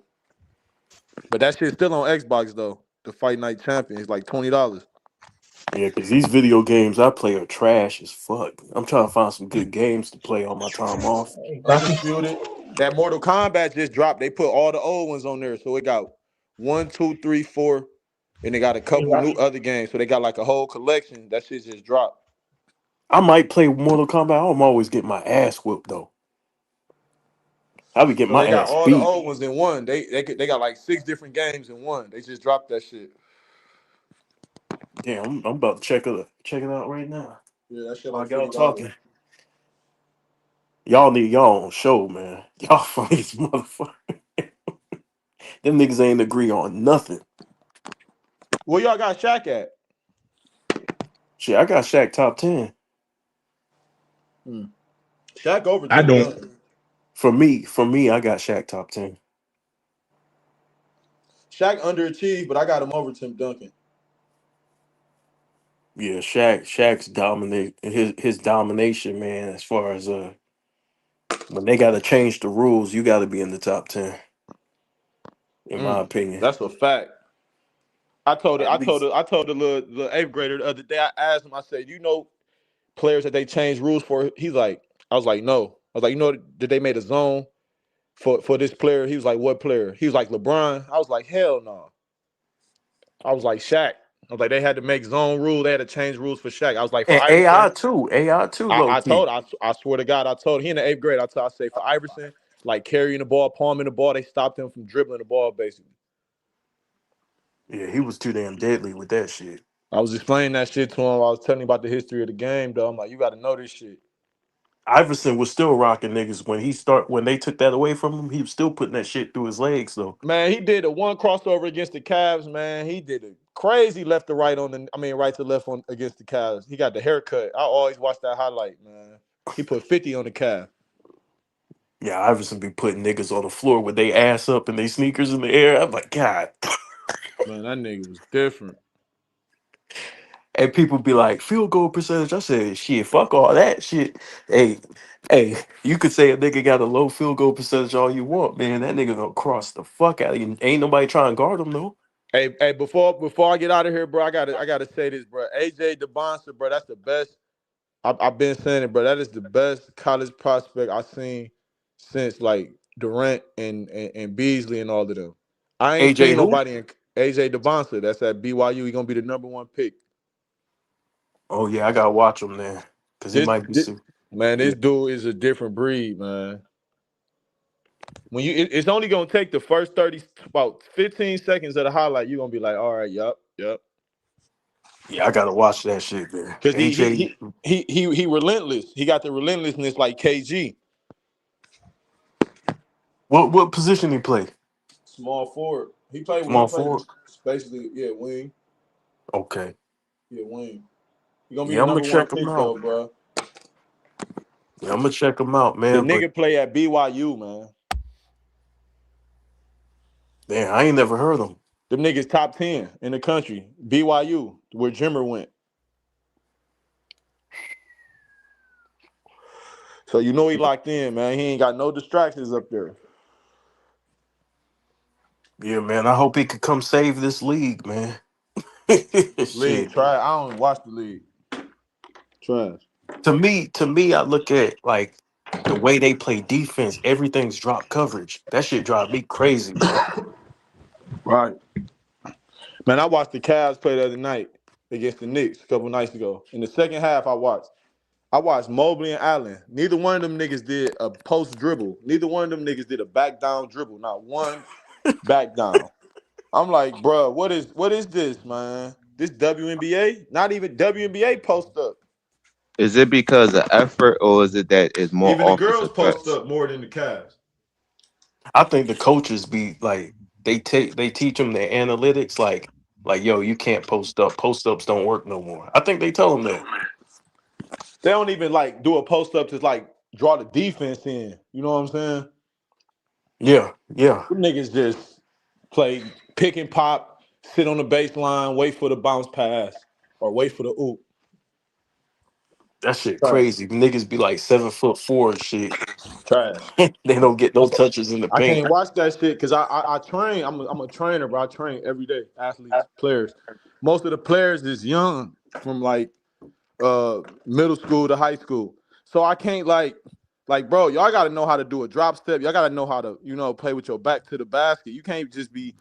but that shit's still on Xbox though. The Fight Night Champion is like $20. Yeah, because these video games I play are trash as fuck. I'm trying to find some good games to play on my time off. Undisputed. That Mortal Kombat just dropped. They put all the old ones on there, so it got 1, 2, 3, 4, and they got a couple new other games. So they got like a whole collection. That shit just dropped. I might play Mortal Kombat. I'm always getting my ass whooped though. I be getting So my they got ass all the beat. old ones in one. They got like 6 different games in one. They just dropped that shit. Damn, I'm about to check it out right now. Yeah, that shit While like y'all $50. talking, y'all need y'all own show, man. Y'all funny as motherfucker. Them niggas ain't agree on nothing. Where y'all got Shaq at? Shit, I got Shaq top 10. Shaq over I Tim don't. Duncan. For me, I got Shaq top 10. Shaq underachieved, but I got him over Tim Duncan. Yeah, Shaq's dominate his domination, man, as far as when they gotta change the rules, you gotta be in the top 10. In my opinion. That's a fact. I told At least. the little 8th grader the other day. I asked him. I said, "You know, players that they changed rules for?" He's like, "I was like, no." I was like, "You know, did they made a zone for this player?" He was like, "What player?" He was like, "LeBron." I was like, "Hell no." I was like, "Shaq." I was like, "They had to make zone rule. They had to change rules for Shaq." I was like, "For And Iverson." AI too, low I key. told. I swear to God, I told. He in the 8th grade. I say for Iverson, like carrying the ball, palming the ball, they stopped him from dribbling the ball, basically. Yeah, he was too damn deadly with that shit. I was explaining that shit to him. I was telling him about the history of the game, though. I'm like, you got to know this shit. Iverson was still rocking niggas when they took that away from him. He was still putting that shit through his legs though. Man, he did a one crossover against the Cavs. Man, he did a crazy left to right right to left on against the Cavs. He got the haircut. I always watch that highlight, man. He put 50 on the Cavs. Yeah, Iverson be putting niggas on the floor with they ass up and they sneakers in the air. I'm like, God. Man, that nigga was different. And people be like, field goal percentage. I said, shit, fuck all that shit. Hey, you could say a nigga got a low field goal percentage all you want, man. That nigga gonna cross the fuck out of you. Ain't nobody trying to guard him though. Hey, before I get out of here, bro, I gotta say this, bro. AJ DeBonster, bro, that's the best. I've been saying it, bro. That is the best college prospect I've seen since like Durant and Beasley and all of them. I ain't AJ seen who? nobody in AJ DeBonster. That's at BYU. He gonna be the #1 pick. Oh yeah, I gotta watch him then. Cause he might be Man, yeah. this dude is a different breed, man. When it's only gonna take the first about 15 seconds of the highlight, you're gonna be like, all right, yup. Yeah, I gotta watch that shit, man. Because AJ, he relentless. He got the relentlessness like KG. what position he play? Small forward. He played when he Small played forward. basically, yeah, wing. Okay. Yeah, wing. You're gonna be Yeah, the I'm gonna number one check him pick out. though, bro. Yeah, I'm gonna check him out, The man. But nigga play at BYU, man. damn, I ain't never heard him. Them niggas top 10 in the country. BYU, where Jimmer went. So you know he locked in, man. He ain't got no distractions up there. Yeah, man. I hope he could come save this league, man. League, Shit. try it. I don't watch the league. Trash. To me, I look at like the way they play defense. Everything's drop coverage. That shit drive me crazy, bro. Right. Man, I watched the Cavs play the other night against the Knicks a couple nights ago. In the second half, I watched Mobley and Allen. Neither one of them niggas did a post dribble. Neither one of them niggas did a back down dribble. Not one back down. I'm like, bro, what is this, man? This WNBA? Not even WNBA post up. Is it because of effort, or is it that it's more Even the offensive girls post threats? up more than the Cavs. I think the coaches be like they teach them the analytics like yo, you can't post up. Post ups don't work no more. I think they tell them that. They don't even like do a post up to like draw the defense in. You know what I'm saying? Yeah. Them niggas just play pick and pop, sit on the baseline, wait for the bounce pass, or wait for the oop. That shit Trash. crazy. Niggas be like 7'4" and shit. Trash. They don't get no touches in the I paint. can't watch that shit because I train. I'm a trainer, bro. I train every day. Athletes, players. Most of the players is young, from like middle school to high school. So I can't like bro, y'all gotta know how to do a drop step. Y'all gotta know how to, play with your back to the basket. You can't just be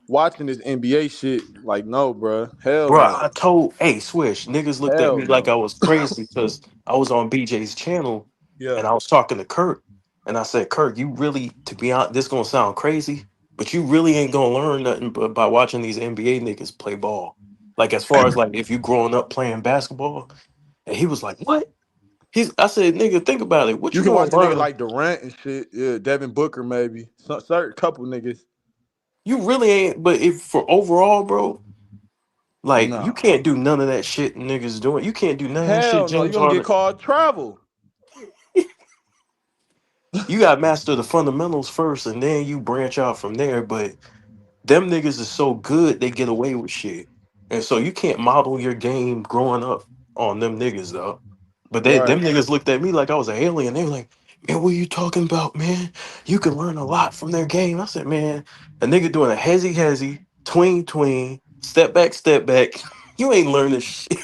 watching this NBA shit. Like, no, bro. Hell Bro, no. I told Swish, niggas looked at me like I was crazy because I was on BJ's channel and I was talking to Kurt. And I said, Kurt, you really, to be honest, this gonna sound crazy, but you really ain't gonna learn nothing by watching these NBA niggas play ball. Like, as far as like if you growing up playing basketball. And he was like, what? I said, nigga, think about it. What You you can gonna watch a nigga learn? like Durant and shit. Yeah, Devin Booker maybe. Certain couple niggas. You really ain't, but if for overall, bro, like you can't do none of that shit niggas doing. You can't do none of that shit Hell no, you're James gonna Harden. get called travel. You got to master the fundamentals first, and then you branch out from there. But them niggas is so good, they get away with shit. And so you can't model your game growing up on them niggas, though. But them niggas looked at me like I was an alien. They were like, man, what are you talking about, man? You can learn a lot from their game. I said, man, a nigga doing a hezzy, tween, step back. You ain't learning shit.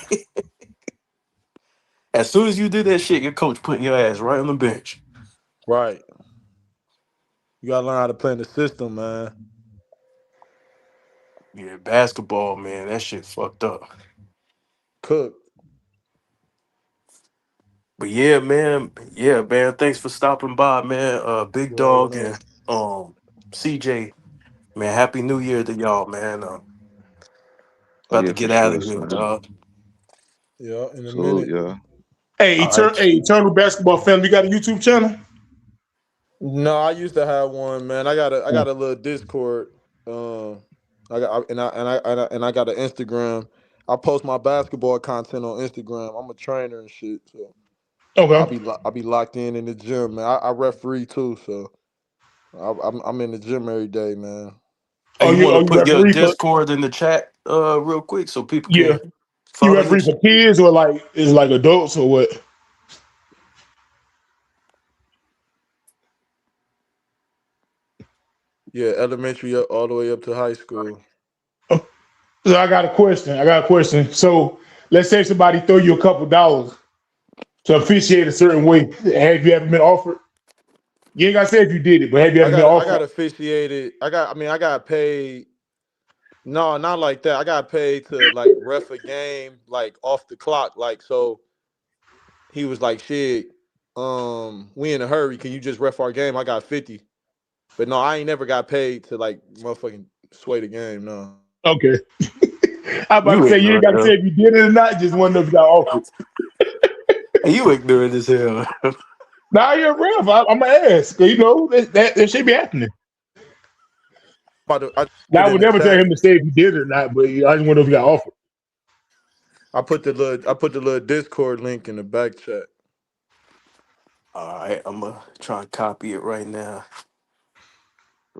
As soon as you do that shit, your coach putting your ass right on the bench. Right. You gotta learn how to play in the system, man. Yeah, basketball, man, that shit fucked up. Cook. But yeah, man. Thanks for stopping by, man. Big Dog and CJ, man. Happy New Year to y'all, man. About to get out of here, dog. Yeah, in a Salute, minute. yeah. Hey, Eternal Basketball Family, you got a YouTube channel? No, I used to have one, man. I got a little Discord. I got and I got an Instagram. I post my basketball content on Instagram. I'm a trainer and shit, so okay. I'll be locked in the gym, man. I referee too, so I'm in the gym every day, man. Hey, you want to put your Discord in the chat, real quick, so people can follow you referee for kids or like is like adults or what? Yeah, elementary all the way up to high school. So I got a question. So let's say somebody throw you a couple dollars to officiate a certain way. Have you ever been offered? You ain't gotta say if you did it, but have you ever been offered? I got officiated. I got paid. No, not like that. I got paid to like ref a game like off the clock. Like, so he was like, shit, we in a hurry. Can you just ref our game? I got 50. But no, I ain't never got paid to like motherfucking sway the game, no. Okay. I'm about to say you ain't gotta say if you did it or not, just one of them got offered. You ignorant as hell. Nah, you're a ref. I'm gonna ask. You know, that should be happening. I would never tell him to say if he did it or not, but I just wonder if he got offered. I put the little Discord link in the back chat. All right, I'm gonna try and copy it right now.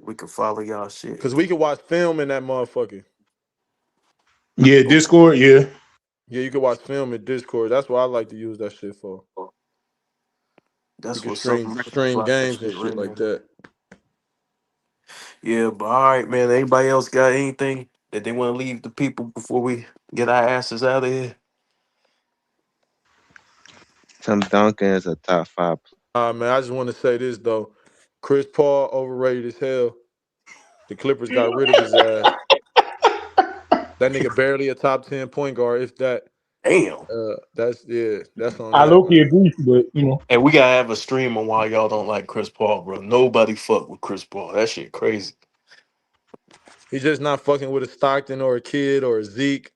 We can follow y'all shit. Cause we can watch film in that motherfucker. Yeah, Discord. Yeah. Yeah, you can watch film in Discord. That's what I like to use that shit for. That's you what's can stream games and shit like that. Yeah, but all right, man. Anybody else got anything that they want to leave the people before we get our asses out of here? Tim Duncan is a top 5. Man, I just want to say this though. Chris Paul overrated as hell. The Clippers got rid of his ass. That nigga barely a top 10 point guard, if that. Damn. That's on I that. low-key agree, but you know. And we gotta have a stream on why y'all don't like Chris Paul, bro. Nobody fuck with Chris Paul. That shit crazy. He's just not fucking with a Stockton or a Kid or a Zeke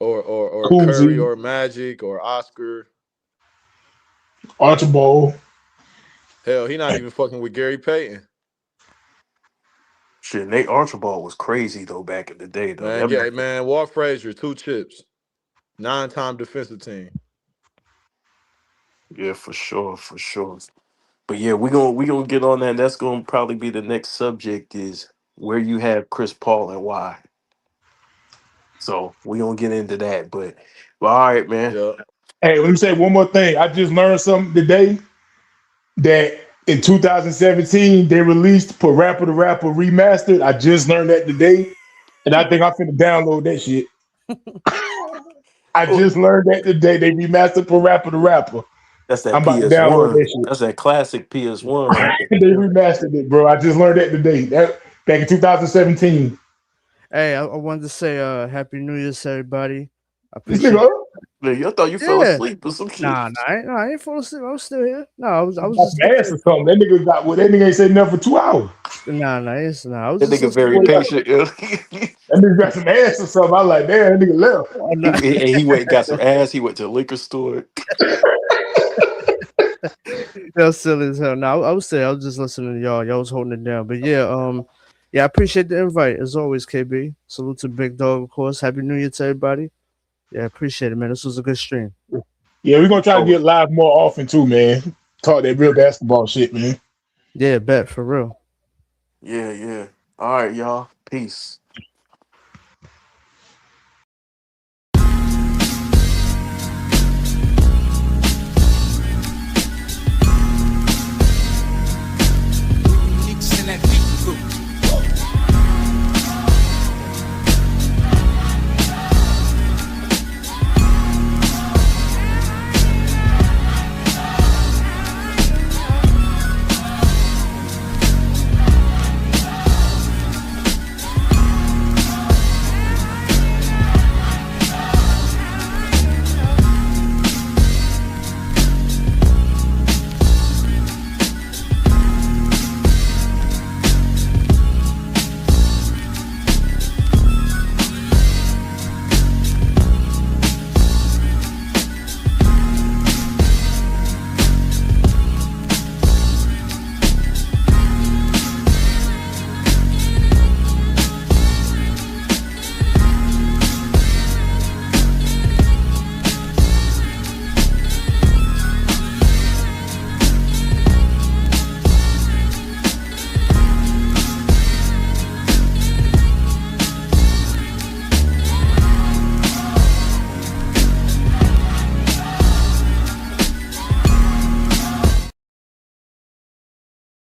or Cool Curry Z. or Magic or Oscar. Archibald. Hell, he not even fucking with Gary Payton. Shit, Nate Archibald was crazy though back in the day, though. Man, yeah, man. Walt Frazier, 2 chips. 9-time defensive team. Yeah, for sure. But yeah, we gonna get on that. That's gonna probably be the next subject is where you have Chris Paul and why. So we gonna get into that. But all right, man. Yeah. Hey, let me say one more thing. I just learned something today that in 2017 they released Parappa the Rapper Remastered. I just learned that today, and I think I'm finna download that shit. I just learned that today. They remastered Parappa the Rapper. That's that I'm about to download that PS1. shit. That's that classic PS1. Right They remastered it, bro. I just learned that today. That back in 2017. Hey, I wanted to say Happy New Year to everybody. I This appreciate nigga, I thought you fell asleep or some shit. Nah, I ain't fall asleep. I was still here. No, I was got just some ass or something. That nigga got that nigga ain't said nothing for 2 hours. Nah, I was That just nigga very patient. That nigga got some ass or something. I like, damn, that nigga left. he went and got some ass. He went to the liquor store. That was silly as hell. No, I was saying I was just listening to y'all. Y'all was holding it down. But yeah, I appreciate the invite as always, KB. Salute to Big Dog, of course. Happy New Year to everybody. Yeah, appreciate it, man. This was a good stream. Yeah, we're gonna try to get live more often too, man. Talk that real basketball shit, man. Yeah, bet for real. Yeah. All right, y'all. Peace.